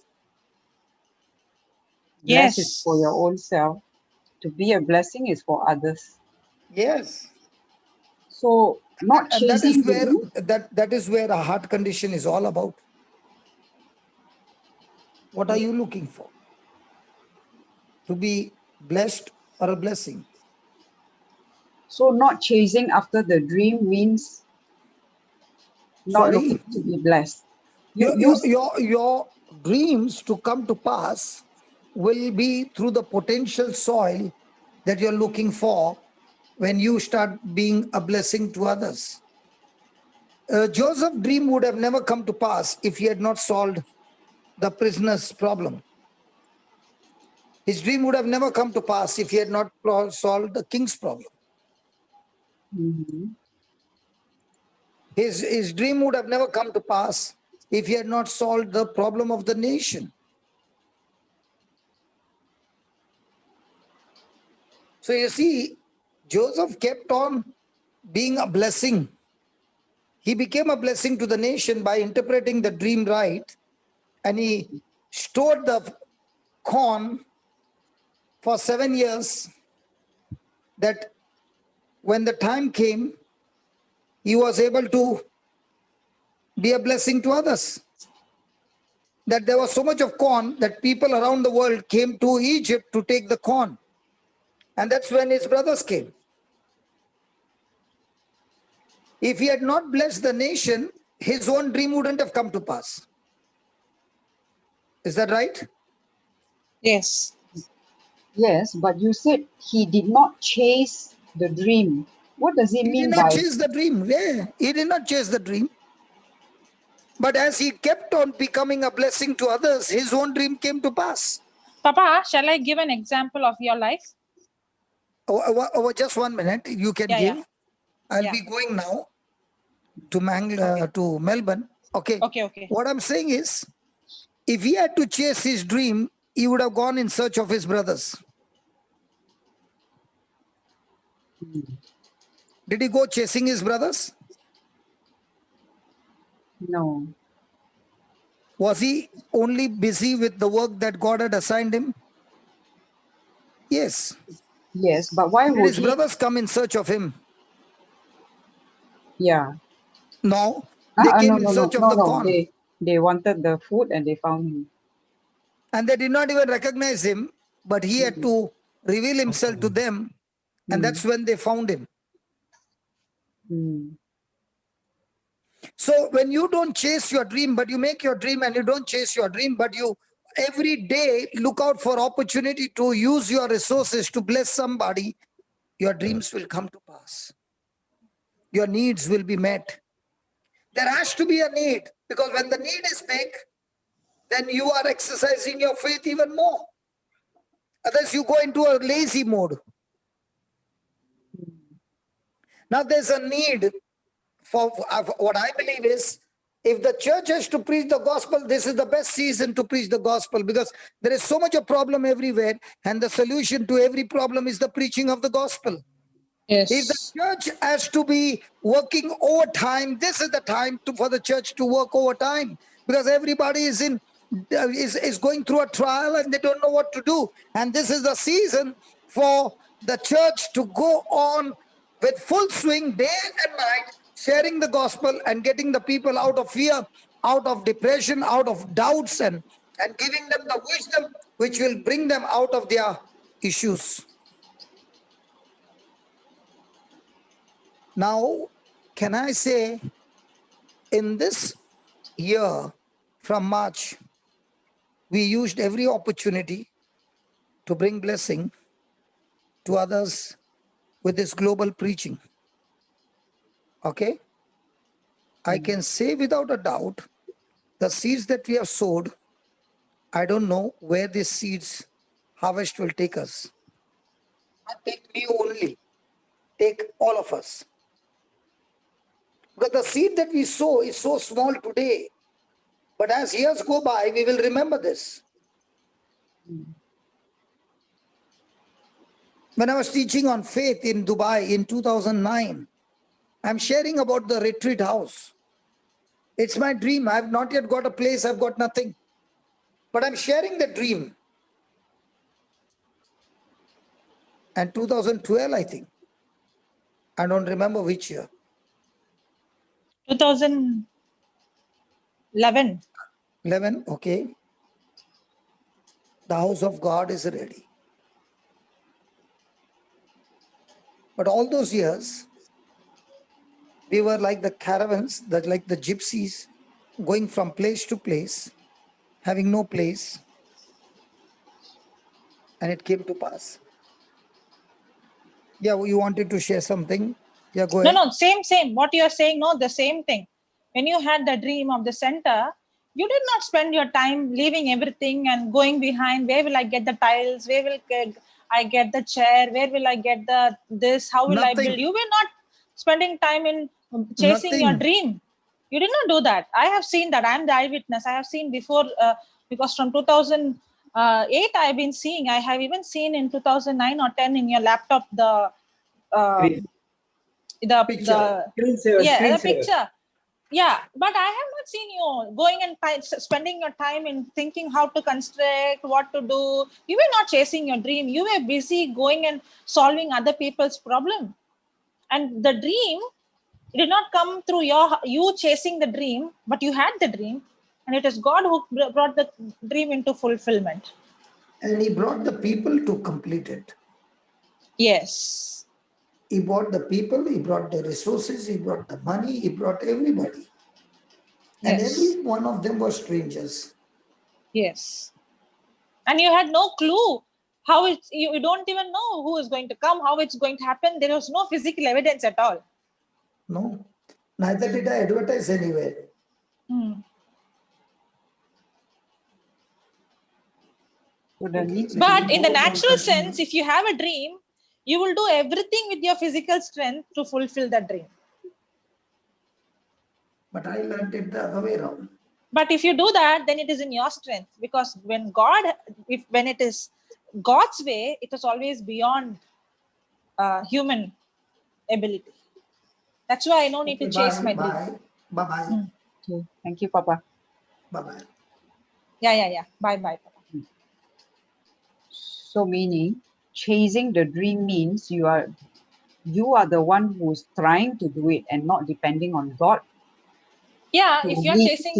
Bless is Yes. for your own self. To be a blessing is for others. Yes. So not And that is chasing where dream. that is where a heart condition is all about. What are you looking for? To be blessed or a blessing? So not chasing after the dream means not looking Sorry? to be blessed. Your dreams to come to pass will be through the potential soil that you're looking for when you start being a blessing to others. Joseph's dream would have never come to pass if he had not solved the prisoner's problem. His dream would have never come to pass if he had not solved the king's problem. Mhm. His dream would have never come to pass if he had not solved the problem of the nation. So you see, Joseph kept on being a blessing. He became a blessing to the nation by interpreting the dream right, and he stored the corn for 7 years, that when the time came, he was able to be a blessing to others. That there was so much of corn that people around the world came to Egypt to take the corn. And that's when his brothers came. If he had not blessed the nation, his own dream wouldn't have come to pass. Is that right? Yes. Yes, but you said he did not chase the dream. What does it He did mean not by chase the dream. Yeah, he did not chase the dream. But as he kept on becoming a blessing to others, his own dream came to pass. Papa, shall I give an example of your life? Just 1 minute. You can give. I'll be going now to to Melbourne. Okay. Okay. What I'm saying is, if he had to chase his dream, he would have gone in search of his brothers. Did he go chasing his brothers? No. Was he only busy with the work that God had assigned him? Yes. Yes, but why Did would his brothers come in search of him? Yeah. No. They came in No, search of the corn. They wanted the food and they found him. And they did not even recognize him, but he had to reveal himself to them. And that's when they found him. So when you don't chase your dream, but you make your dream, and you don't chase your dream, but you every day look out for opportunity to use your resources to bless somebody, your dreams will come to pass. Your needs will be met. There has to be a need, because when the need is big, then you are exercising your faith even more. Otherwise, you go into a lazy mode. Now, there's a need for what I believe is, if the church has to preach the gospel, this is the best season to preach the gospel, because there is so much a problem everywhere, and the solution to every problem is the preaching of the gospel. Yes. If the church has to be working overtime, this is the time for the church to work overtime, because everybody is going through a trial and they don't know what to do. And this is the season for the church to go on with full swing, day and night, sharing the gospel and getting the people out of fear, out of depression, out of doubts, and giving them the wisdom which will bring them out of their issues. Now, can I say, in this year, from March, we used every opportunity to bring blessing to others with this global preaching. Okay? I can say without a doubt, the seeds that we have sowed, I don't know where these seeds harvest will take us. Not take me only, take all of us. Because the seed that we sow is so small today, but as years go by, we will remember this. When I was teaching on faith in Dubai in 2009, I'm sharing about the retreat house. It's my dream. I've not yet got a place. I've got nothing. But I'm sharing the dream. And 2012, I think. I don't remember which year. 2011. 11, okay. The house of God is ready. But all those years, we were like the caravans, like the gypsies, going from place to place, having no place. And it came to pass. Yeah, you wanted to share something? Yeah, go ahead. No, same. What you are saying, no, the same thing. When you had the dream of the center, you did not spend your time leaving everything and going behind. Where will I get the tiles? Where will I get the chair? Where will I get this? How will I build? You were not spending time in chasing your dream. You did not do that. I have seen that. I am the eyewitness. I have seen before, because from 2008 I've been seeing. I have even seen in 2009 or 10 in your laptop the picture. Yeah, but I have not seen you going and spending your time in thinking how to construct, what to do. You were not chasing your dream. You were busy going and solving other people's problem. And the dream did not come through you chasing the dream, but you had the dream, and it is God who brought the dream into fulfillment. And he brought the people to complete it. Yes. He brought the people, he brought the resources, he brought the money, he brought everybody. And every one of them were strangers. Yes. And you had no clue how you don't even know who is going to come, how it's going to happen. There was no physical evidence at all. No, neither did I advertise anywhere. But in the natural sense, if you have a dream, you will do everything with your physical strength to fulfill that dream. But I learned it the other way around. But if you do that, then it is in your strength, because when it is God's way, it is always beyond human ability. That's why I don't need to chase my dream. Bye. Okay. Thank you, Papa. Bye. Yeah. Bye, Papa. So meaning, chasing the dream means you are the one who's trying to do it and not depending on God. Yeah, if you're chasing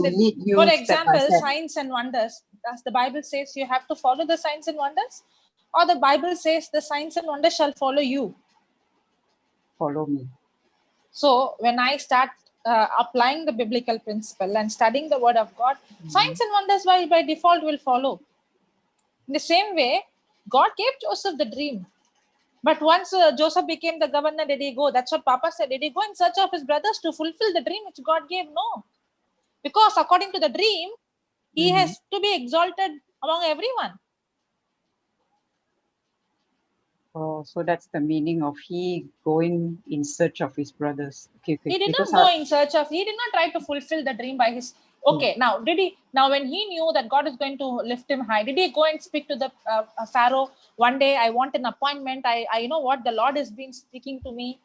for example, signs and wonders, as the Bible says, you have to follow the signs and wonders, or the Bible says the signs and wonders shall follow you. Follow me. So when I start applying the biblical principle and studying the word of God, signs and wonders by default will follow. In the same way, God gave Joseph the dream. But once Joseph became the governor, did he go? That's what Papa said. Did he go in search of his brothers to fulfill the dream which God gave? No. Because according to the dream, he has to be exalted among everyone. Oh, so that's the meaning of he going in search of his brothers. Okay. He did not go in search of, he did not try to fulfill the dream by his, now when he knew that God is going to lift him high, did he go and speak to the Pharaoh one day? I want an appointment. I know what the Lord has been speaking to me.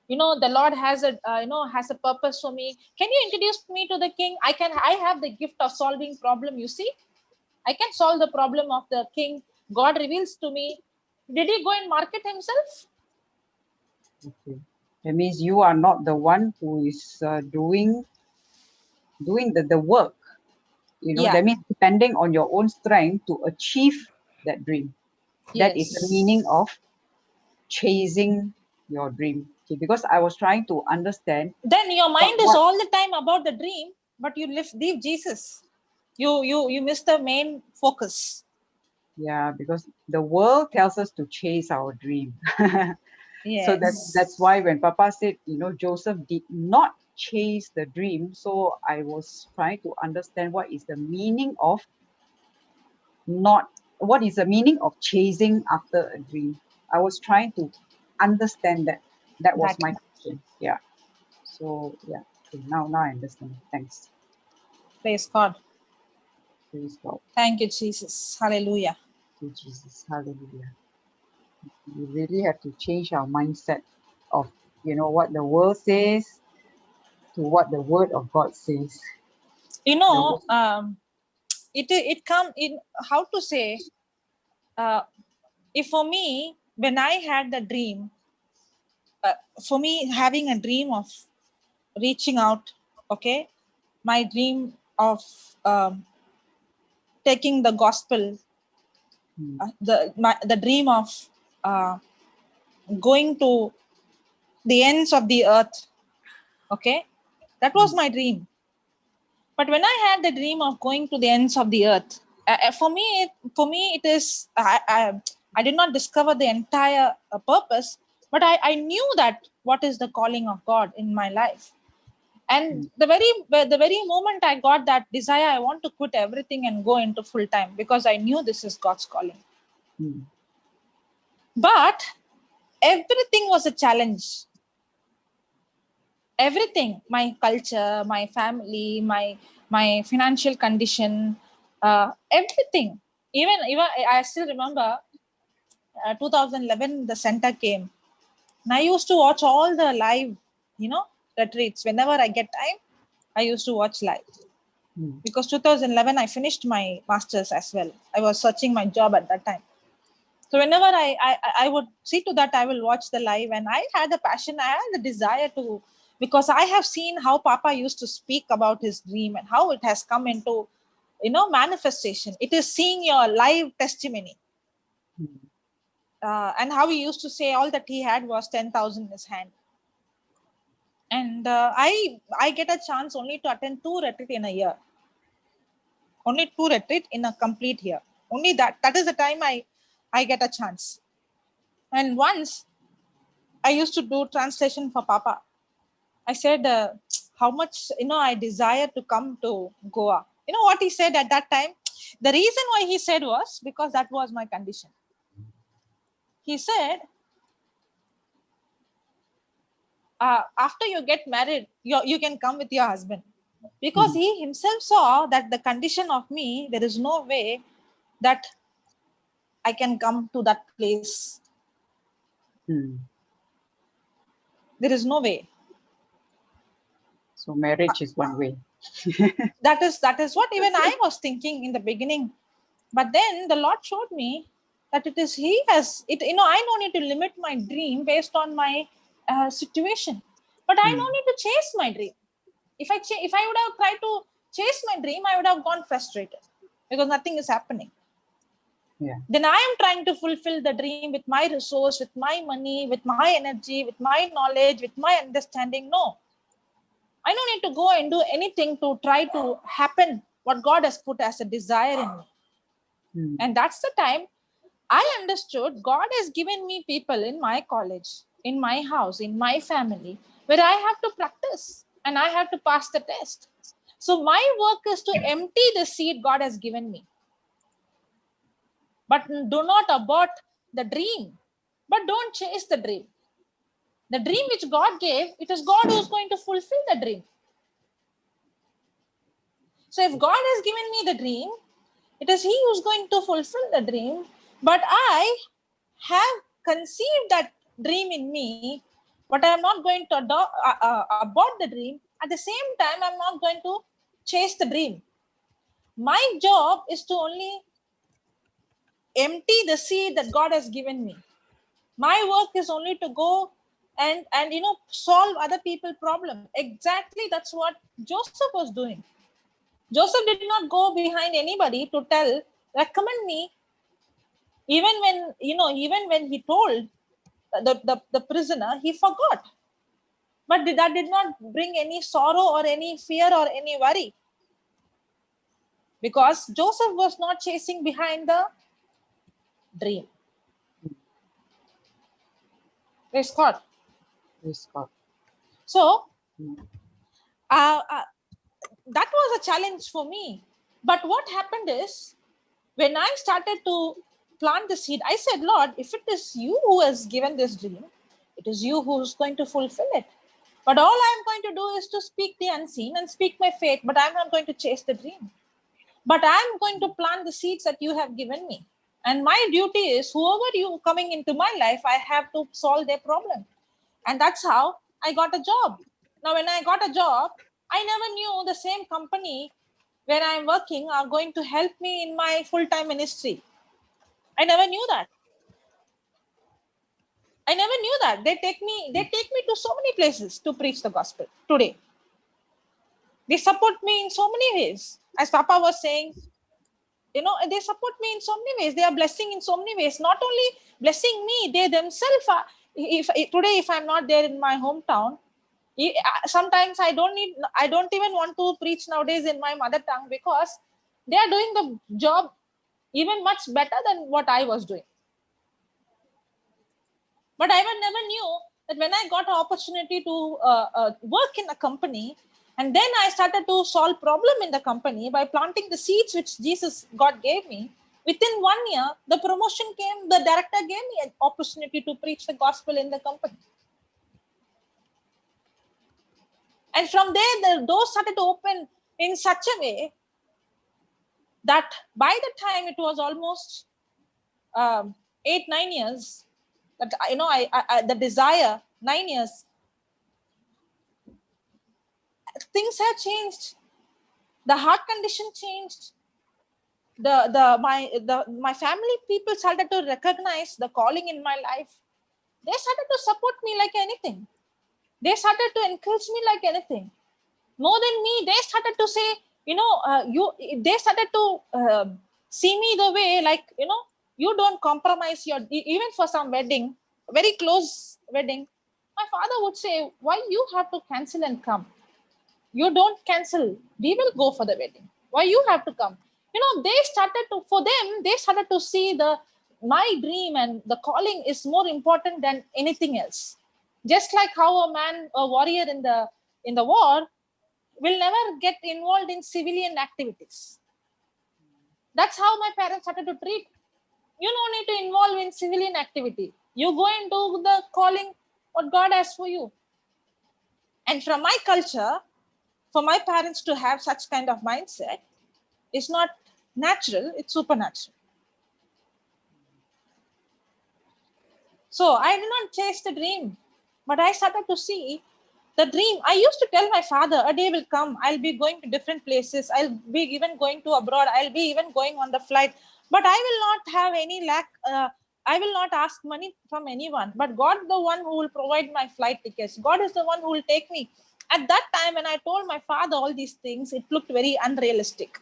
The Lord has a purpose for me. Can you introduce me to the king? I have the gift of solving problem. You see, I can solve the problem of the king. God reveals to me. Did he go and market himself? Okay. That means you are not the one who is doing the work. That means depending on your own strength to achieve that dream. Yes. That is the meaning of chasing your dream. Okay, because I was trying to understand. Then your mind is all the time about the dream, but you leave Jesus. You miss the main focus. Yeah, because the world tells us to chase our dream. Yes. So that's why when Papa said, Joseph did not chase the dream. So I was trying to understand what is the meaning of chasing after a dream. I was trying to understand that. That was my question. Yeah. So yeah. Okay, now I understand. Thanks. Praise God. Praise God. Thank you, Jesus. Hallelujah. Thank you, Jesus. Hallelujah. We really have to change our mindset of what the world says to what the word of God says. It come in, how to say, if for me, when I had the dream, for me having a dream of reaching out, okay, my dream of taking the gospel, the dream of going to the ends of the earth, okay, that was my dream. But when I had the dream of going to the ends of the earth, for me it is, I did not discover the entire purpose, but I knew that what is the calling of God in my life. And the very moment I got that desire, I want to quit everything and go into full time, because I knew this is God's calling. But everything was a challenge. Everything, my culture, my family, my financial condition, everything. Even I still remember 2011 the center came, and I used to watch all the live retreats. Whenever I get time, I used to watch live. Because 2011 I finished my masters as well. I was searching my job at that time. So whenever I would see to that, I will watch the live, and I had the passion, I had the desire to, because I have seen how Papa used to speak about his dream and how it has come into, manifestation. It is seeing your live testimony. And how he used to say all that he had was 10,000 in his hand. And I get a chance only to attend 2 retreats in a year. Only 2 retreats in a complete year. Only that is the time I get a chance. And once I used to do translation for Papa. I said, how much, I desire to come to Goa. You know what he said at that time? The reason why he said was because that was my condition. He said, after you get married, you can come with your husband. Because he himself saw that the condition of me, there is no way that I can come to that place. There is no way. So marriage is one way. That is what even I was thinking in the beginning. But then the Lord showed me that it is He has it. I don't need to limit my dream based on my situation, but I don't need to chase my dream. If I would have tried to chase my dream, I would have gone frustrated because nothing is happening. Yeah. Then I am trying to fulfill the dream with my resource, with my money, with my energy, with my knowledge, with my understanding. No, I don't need to go and do anything to try to happen what God has put as a desire in me. And that's the time I understood God has given me people in my college, in my house, in my family, where I have to practice and I have to pass the test. So my work is to empty the seed God has given me. But do not abort the dream. But don't chase the dream. The dream which God gave, it is God who is going to fulfill the dream. So if God has given me the dream, it is He who is going to fulfill the dream. But I have conceived that dream in me, but I am not going to abort the dream. At the same time, I am not going to chase the dream. My job is to only empty the seed that God has given me. My work is only to go and solve other people's problem. Exactly, that's what Joseph was doing. Joseph did not go behind anybody to recommend me. Even when he told the prisoner, he forgot. But that did not bring any sorrow or any fear or any worry. Because Joseph was not chasing behind the dream. Praise God. Praise God. So, that was a challenge for me. But what happened is, when I started to plant the seed, I said, Lord, if it is you who has given this dream, it is you who is going to fulfill it. But all I'm going to do is to speak the unseen and speak my faith, but I'm not going to chase the dream. But I'm going to plant the seeds that you have given me. And my duty is, whoever you coming into my life, I have to solve their problem. And that's how I got a job. Now, when I got a job, I never knew the same company where I'm working are going to help me in my full-time ministry. I never knew that. They take me to so many places to preach the gospel today. They support me in so many ways. As Papa was saying, they support me in so many ways. They are blessing in so many ways. Not only blessing me, they themselves are. If I'm not there in my hometown, sometimes I don't even want to preach nowadays in my mother tongue, because they are doing the job even much better than what I was doing. But I never knew that when I got an opportunity to work in a company, and then I started to solve problem in the company by planting the seeds which God gave me. Within 1 year, the promotion came. The director gave me an opportunity to preach the gospel in the company. And from there, the doors started to open in such a way that by the time it was almost 8-9 years, that the desire, 9 years, things have changed. The heart condition changed. My family people started to recognize the calling in my life. They started to support me like anything. They started to encourage me like anything. More than me, they started to say, they started to see me the way, like, you don't compromise even for some wedding, very close wedding. My father would say, why you have to cancel and come? You don't cancel. We will go for the wedding. Why you have to come? They started to see my dream and the calling is more important than anything else. Just like how a warrior in the war will never get involved in civilian activities. That's how my parents started to treat. You don't need to involve in civilian activity. You go and do the calling what God has for you. And from my culture, for my parents to have such kind of mindset is not natural, it's supernatural. So I did not chase the dream, but I started to see the dream. I used to tell my father, a day will come, I'll be going to different places, I'll be even going to abroad, I'll be even going on the flight, but I will not have any lack, I will not ask money from anyone, but God the one who will provide my flight tickets. God is the one who will take me. At that time, when I told my father all these things, it looked very unrealistic.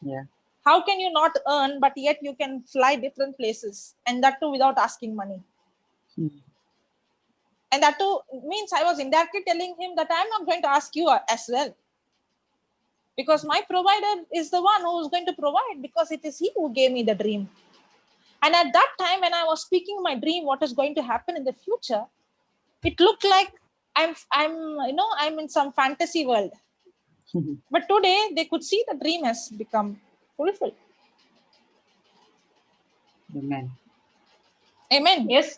Yeah. How can you not earn, but yet you can fly different places, and that too without asking money? And that too means I was indirectly telling him that I'm not going to ask you as well. Because my provider is the one who is going to provide, because it is he who gave me the dream. And at that time, when I was speaking my dream, what is going to happen in the future, it looked like I'm in some fantasy world. But today they could see the dream has become fulfilled. Amen. Amen. Yes,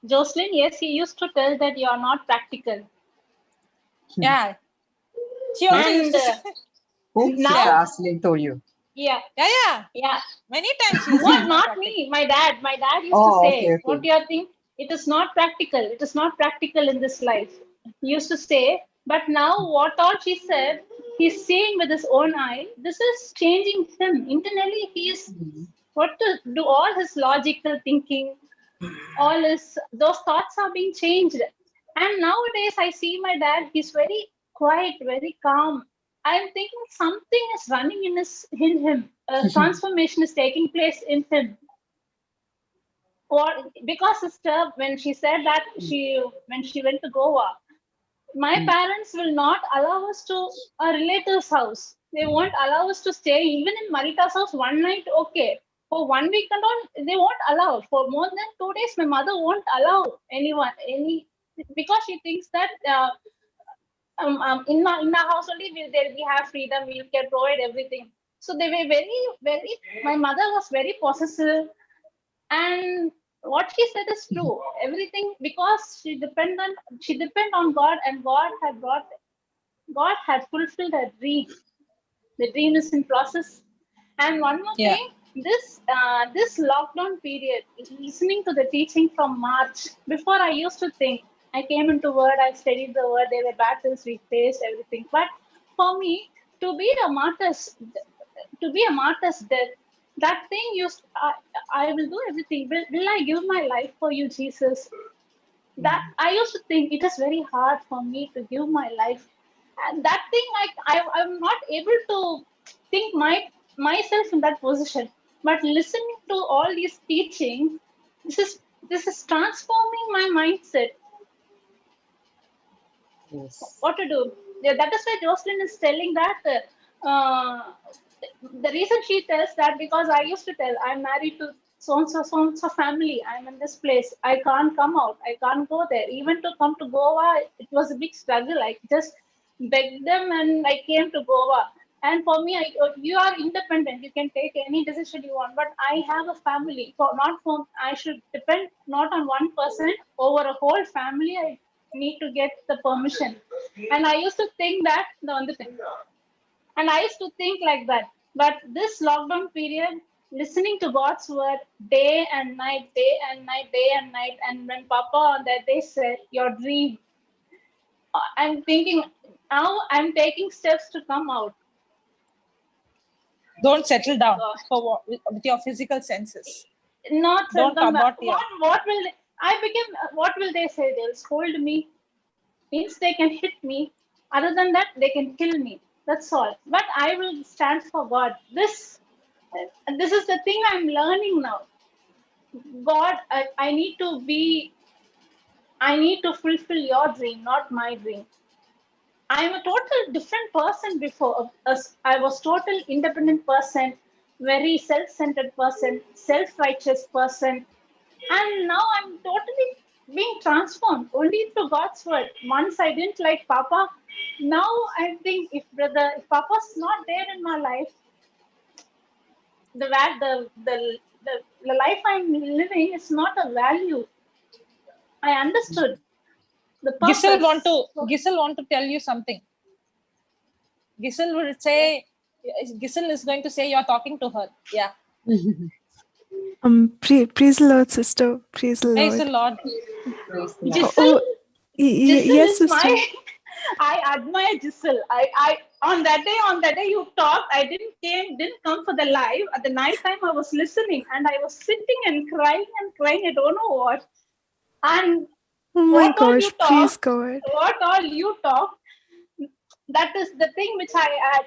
Jocelyn, yes, he used to tell that you are not practical. Yeah. She also used to say, who? Now, Jocelyn told you. Yeah. Many times. What? Not me. My dad. My dad used to say, okay. "What do you think? It is not practical. It is not practical in this life." He used to say, but now what all she said, he's seeing with his own eye. This is changing him internally. He is what to do. All his logical thinking, all his those thoughts are being changed. And nowadays, I see my dad. He's very quiet, very calm. I'm thinking something is running in him. A transformation is taking place in him. Or because sister, when she said that when she went to Goa, my parents will not allow us to a relative's house. They won't allow us to stay even in Marita's house one night. Okay, for 1 week and all, they won't allow. For more than 2 days, my mother won't allow anyone because she thinks that. In our house only we have freedom, we can provide everything. So they were very my mother was very possessive, and what she said is true. Everything, because she depend on God, and God had fulfilled her dream. The dream is in process. And one more thing, this lockdown period, listening to the teaching from March, before I used to think, I came into word, I studied the word, there were battles, we faced everything. But for me, to be a martyr's death, that thing I will do everything. Will I give my life for you, Jesus? That I used to think it is very hard for me to give my life. And that thing, I'm not able to think myself in that position. But listening to all these teaching, this is transforming my mindset. Yes. What to do? Yeah, that is why Jocelyn is telling that. The reason she tells that, because I used to tell, I'm married to so and so family. I'm in this place. I can't come out. I can't go there. Even to come to Goa, it was a big struggle. I just begged them and I came to Goa. And for me, you are independent. You can take any decision you want. But I have a family. I should depend not on one person, over a whole family. I need to get the permission. And I used to think that and I used to think like that. But this lockdown period, listening to God's word day and night, and when Papa on that day said, your dream, I'm thinking, now I'm taking steps to come out. Don't settle down with your physical senses. Not don't abort what will what will they say? They'll scold me. Means they can hit me. Other than that, they can kill me. That's all. But I will stand for God. This is the thing I'm learning now. God, I need to fulfill your dream, not my dream. I'm a total different person before. I was total independent person, very self-centered person, self-righteous person. And now I'm totally being transformed only through God's word. Once I didn't like Papa. Now I think if Papa's not there in my life, the life I'm living is not a value. I understood the purpose. Giselle want to tell you something. Giselle will say, Giselle is going to say you're talking to her. Yeah. Praise the Lord, sister. Praise the Lord. Praise the Lord. Giselle, yes, sister. I admire Giselle. I on that day you talked. I didn't come for the live. At the night time, I was listening and I was sitting and crying. I don't know what. And oh my gosh, praise God. What all you talk, that is the thing which I had,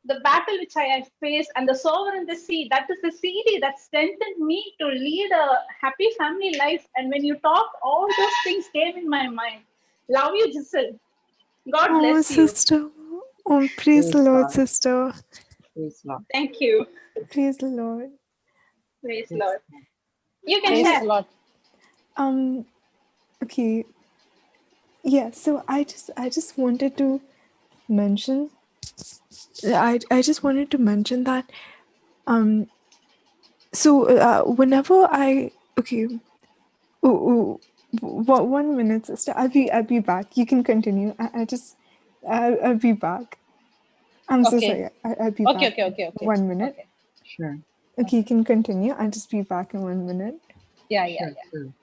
the battle which I had faced, and the sower in the seed. That is the CD that strengthened me to lead a happy family life. And when you talk, all those things came in my mind. Love you, Giselle. God bless you. Sister. Oh, praise the Lord, sister. Praise Lord. Thank you. Praise the Lord. Praise Lord. You can Praise share. the Lord. Okay. Yeah, so I just wanted to mention I just wanted to mention that so whenever what 1 minute, sister, I'll be back. You can continue. I'll be back. I'm so sorry. I'll be back. Okay. 1 minute. Okay. Sure. Okay, you can continue. I'll just be back in 1 minute. Yeah. Sure.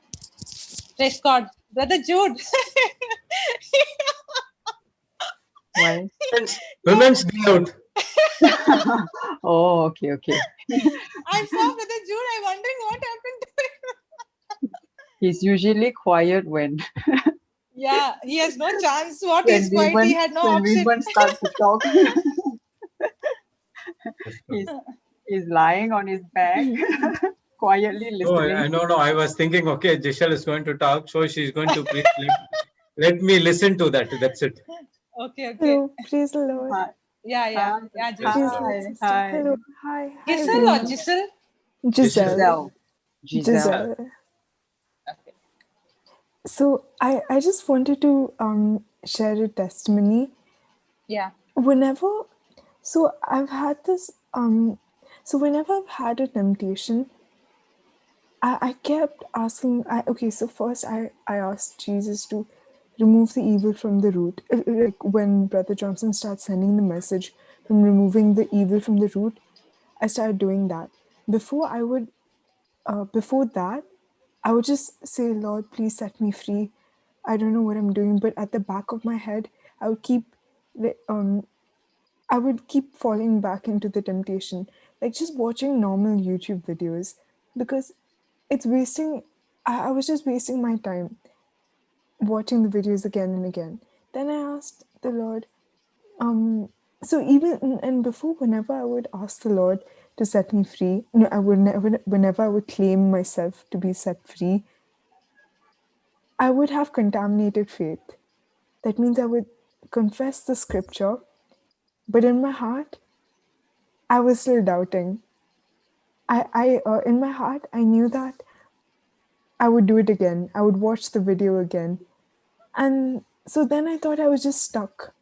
Praise God. Brother Jude. Why? Women's Day out. Oh, okay. I saw Brother Jude. I'm wondering what happened to him. He's usually quiet when. Yeah, he has no chance. What is quiet? He had no when option. women start to talk. he's lying on his back, quietly listening. No. I was thinking, okay, Giselle is going to talk, so she's going to please let me listen to that. That's it. Okay. Hello, praise the Lord. Hi. Yeah. Hi. Hello, hi. Giselle or Giselle? Giselle. Okay. So I just wanted to share a testimony. Yeah. Whenever I've had this whenever I've had a temptation, I kept asking. So first I asked Jesus to remove the evil from the root. Like when Brother Johnson starts sending the message from removing the evil from the root, I started doing that. Before that, I would just say, Lord, please set me free. I don't know what I'm doing, but at the back of my head, I would keep falling back into the temptation, like just watching normal YouTube videos, because it's wasting. I was just wasting my time watching the videos again and again. Then I asked the Lord. So even and before, whenever I would ask the Lord to set me free, I would never. Whenever I would claim myself to be set free, I would have contaminated faith. That means I would confess the scripture, but in my heart, I was still doubting. In my heart, I knew that I would do it again. I would watch the video again. And so then I thought I was just stuck.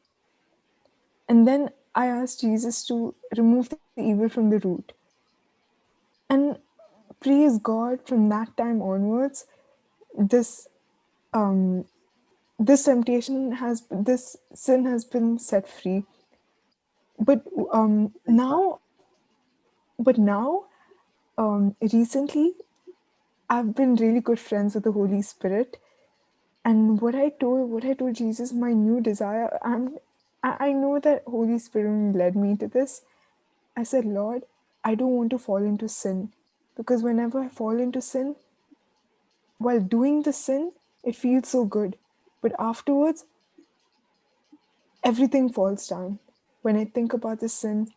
And then I asked Jesus to remove the evil from the root. And praise God, from that time onwards, this sin has been set free. But now recently, I've been really good friends with the Holy Spirit, and what I told Jesus, my new desire, I know that Holy Spirit led me to this. I said, Lord, I don't want to fall into sin, because whenever I fall into sin, while doing the sin, it feels so good, but afterwards, everything falls down. When I think about the sin,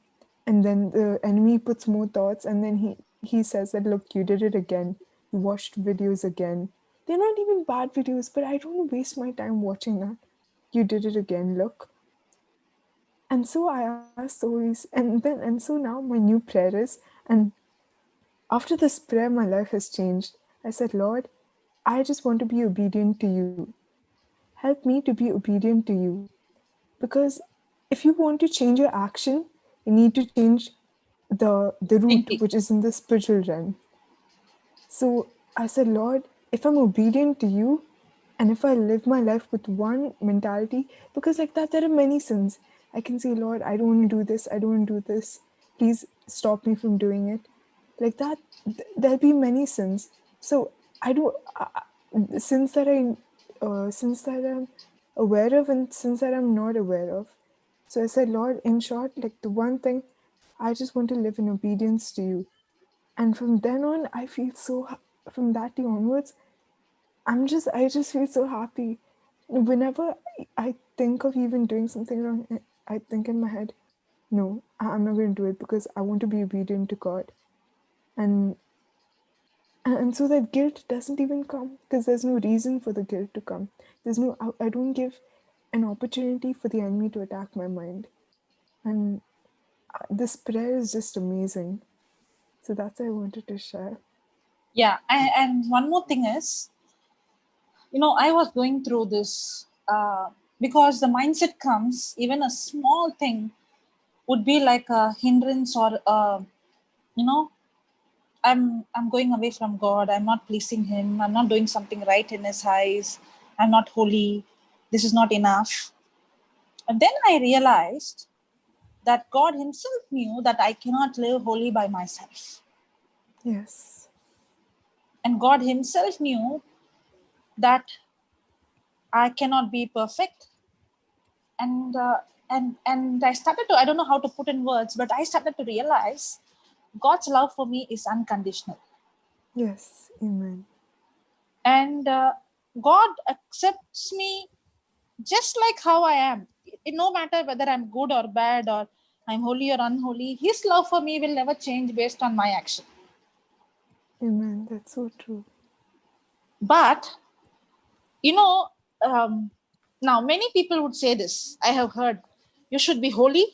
and then the enemy puts more thoughts, and then he says that, look, you did it again. You watched videos again. They're not even bad videos, but I don't want to waste my time watching that. You did it again, look. And so I asked the Holy and so now my new prayer is, and after this prayer, my life has changed. I said, Lord, I just want to be obedient to you. Help me to be obedient to you. Because if you want to change your action, you need to change the root, which is in the spiritual realm. So I said, Lord, if I'm obedient to you, and if I live my life with one mentality, because like that, there are many sins. I can say, Lord, I don't want to do this. I don't want to do this. Please stop me from doing it. Like that, there'll be many sins. So I do sins that I'm aware of and sins that I'm not aware of. So I said, Lord, in short, like the one thing, I just want to live in obedience to you. And from then on, I feel so, from that day onwards, I just feel so happy. Whenever I think of even doing something wrong, I think in my head, no, I'm not going to do it because I want to be obedient to God. And so that guilt doesn't even come because there's no reason for the guilt to come. I don't give an opportunity for the enemy to attack my mind. And this prayer is just amazing. So that's what I wanted to share. Yeah, and one more thing is, I was going through this because the mindset comes, even a small thing would be like a hindrance or, I'm going away from God. I'm not pleasing him. I'm not doing something right in his eyes. I'm not holy. This is not enough. And then I realized that God himself knew that I cannot live holy by myself. Yes. And God himself knew that I cannot be perfect. And I started to, I don't know how to put in words, but I started to realize God's love for me is unconditional. Yes, amen. And God accepts me just like how I am. No matter whether I'm good or bad or I'm holy or unholy, his love for me will never change based on my action. Amen, that's so true. But, now many people would say this. I have heard, you should be holy,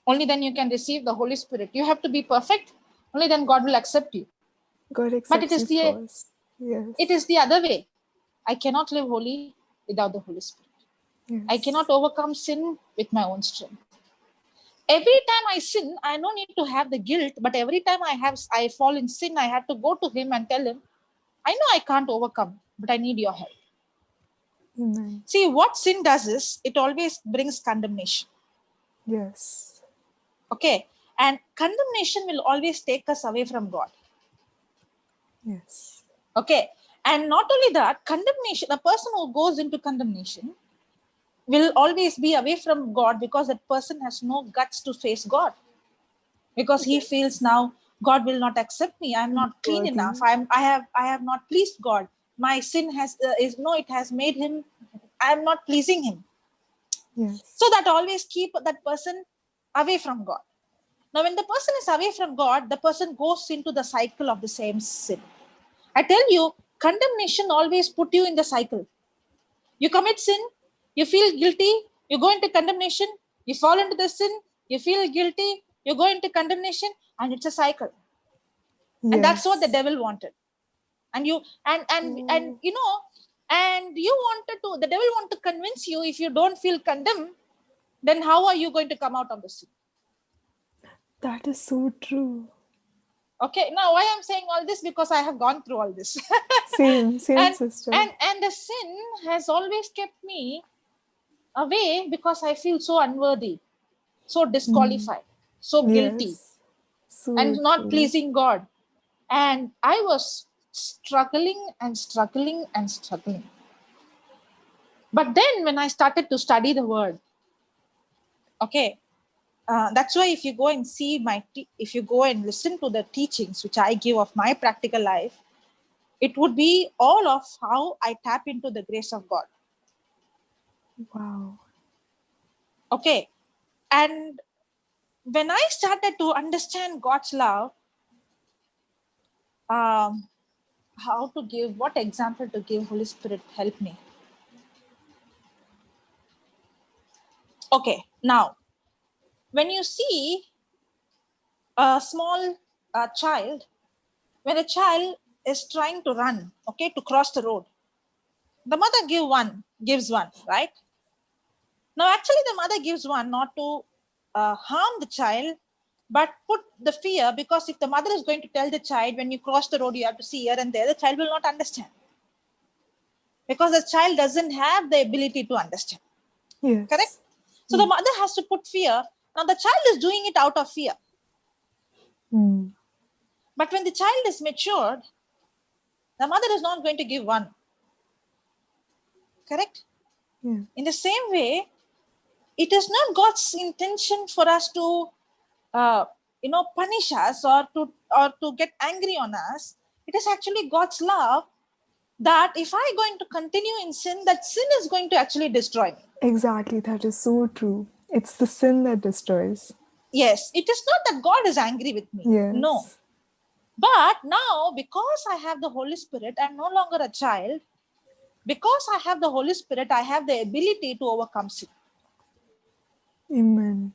only then you can receive the Holy Spirit. You have to be perfect, only then God will accept you. God accepts but it is you first. Yes. It is the other way. I cannot live holy without the Holy Spirit. Yes. I cannot overcome sin with my own strength. Every time I sin, I don't need to have the guilt, but every time I fall in sin, I have to go to him and tell him, I know I can't overcome, but I need your help. Amen. See, what sin does is, it always brings condemnation. Yes. Okay. And condemnation will always take us away from God. Yes. Okay. And not only that, condemnation, a person who goes into condemnation will always be away from God because that person has no guts to face God. Because he feels now God will not accept me. I'm not clean enough. I have not pleased God. My sin it has made him, I am not pleasing him. Yes. So that always keep that person away from God. Now, when the person is away from God, the person goes into the cycle of the same sin. I tell you, condemnation always put you in the cycle. You commit sin, you feel guilty, you go into condemnation, you fall into the sin, you feel guilty, you go into condemnation, and it's a cycle. Yes. And that's what the devil wanted. And you and you know, and you wanted to, the devil want to convince you, if you don't feel condemned, then how are you going to come out of the sin? That is so true. Okay, now why I'm saying all this, because I have gone through all this. Same sister. And the sin has always kept me away because I feel so unworthy, so disqualified, so guilty, so and not true. pleasing God. And I was struggling and struggling and struggling. But then when I started to study the word, okay, that's why if you go and see if you go and listen to the teachings which I give of my practical life, it would be all of how I tap into the grace of God. Wow. Okay. And when I started to understand God's love, how to give, what example to give, Holy Spirit, help me. Okay. Now, when you see a small child, when a child is trying to run, okay, to cross the road. The mother gives one, right? Now, actually, the mother gives one not to harm the child, but put the fear, because if the mother is going to tell the child, when you cross the road, you have to see here and there, the child will not understand. Because the child doesn't have the ability to understand. Yes. Correct? So the mother has to put fear. Now, the child is doing it out of fear. But when the child is matured, the mother is not going to give one. Correct? Yeah. In the same way, it is not God's intention for us to, punish us or to get angry on us. It is actually God's love that if I'm going to continue in sin, that sin is going to actually destroy me. Exactly. That is so true. It's the sin that destroys. Yes. It is not that God is angry with me. Yes. No. But now, because I have the Holy Spirit, I'm no longer a child. Because I have the Holy Spirit, I have the ability to overcome sin. Amen.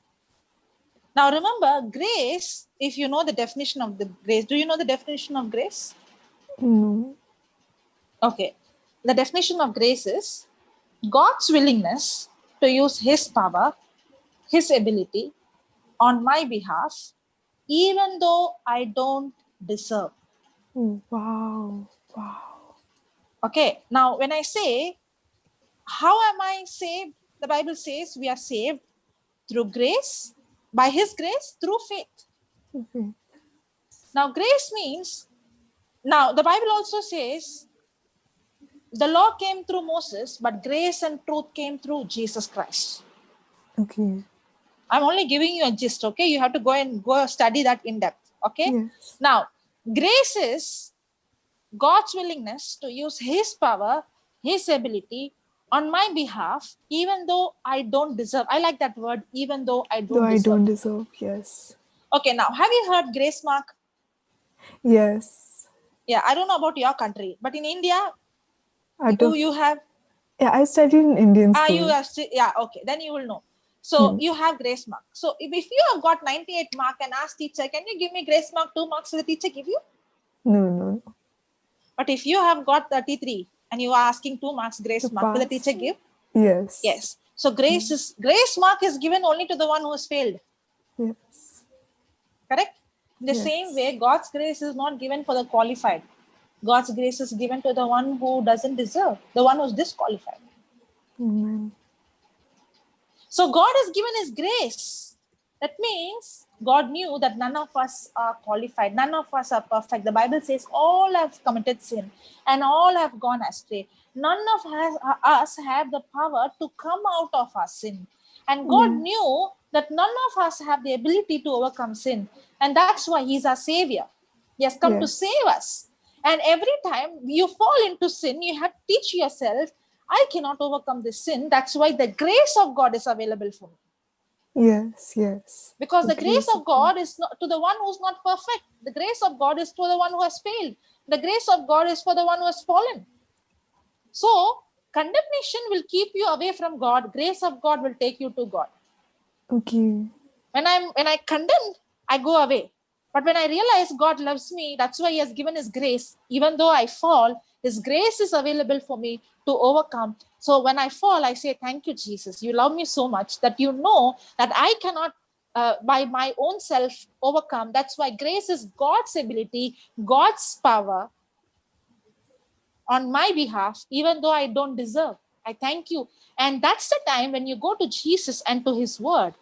Now remember, grace, if you know the definition of the grace, do you know the definition of grace? No. Okay. The definition of grace is God's willingness to use His power, His ability on my behalf, even though I don't deserve. Oh, wow. Wow. Okay. Now, when I say, how am I saved? The Bible says we are saved through grace, by His grace, through faith. Okay. Now, grace means, now the Bible also says, the law came through Moses, but grace and truth came through Jesus Christ. Okay. I'm only giving you a gist, okay? You have to go study that in depth, okay? Yes. Now, grace is God's willingness to use His power, His ability on my behalf, even though I don't deserve. I like that word, even though I don't deserve. I don't deserve, yes. Okay, now, have you heard grace mark? Yes. Yeah, I don't know about your country, but in India, you have... Yeah, I studied in Indian school. Yeah, okay, then you will know. So you have grace mark. So if you have got 98 mark and ask teacher, can you give me grace mark 2 marks, will the teacher give you? No. But if you have got 33 and you are asking 2 marks grace mark, will the teacher give? Yes. Yes. So grace mark is given only to the one who has failed. Yes. Correct? In the same way, God's grace is not given for the qualified. God's grace is given to the one who doesn't deserve, the one who's disqualified. Amen. So God has given His grace. That means God knew that none of us are qualified. None of us are perfect. The Bible says all have committed sin and all have gone astray. None of us have the power to come out of our sin. And God knew that none of us have the ability to overcome sin. And that's why He's our Savior. He has come to save us. And every time you fall into sin, you have to teach yourself, I cannot overcome this sin. That's why the grace of God is available for me. Yes. Because the grace of God is not to the one who's not perfect. The grace of God is to the one who has failed. The grace of God is for the one who has fallen. So, condemnation will keep you away from God. Grace of God will take you to God. Okay. When I condemn, I go away. But when I realize God loves me, that's why He has given His grace. Even though I fall, His grace is available for me to overcome. So when I fall, I say, thank you, Jesus. You love me so much that you know that I cannot by my own self overcome. That's why grace is God's ability, God's power on my behalf, even though I don't deserve. I thank you. And that's the time when you go to Jesus and to His word,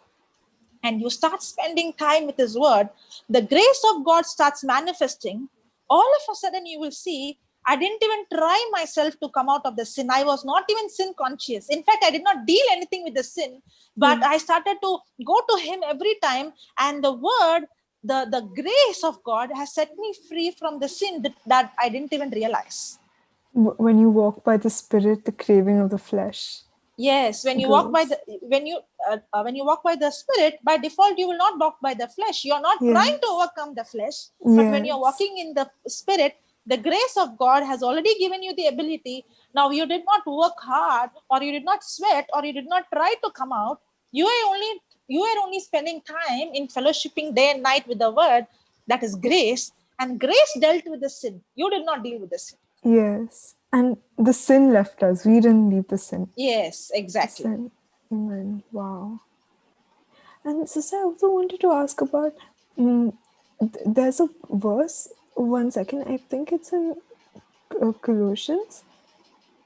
and you start spending time with His word, the grace of God starts manifesting. All of a sudden you will see, I didn't even try myself to come out of the sin. I was not even sin conscious. In fact, I did not deal anything with the sin, but I started to go to Him every time. And the word, the grace of God has set me free from the sin that I didn't even realize. When you walk by the Spirit, the craving of the flesh. Yes, when you walk by the Spirit, by default you will not walk by the flesh. You are not trying to overcome the flesh, but when you're walking in the Spirit, the grace of God has already given you the ability. Now you did not work hard, or you did not sweat, or you did not try to come out. You are only spending time in fellowshipping day and night with the word. That is grace, And grace dealt with the sin. You did not deal with the sin. Yes. And the sin left us. We didn't leave the sin. Yes, exactly. Sin. Amen. Wow. And sister, I also wanted to ask about, there's a verse, one second, I think it's in Colossians.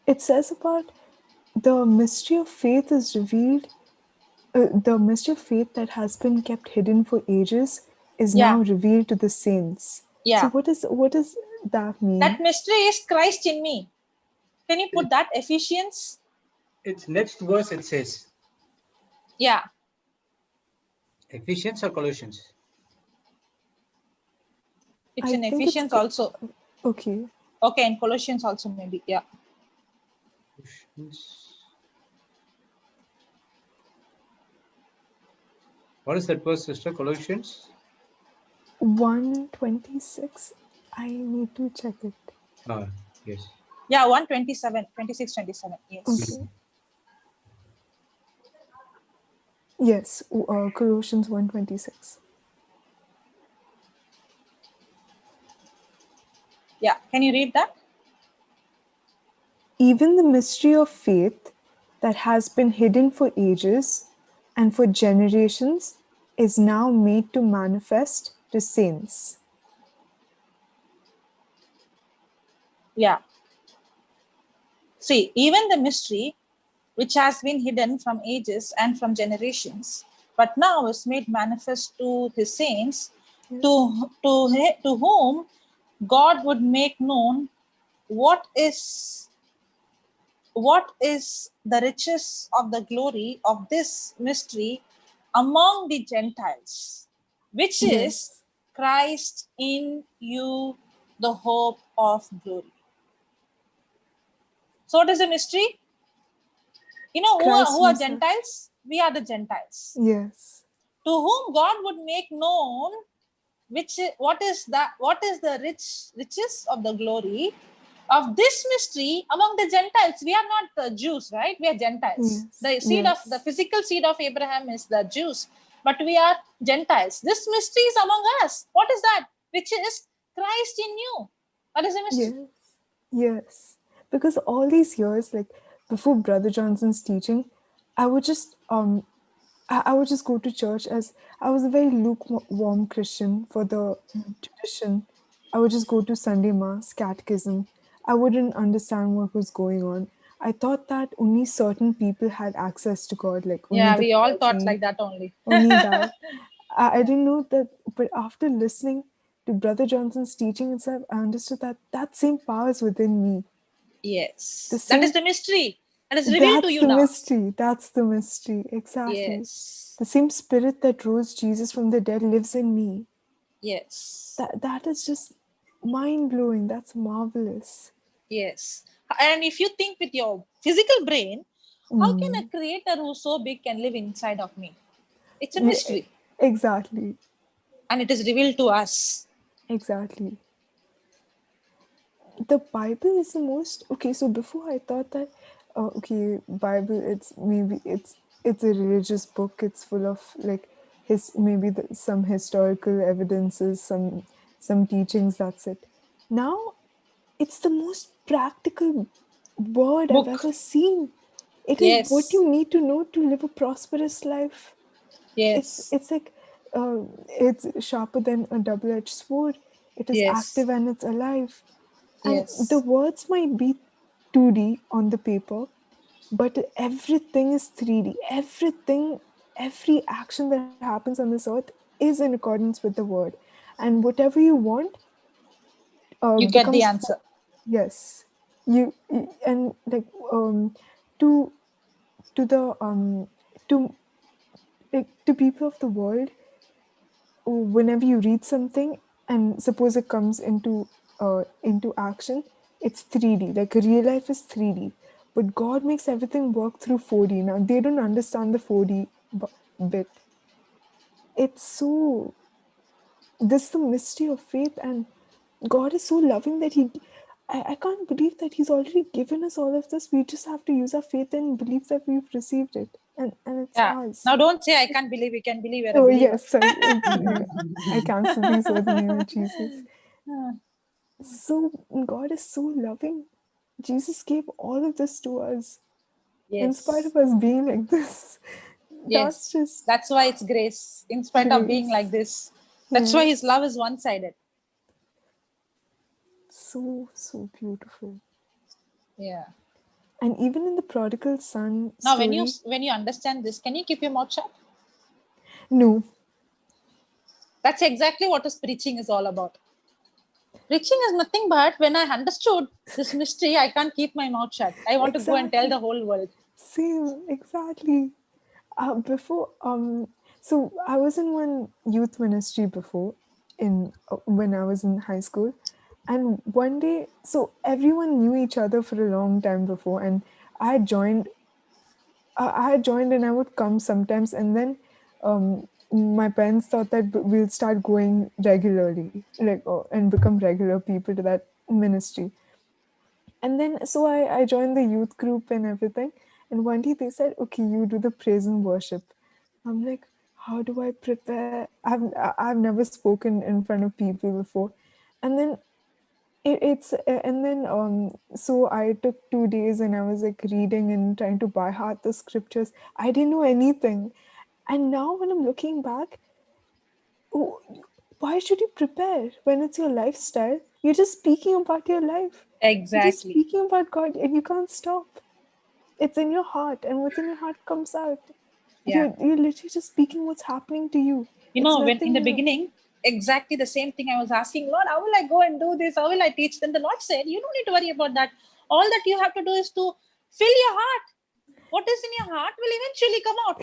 It says about the mystery of faith is revealed, the mystery of faith that has been kept hidden for ages is now revealed to the saints. Yeah. So what does that mean? That mystery is Christ in me. Can you put that? Ephesians? It's next verse it says. Yeah. Ephesians or Colossians? It's in Ephesians also. Okay. Okay, in Colossians also maybe. Yeah. What is that verse, sister? Colossians? 1:26. I need to check it. Yes. Yeah, 1:27, 26, 27. Yes. Okay. Yes, Colossians 1:26. Yeah, can you read that? Even the mystery of faith that has been hidden for ages and for generations is now made to manifest to saints. Yeah. See, even the mystery which has been hidden from ages and from generations, but now is made manifest to his saints, to whom God would make known what is the riches of the glory of this mystery among the Gentiles, which is Christ in you, the hope of glory. So what is the mystery? You know, who are Gentiles? We are the Gentiles. Yes. To whom God would make known what is the riches of the glory of this mystery among the Gentiles. We are not Jews, right? We are Gentiles. Yes. The physical seed of Abraham is the Jews, but we are Gentiles. This mystery is among us. What is that? Which is Christ in you. What is the mystery? Yes. Because all these years, like before Brother Johnson's teaching, I would just go to church as I was a very lukewarm Christian for the tradition. I would just go to Sunday Mass, catechism. I wouldn't understand what was going on. I thought that only certain people had access to God. Like we all thought like that only. Only that. I didn't know that, but after listening to Brother Johnson's teaching itself, I understood that same power is within me. Yes. That is the mystery. That is revealed to you now. That's the mystery. Exactly. Yes. The same spirit that rose Jesus from the dead lives in me. Yes. That is just mind-blowing. That's marvelous. Yes. And if you think with your physical brain, how can a creator who's so big can live inside of me? It's a mystery. Exactly. And it is revealed to us. Exactly. The Bible is the most... Okay, so before I thought that, Bible, it's a religious book. It's full of like some historical evidences, some teachings, that's it. Now, it's the most practical word I've ever seen. It is what you need to know to live a prosperous life. Yes. It's like, it's sharper than a double-edged sword. It is active and it's alive. And the words might be 2D on the paper, but everything is 3D. Every action that happens on this earth is in accordance with the word. And whatever you want, you get the answer. Yes. To people of the world, whenever you read something and suppose it comes into action, it's 3D. Like real life is 3D, but God makes everything work through 4D. Now they don't understand the 4D bit. This is the mystery of faith, and God is so loving that I can't believe that He's already given us all of this. We just have to use our faith and believe that we've received it, and it's ours. Now don't say I can't believe. You can believe. Yes, I cancel these words in the name of Jesus. So God is so loving. Jesus gave all of this to us. Yes. In spite of us being like this. Yes. That's why it's grace. In spite of being like this. That's why his love is one-sided. So beautiful. Yeah. And even in the prodigal son now story, when you understand this, can you keep your mouth shut? No. That's exactly what his preaching is all about. Preaching is nothing but when I understood this mystery, I can't keep my mouth shut. I want to go and tell the whole world. Same, exactly. Before, so I was in one youth ministry before, when I was in high school, and one day, so everyone knew each other for a long time before, and I had joined. And I would come sometimes, and then my parents thought that we'll start going regularly, and become regular people to that ministry. And then, so I joined the youth group and everything. And one day they said, okay, you do the praise and worship. I'm like, how do I prepare? I've never spoken in front of people before. And then so I took 2 days and I was like reading and trying to by heart the scriptures. I didn't know anything. And now when I'm looking back, why should you prepare when it's your lifestyle? You're just speaking about your life. Exactly. You're just speaking about God and you can't stop. It's in your heart, and what's in your heart comes out. Yeah. You're literally just speaking what's happening to you. You know, when in the beginning, exactly the same thing I was asking, Lord, how will I go and do this? How will I teach? Then the Lord said, you don't need to worry about that. All that you have to do is to fill your heart. What is in your heart will eventually come out.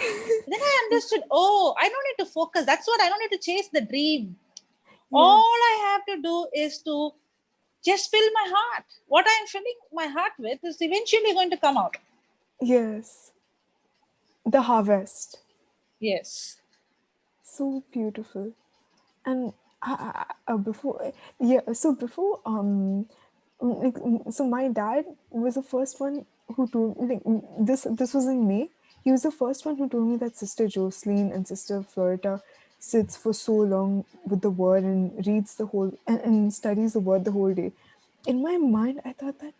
Then I understood, I don't need to focus. That's what I don't need to chase the dream. Yes. All I have to do is to just fill my heart. What I'm filling my heart with is eventually going to come out. Yes. The harvest. Yes. So beautiful. And before my dad was the first one who told me, this was in May. He was the first one who told me that Sister Jocelyn and Sister Florita sits for so long with the word and reads the whole and studies the word the whole day. In my mind, I thought that,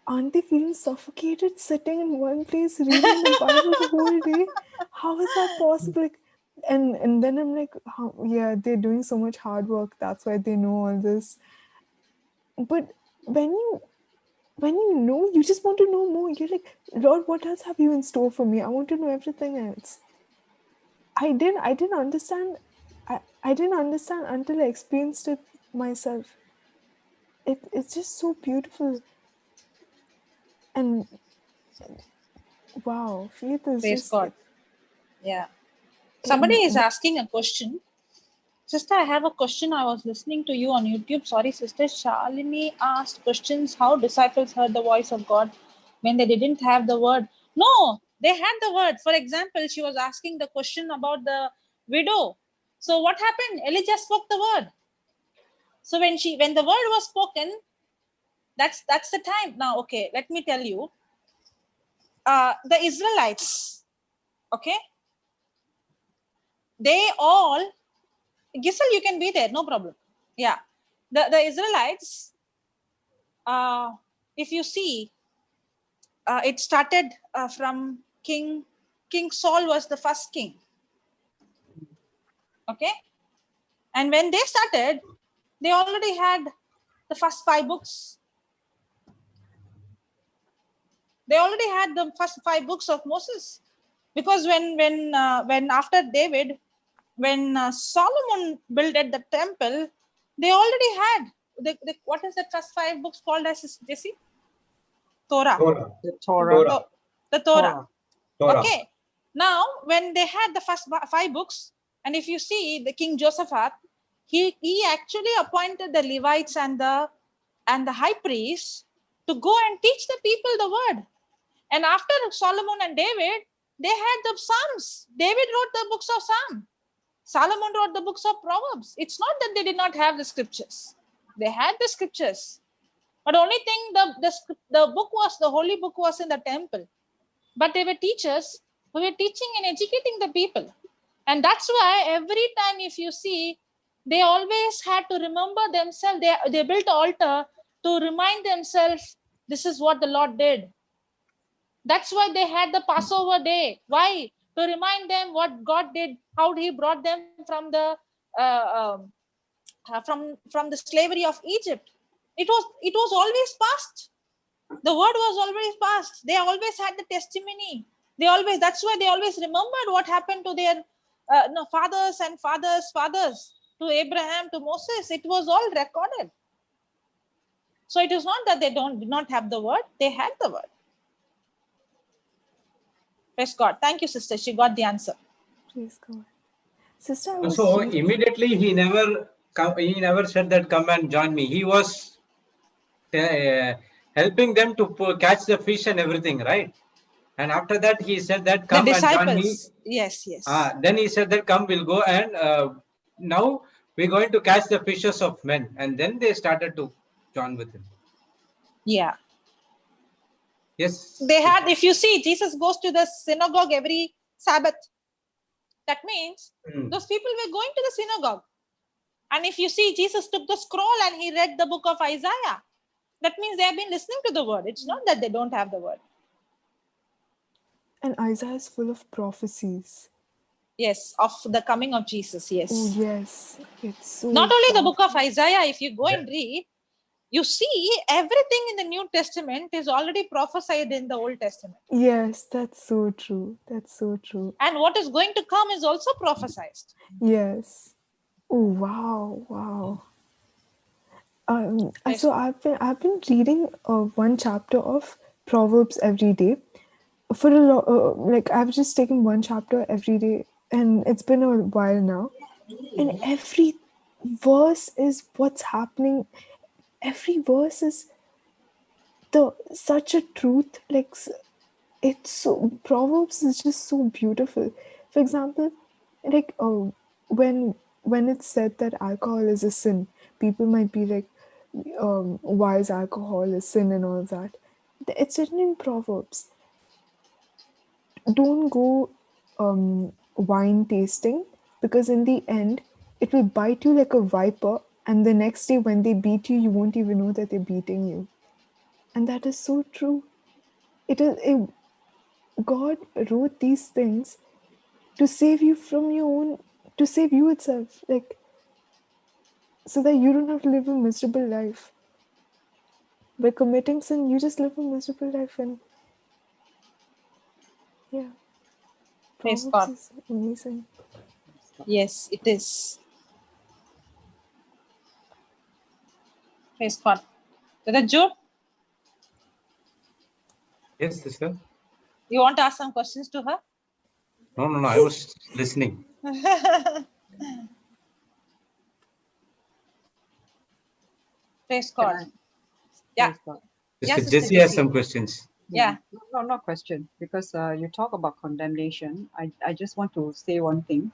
aren't they feeling suffocated sitting in one place reading the Bible the whole day? How is that possible? And then I'm like, they're doing so much hard work. That's why they know all this. But when you know, you just want to know more. You're like, Lord, what else have you in store for me? I want to know everything else. I didn't understand. I didn't understand until I experienced it myself. It's just so beautiful. And wow, faith is Praise just God. Yeah. Somebody is asking a question. Sister, I have a question. I was listening to you on YouTube. Sorry, Sister Shalini asked questions. How disciples heard the voice of God when they didn't have the word? No, they had the word. For example, she was asking the question about the widow. So what happened? Elijah spoke the word. So when the word was spoken, that's the time. Now, okay, let me tell you. The Israelites, okay, they all, Giselle, you can be there, no problem. Yeah. The Israelites, if you see, it started from King Saul was the first king. Okay. And when they started, they already had the first 5 books. They already had the first 5 books of Moses. Because when after David, when Solomon built at the temple, they already had what is the first 5 books called as, Jesse? Torah. The Torah. The Torah. Okay. Now, when they had the first 5 books, and if you see the King Josaphat, he actually appointed the Levites and the high priests to go and teach the people the word. And after Solomon and David, they had the Psalms. David wrote the books of Psalm. Solomon wrote the books of Proverbs. It's not that they did not have the scriptures. They had the scriptures. But only thing, the holy book was in the temple. But they were teachers who were teaching and educating the people. And that's why every time if you see They always had to remember themselves. They built an altar to remind themselves, this is what the Lord did. That's why they had the Passover day. Why? To remind them what God did, how He brought them from the from the slavery of Egypt. It was always past. The word was always past. They always had the testimony. That's why they always remembered what happened to their fathers and fathers, to Abraham, to Moses. It was all recorded. So it is not that they did not have the word. They had the word. Praise God. Thank you, sister. She got the answer. Praise God. Sister, so immediately he never said that come and join me. He was helping them to catch the fish and everything, right? And after that he said that come and join me. Yes. Then he said that come, we'll go, and now we're going to catch the fishes of men. And then they started to join with him. Yeah. Yes. They had, if you see, Jesus goes to the synagogue every Sabbath. That means those people were going to the synagogue. And if you see, Jesus took the scroll and he read the book of Isaiah. That means they have been listening to the word. It's not that they don't have the word. And Isaiah is full of prophecies. Yes, of the coming of Jesus, yes. Oh, yes. It's so not only the book of Isaiah, if you go and read, you see everything in the New Testament is already prophesied in the Old Testament. Yes, that's so true. That's so true. And what is going to come is also prophesied. Yes. Oh, wow. So I've been reading one chapter of Proverbs every day. For I've just taken one chapter every day, and it's been a while now. And every verse is what's happening. Every verse is such a truth. Like, it's so, Proverbs is just so beautiful. For example, like when it's said that alcohol is a sin, people might be like, why is alcohol a sin and all that. It's written in Proverbs. Don't go wine tasting, because in the end it will bite you like a viper, and the next day when they beat you, you won't even know that they're beating you. And that is so true. God wrote these things to save you from to save you itself, like, so that you don't have to live a miserable life. By committing sin, you just live a miserable life. And yeah, Proverbs is amazing. Yes, it is. Praise God. Brother Joe? Yes, sister. You want to ask some questions to her? No, I was listening. Praise God. Yeah. Sister Jessie has some questions. Yeah. No, not question. Because you talk about condemnation. I just want to say one thing.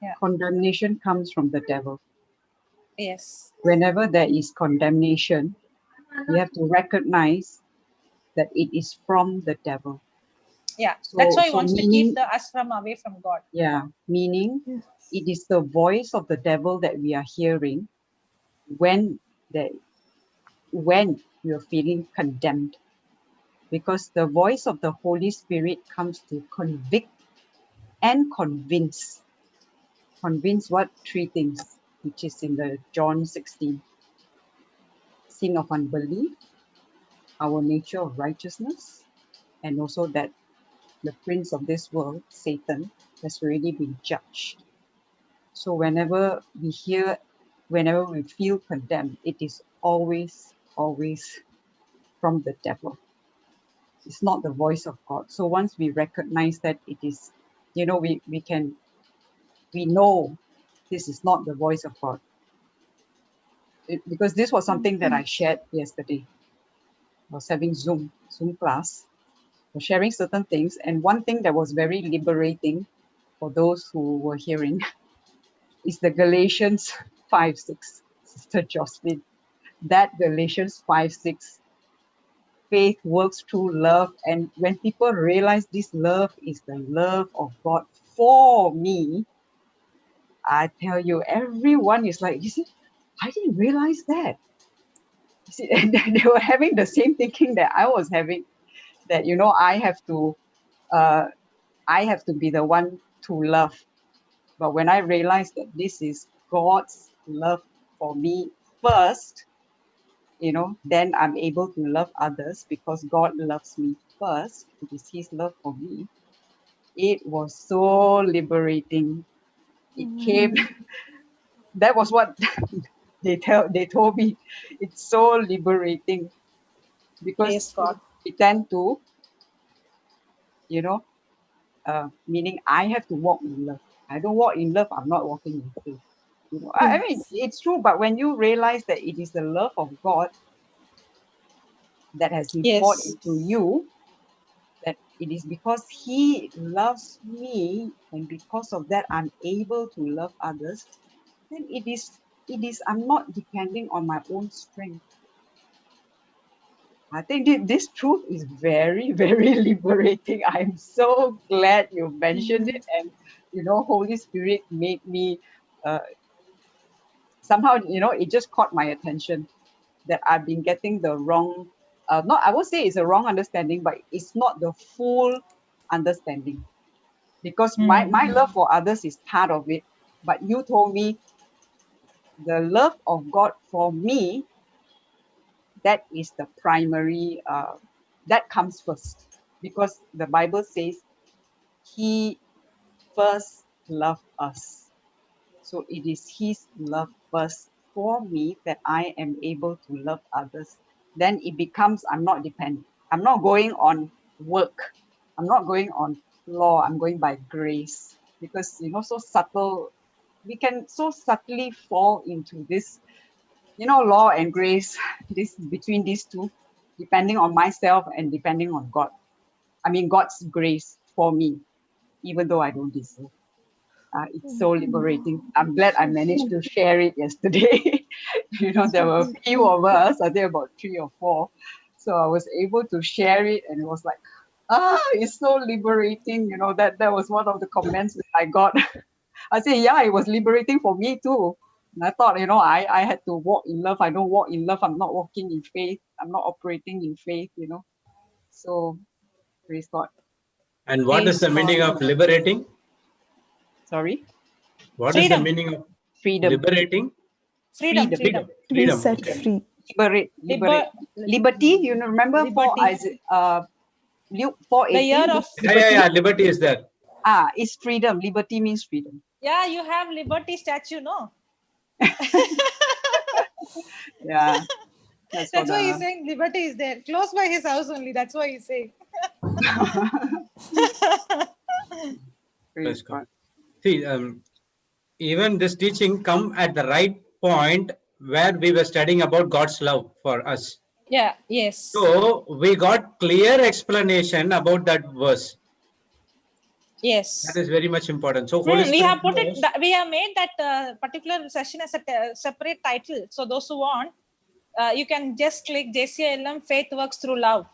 Yeah. Condemnation comes from the devil. Yes. Whenever there is condemnation, we have to recognize that it is from the devil. Yeah, that's why he wants to keep us away from God. Yeah, meaning it is the voice of the devil that we are hearing when you're feeling condemned. Because the voice of the Holy Spirit comes to convict and convince. Convince what? 3 things, which is in the John 16. Sin of unbelief, our nature of righteousness, and also that the prince of this world, Satan, has already been judged. So whenever we feel condemned, it is always from the devil. It's not the voice of God. So once we recognize that it is, we know this is not the voice of God. Because this was something that I shared yesterday. I was having Zoom class. I was sharing certain things, and one thing that was very liberating for those who were hearing is the Galatians 5:6, Sister Jocelyn. That Galatians 5:6, faith works through love. And when people realize this love is the love of God for me, I tell you, everyone is like, you see, I didn't realize that. You see, and they were having the same thinking that I was having, that, you know, I have to be the one to love. But when I realized that this is God's love for me first, you know, then I'm able to love others because God loves me first. It is His love for me. It was so liberating. It came, that was what they told me. It's so liberating because Praise God. we tend to, you know, meaning I have to walk in love. I don't walk in love, I'm not walking in faith. You know, I mean, it's true, but when you realize that it is the love of God that has been poured Yes. into you, that it is because He loves me, and because of that I'm able to love others, then it is I'm not depending on my own strength. I think this truth is very, very liberating. I'm so glad you mentioned it, and you know, Holy Spirit made me somehow, you know, it just caught my attention that I've been getting the wrong, not, I would say it's a wrong understanding, but it's not the full understanding. Because my love for others is part of it. But you told me the love of God for me, that is the primary, that comes first. Because the Bible says He first loved us. So it is His love first for me that I am able to love others. Then it becomes, I'm not dependent. I'm not going on work. I'm not going on law. I'm going by grace. Because, you know, so subtle, we can so subtly fall into this, you know, law and grace, this between these two, depending on myself and depending on God. I mean, God's grace for me, even though I don't deserve. It's so liberating. I'm glad I managed to share it yesterday. You know, there were a few of us, I think about 3 or 4. So I was able to share it, and it was like, it's so liberating. You know, that was one of the comments that I got. I said, yeah, it was liberating for me too. And I thought, you know, I had to walk in love. I don't walk in love. I'm not walking in faith. I'm not operating in faith, you know. So praise God. And what is the meaning of liberating? Sorry? What is the meaning of freedom? Liberating? Freedom. To be set free. Liberty, you know, remember Liberty. for 4:18? The year of Yeah, liberty is there. It's freedom. Liberty means freedom. Yeah, you have liberty statue, no? Yeah. That's why he's saying liberty is there. Close by his house only. That's why he's saying. Praise God. See, even this teaching come at the right point where we were studying about God's love for us. Yeah, yes. So we got clear explanation about that verse. Yes. That is very much important. So we have put it, we have made that particular session as a separate title. So those who want, you can just click JCILM, Faith Works Through Love.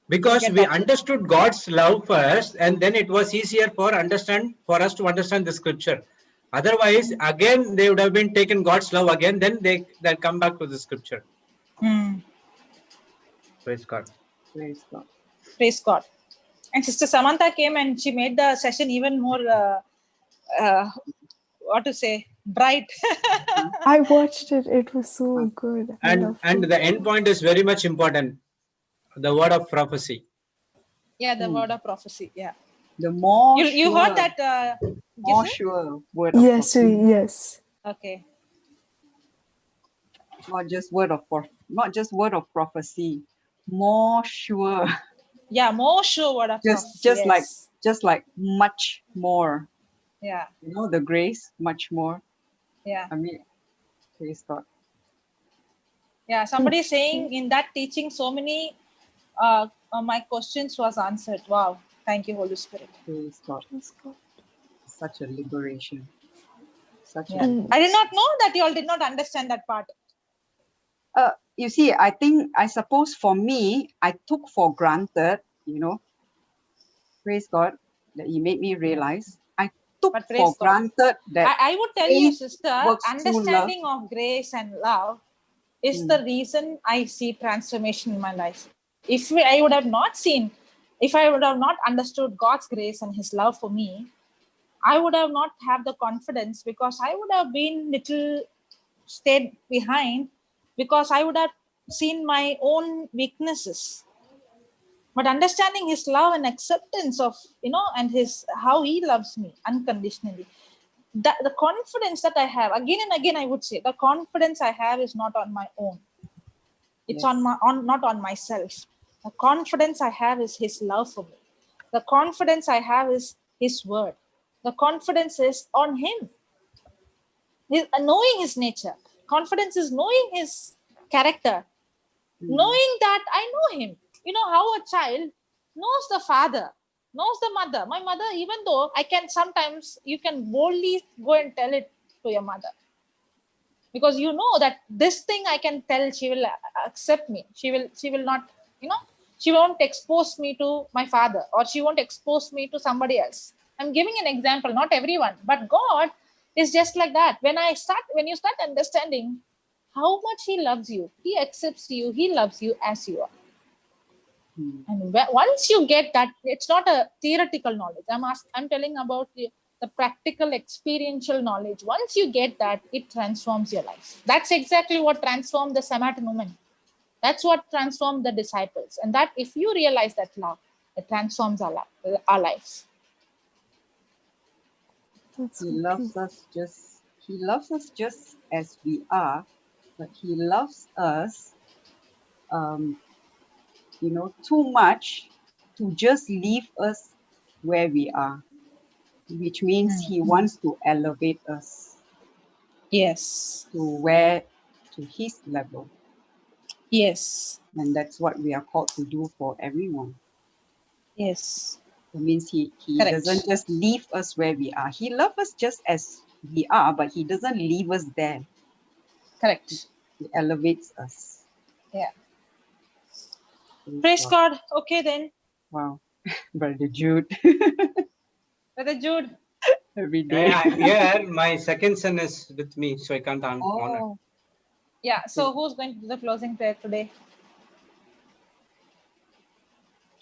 Because we understood God's love first, and then it was easier for us to understand the scripture. Otherwise, again, they would have been taken God's love again, then they'll come back to the scripture. Praise God. Praise God. Praise God. And Sister Samantha came and she made the session even more, bright. I watched it. It was so good. And the end point is very much important. The word of prophecy. Yeah, the word of prophecy. Yeah. The more you heard that? More sure word of prophecy. Yes. Okay. Not just word of prophecy. More sure. Yeah, more sure word of prophecy. Just like much more. Yeah. You know, the grace, much more. Yeah. I mean, praise God. Yeah, somebody saying in that teaching so many my questions was answered. Wow. Thank you, Holy Spirit. Praise God. Such a liberation. I did not know that you all did not understand that part. You see, I suppose for me, I took for granted, you know, praise God, that He made me realize. took But for praise God. granted that I would tell you, faith sister, works through love. understanding of grace and love is the reason I see transformation in my life. If I would have not seen, if I would have not understood God's grace and his love for me, I would have not have the confidence, because I would have been little stayed behind, because I would have seen my own weaknesses. But understanding his love and acceptance of, and his how he loves me unconditionally, that the confidence that I have, again and again I would say, the confidence I have is not on my own. It's not on myself. The confidence I have is his love for me. The confidence I have is his word. The confidence is on him. Knowing his nature. Confidence is knowing his character. Knowing that I know him. You know how a child knows the father, knows the mother. My mother, even though sometimes you can boldly go and tell it to your mother, because you know that this thing I can tell, she will accept me. She will not, she won't expose me to my father, or she won't expose me to somebody else. I'm giving an example, not everyone, but God is just like that. When you start understanding how much he loves you, he accepts you, he loves you as you are. And once you get that, it's not a theoretical knowledge. I'm telling about the practical experiential knowledge. Once you get that, it transforms your life. That's exactly what transformed the Samaritan woman. That's what transformed the disciples. And that if you realize that love, it transforms our lives. He loves us just as we are, but he loves us too much to just leave us where we are, which means he wants to elevate us. Yes. To his level. Yes. And that's what we are called to do for everyone. Yes. That means he doesn't just leave us where we are. He loves us just as we are, but he doesn't leave us there. Correct. He elevates us. Yeah. Praise God. Okay then. Wow. Brother Jude. Brother Jude. Every day. Yeah, I'm here. My second son is with me, so I can't honor. Yeah. So who's going to do the closing prayer today?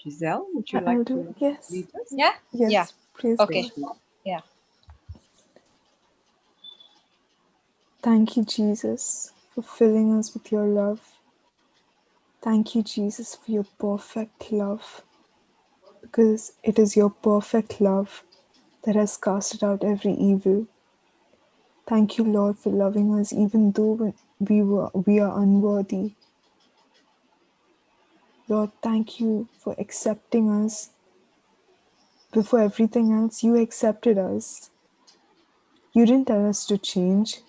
Giselle, would you like to yes. lead us? Yeah? Yes. Yeah. Praise okay. God. Yeah. Thank you, Jesus, for filling us with your love. Thank you, Jesus, for your perfect love, because it is your perfect love that has casted out every evil. Thank you, Lord, for loving us even though we are unworthy. Lord, thank you for accepting us. Before everything else, you accepted us. You didn't tell us to change.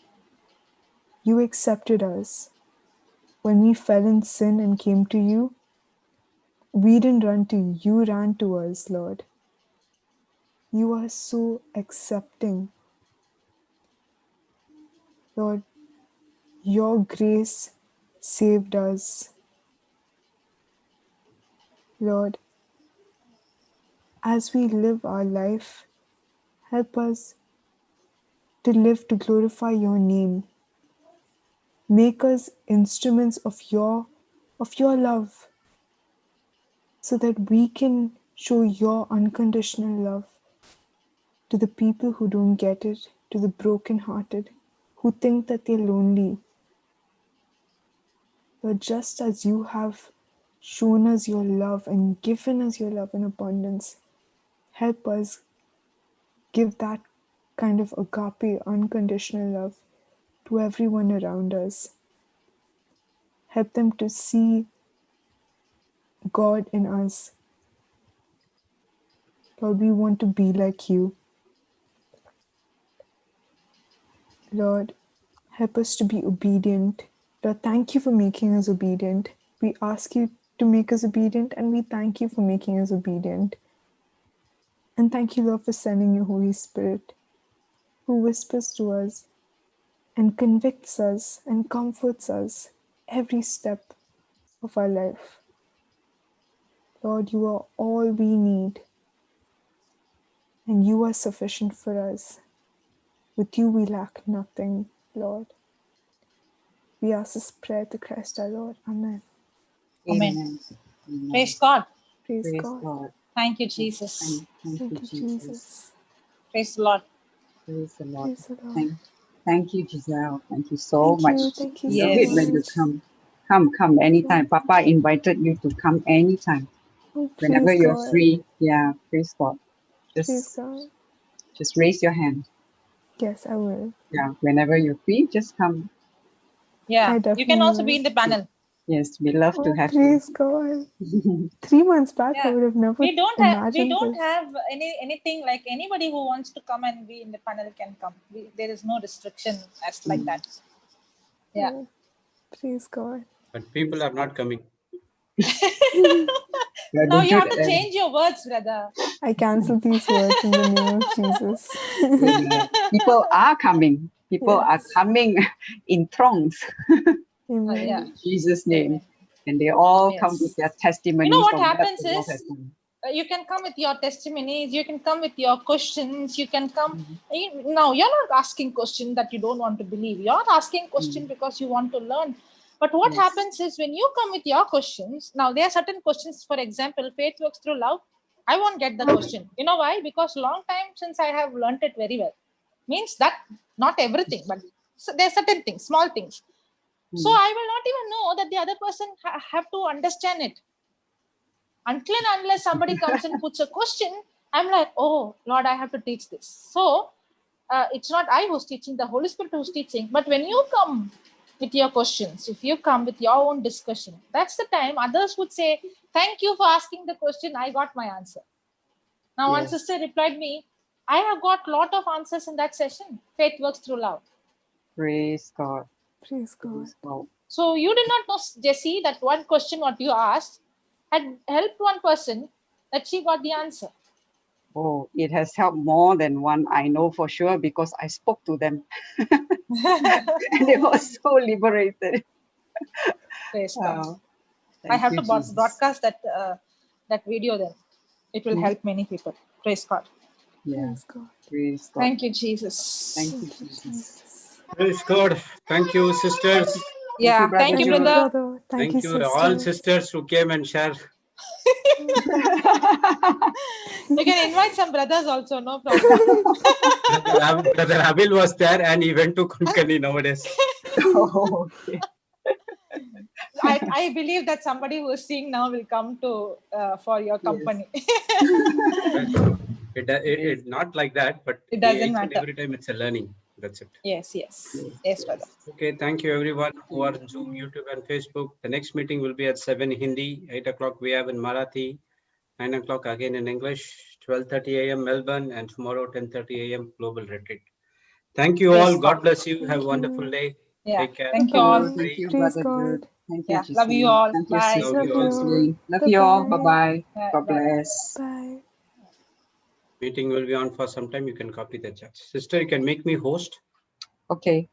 You accepted us. When we fell in sin and came to you, we didn't run to you, you ran to us, Lord. You are so accepting. Lord, your grace saved us. Lord, as we live our life, help us to live to glorify your name. Make us instruments of your love, so that we can show your unconditional love to the people who don't get it, to the brokenhearted, who think that they're lonely. But just as you have shown us your love and given us your love in abundance, help us give that kind of agape, unconditional love to everyone around us. Help them to see God in us. Lord, we want to be like you. Lord, help us to be obedient. Lord, thank you for making us obedient. We ask you to make us obedient, and we thank you for making us obedient. And thank you, Lord, for sending your Holy Spirit, who whispers to us and convicts us and comforts us every step of our life. Lord, you are all we need. and you are sufficient for us. With you we lack nothing, Lord. We ask this prayer to Christ our Lord. Amen. Amen. Praise God. Praise God. Thank you, Jesus. Thank you, Jesus. Praise the Lord. Praise the Lord. Praise the Lord. Thank you, Giselle. Thank you so Thank much. you. Thank you Love so it when you much. come anytime. Papa invited you to come anytime. Oh, Whenever praise you're God. free. Yeah, praise God. Praise God. Just raise your hand. Yes, I will. Yeah, whenever you're free, just come. Yeah, I you definitely can also will. be in the panel. Yes, we love to Oh, have praise God. you. 3 months back, I Yeah. would have never We don't imagined this. have anything like anybody who wants to come and be in the panel can come. There is no restriction as like that. Yeah. Oh, praise God. But people are not coming. Now you have to change your words, brother. I cancel these words in the name of Jesus. People are coming. People are coming in throngs. Amen. Yeah. In Jesus' name. And they all come Yes. with their testimonies. You know what of happens the Lord has is done. you can come with your testimonies, you can come with your questions, you can come. Now you're not asking question that you don't want to believe. You're asking question because you want to learn. But what happens is when you come with your questions, now there are certain questions, for example, faith works through love. I won't get the question. You know why? Because long time since I have learned it very well. Means that not everything, but there are certain things, small things. So I will not even know that the other person have to understand it. Until and unless somebody comes and puts a question, I'm like, oh, Lord, I have to teach this. So it's not I who's teaching, the Holy Spirit who's teaching. But when you come with your questions, if you come with your own discussion, that's the time others would say, thank you for asking the question. I got my answer. Now, one sister replied me, I have got a lot of answers in that session. Faith works through love. Praise God. Praise God. So you did not know, Jessie, that one question what you asked had helped one person that she got the answer. Oh, it has helped more than one, I know for sure, because I spoke to them. And they were so liberated. Praise God. Oh, I have to Jesus. broadcast that video then. It will help many people. Praise God. Yeah. Praise God. Praise God. Thank you, Jesus. Thank you, Jesus. Praise God. Thank you, sisters. Yeah, thank you, brother. Thank you, all sisters. sisters who came and shared. You can invite some brothers also, no problem. Brother Abil was there and he went to Konkani nowadays. Oh, okay. I believe that somebody who is seeing now will come to for your company. It's not like that, but it doesn't each matter. and every time it's a learning. That's it. Yes, brother. Okay, thank you everyone who are on Zoom, YouTube, and Facebook. The next meeting will be at 7 Hindi, 8 o'clock we have in Marathi, 9 o'clock again in English, 12:30 a.m. Melbourne, and tomorrow 10:30 a.m. Global Retreat. Thank you all. God bless you. Have a wonderful day. Yeah. Take care. Thank you all. Thank you, Praise Brother God. Good. Thank you, Giselle. Love you all. Thank you, Bye. Sister Love you all. Jocelyn. Love you all. Bye-bye. God Bye. bless. Bye. Meeting will be on for some time. You can copy the chat. Sister, you can make me host. Okay.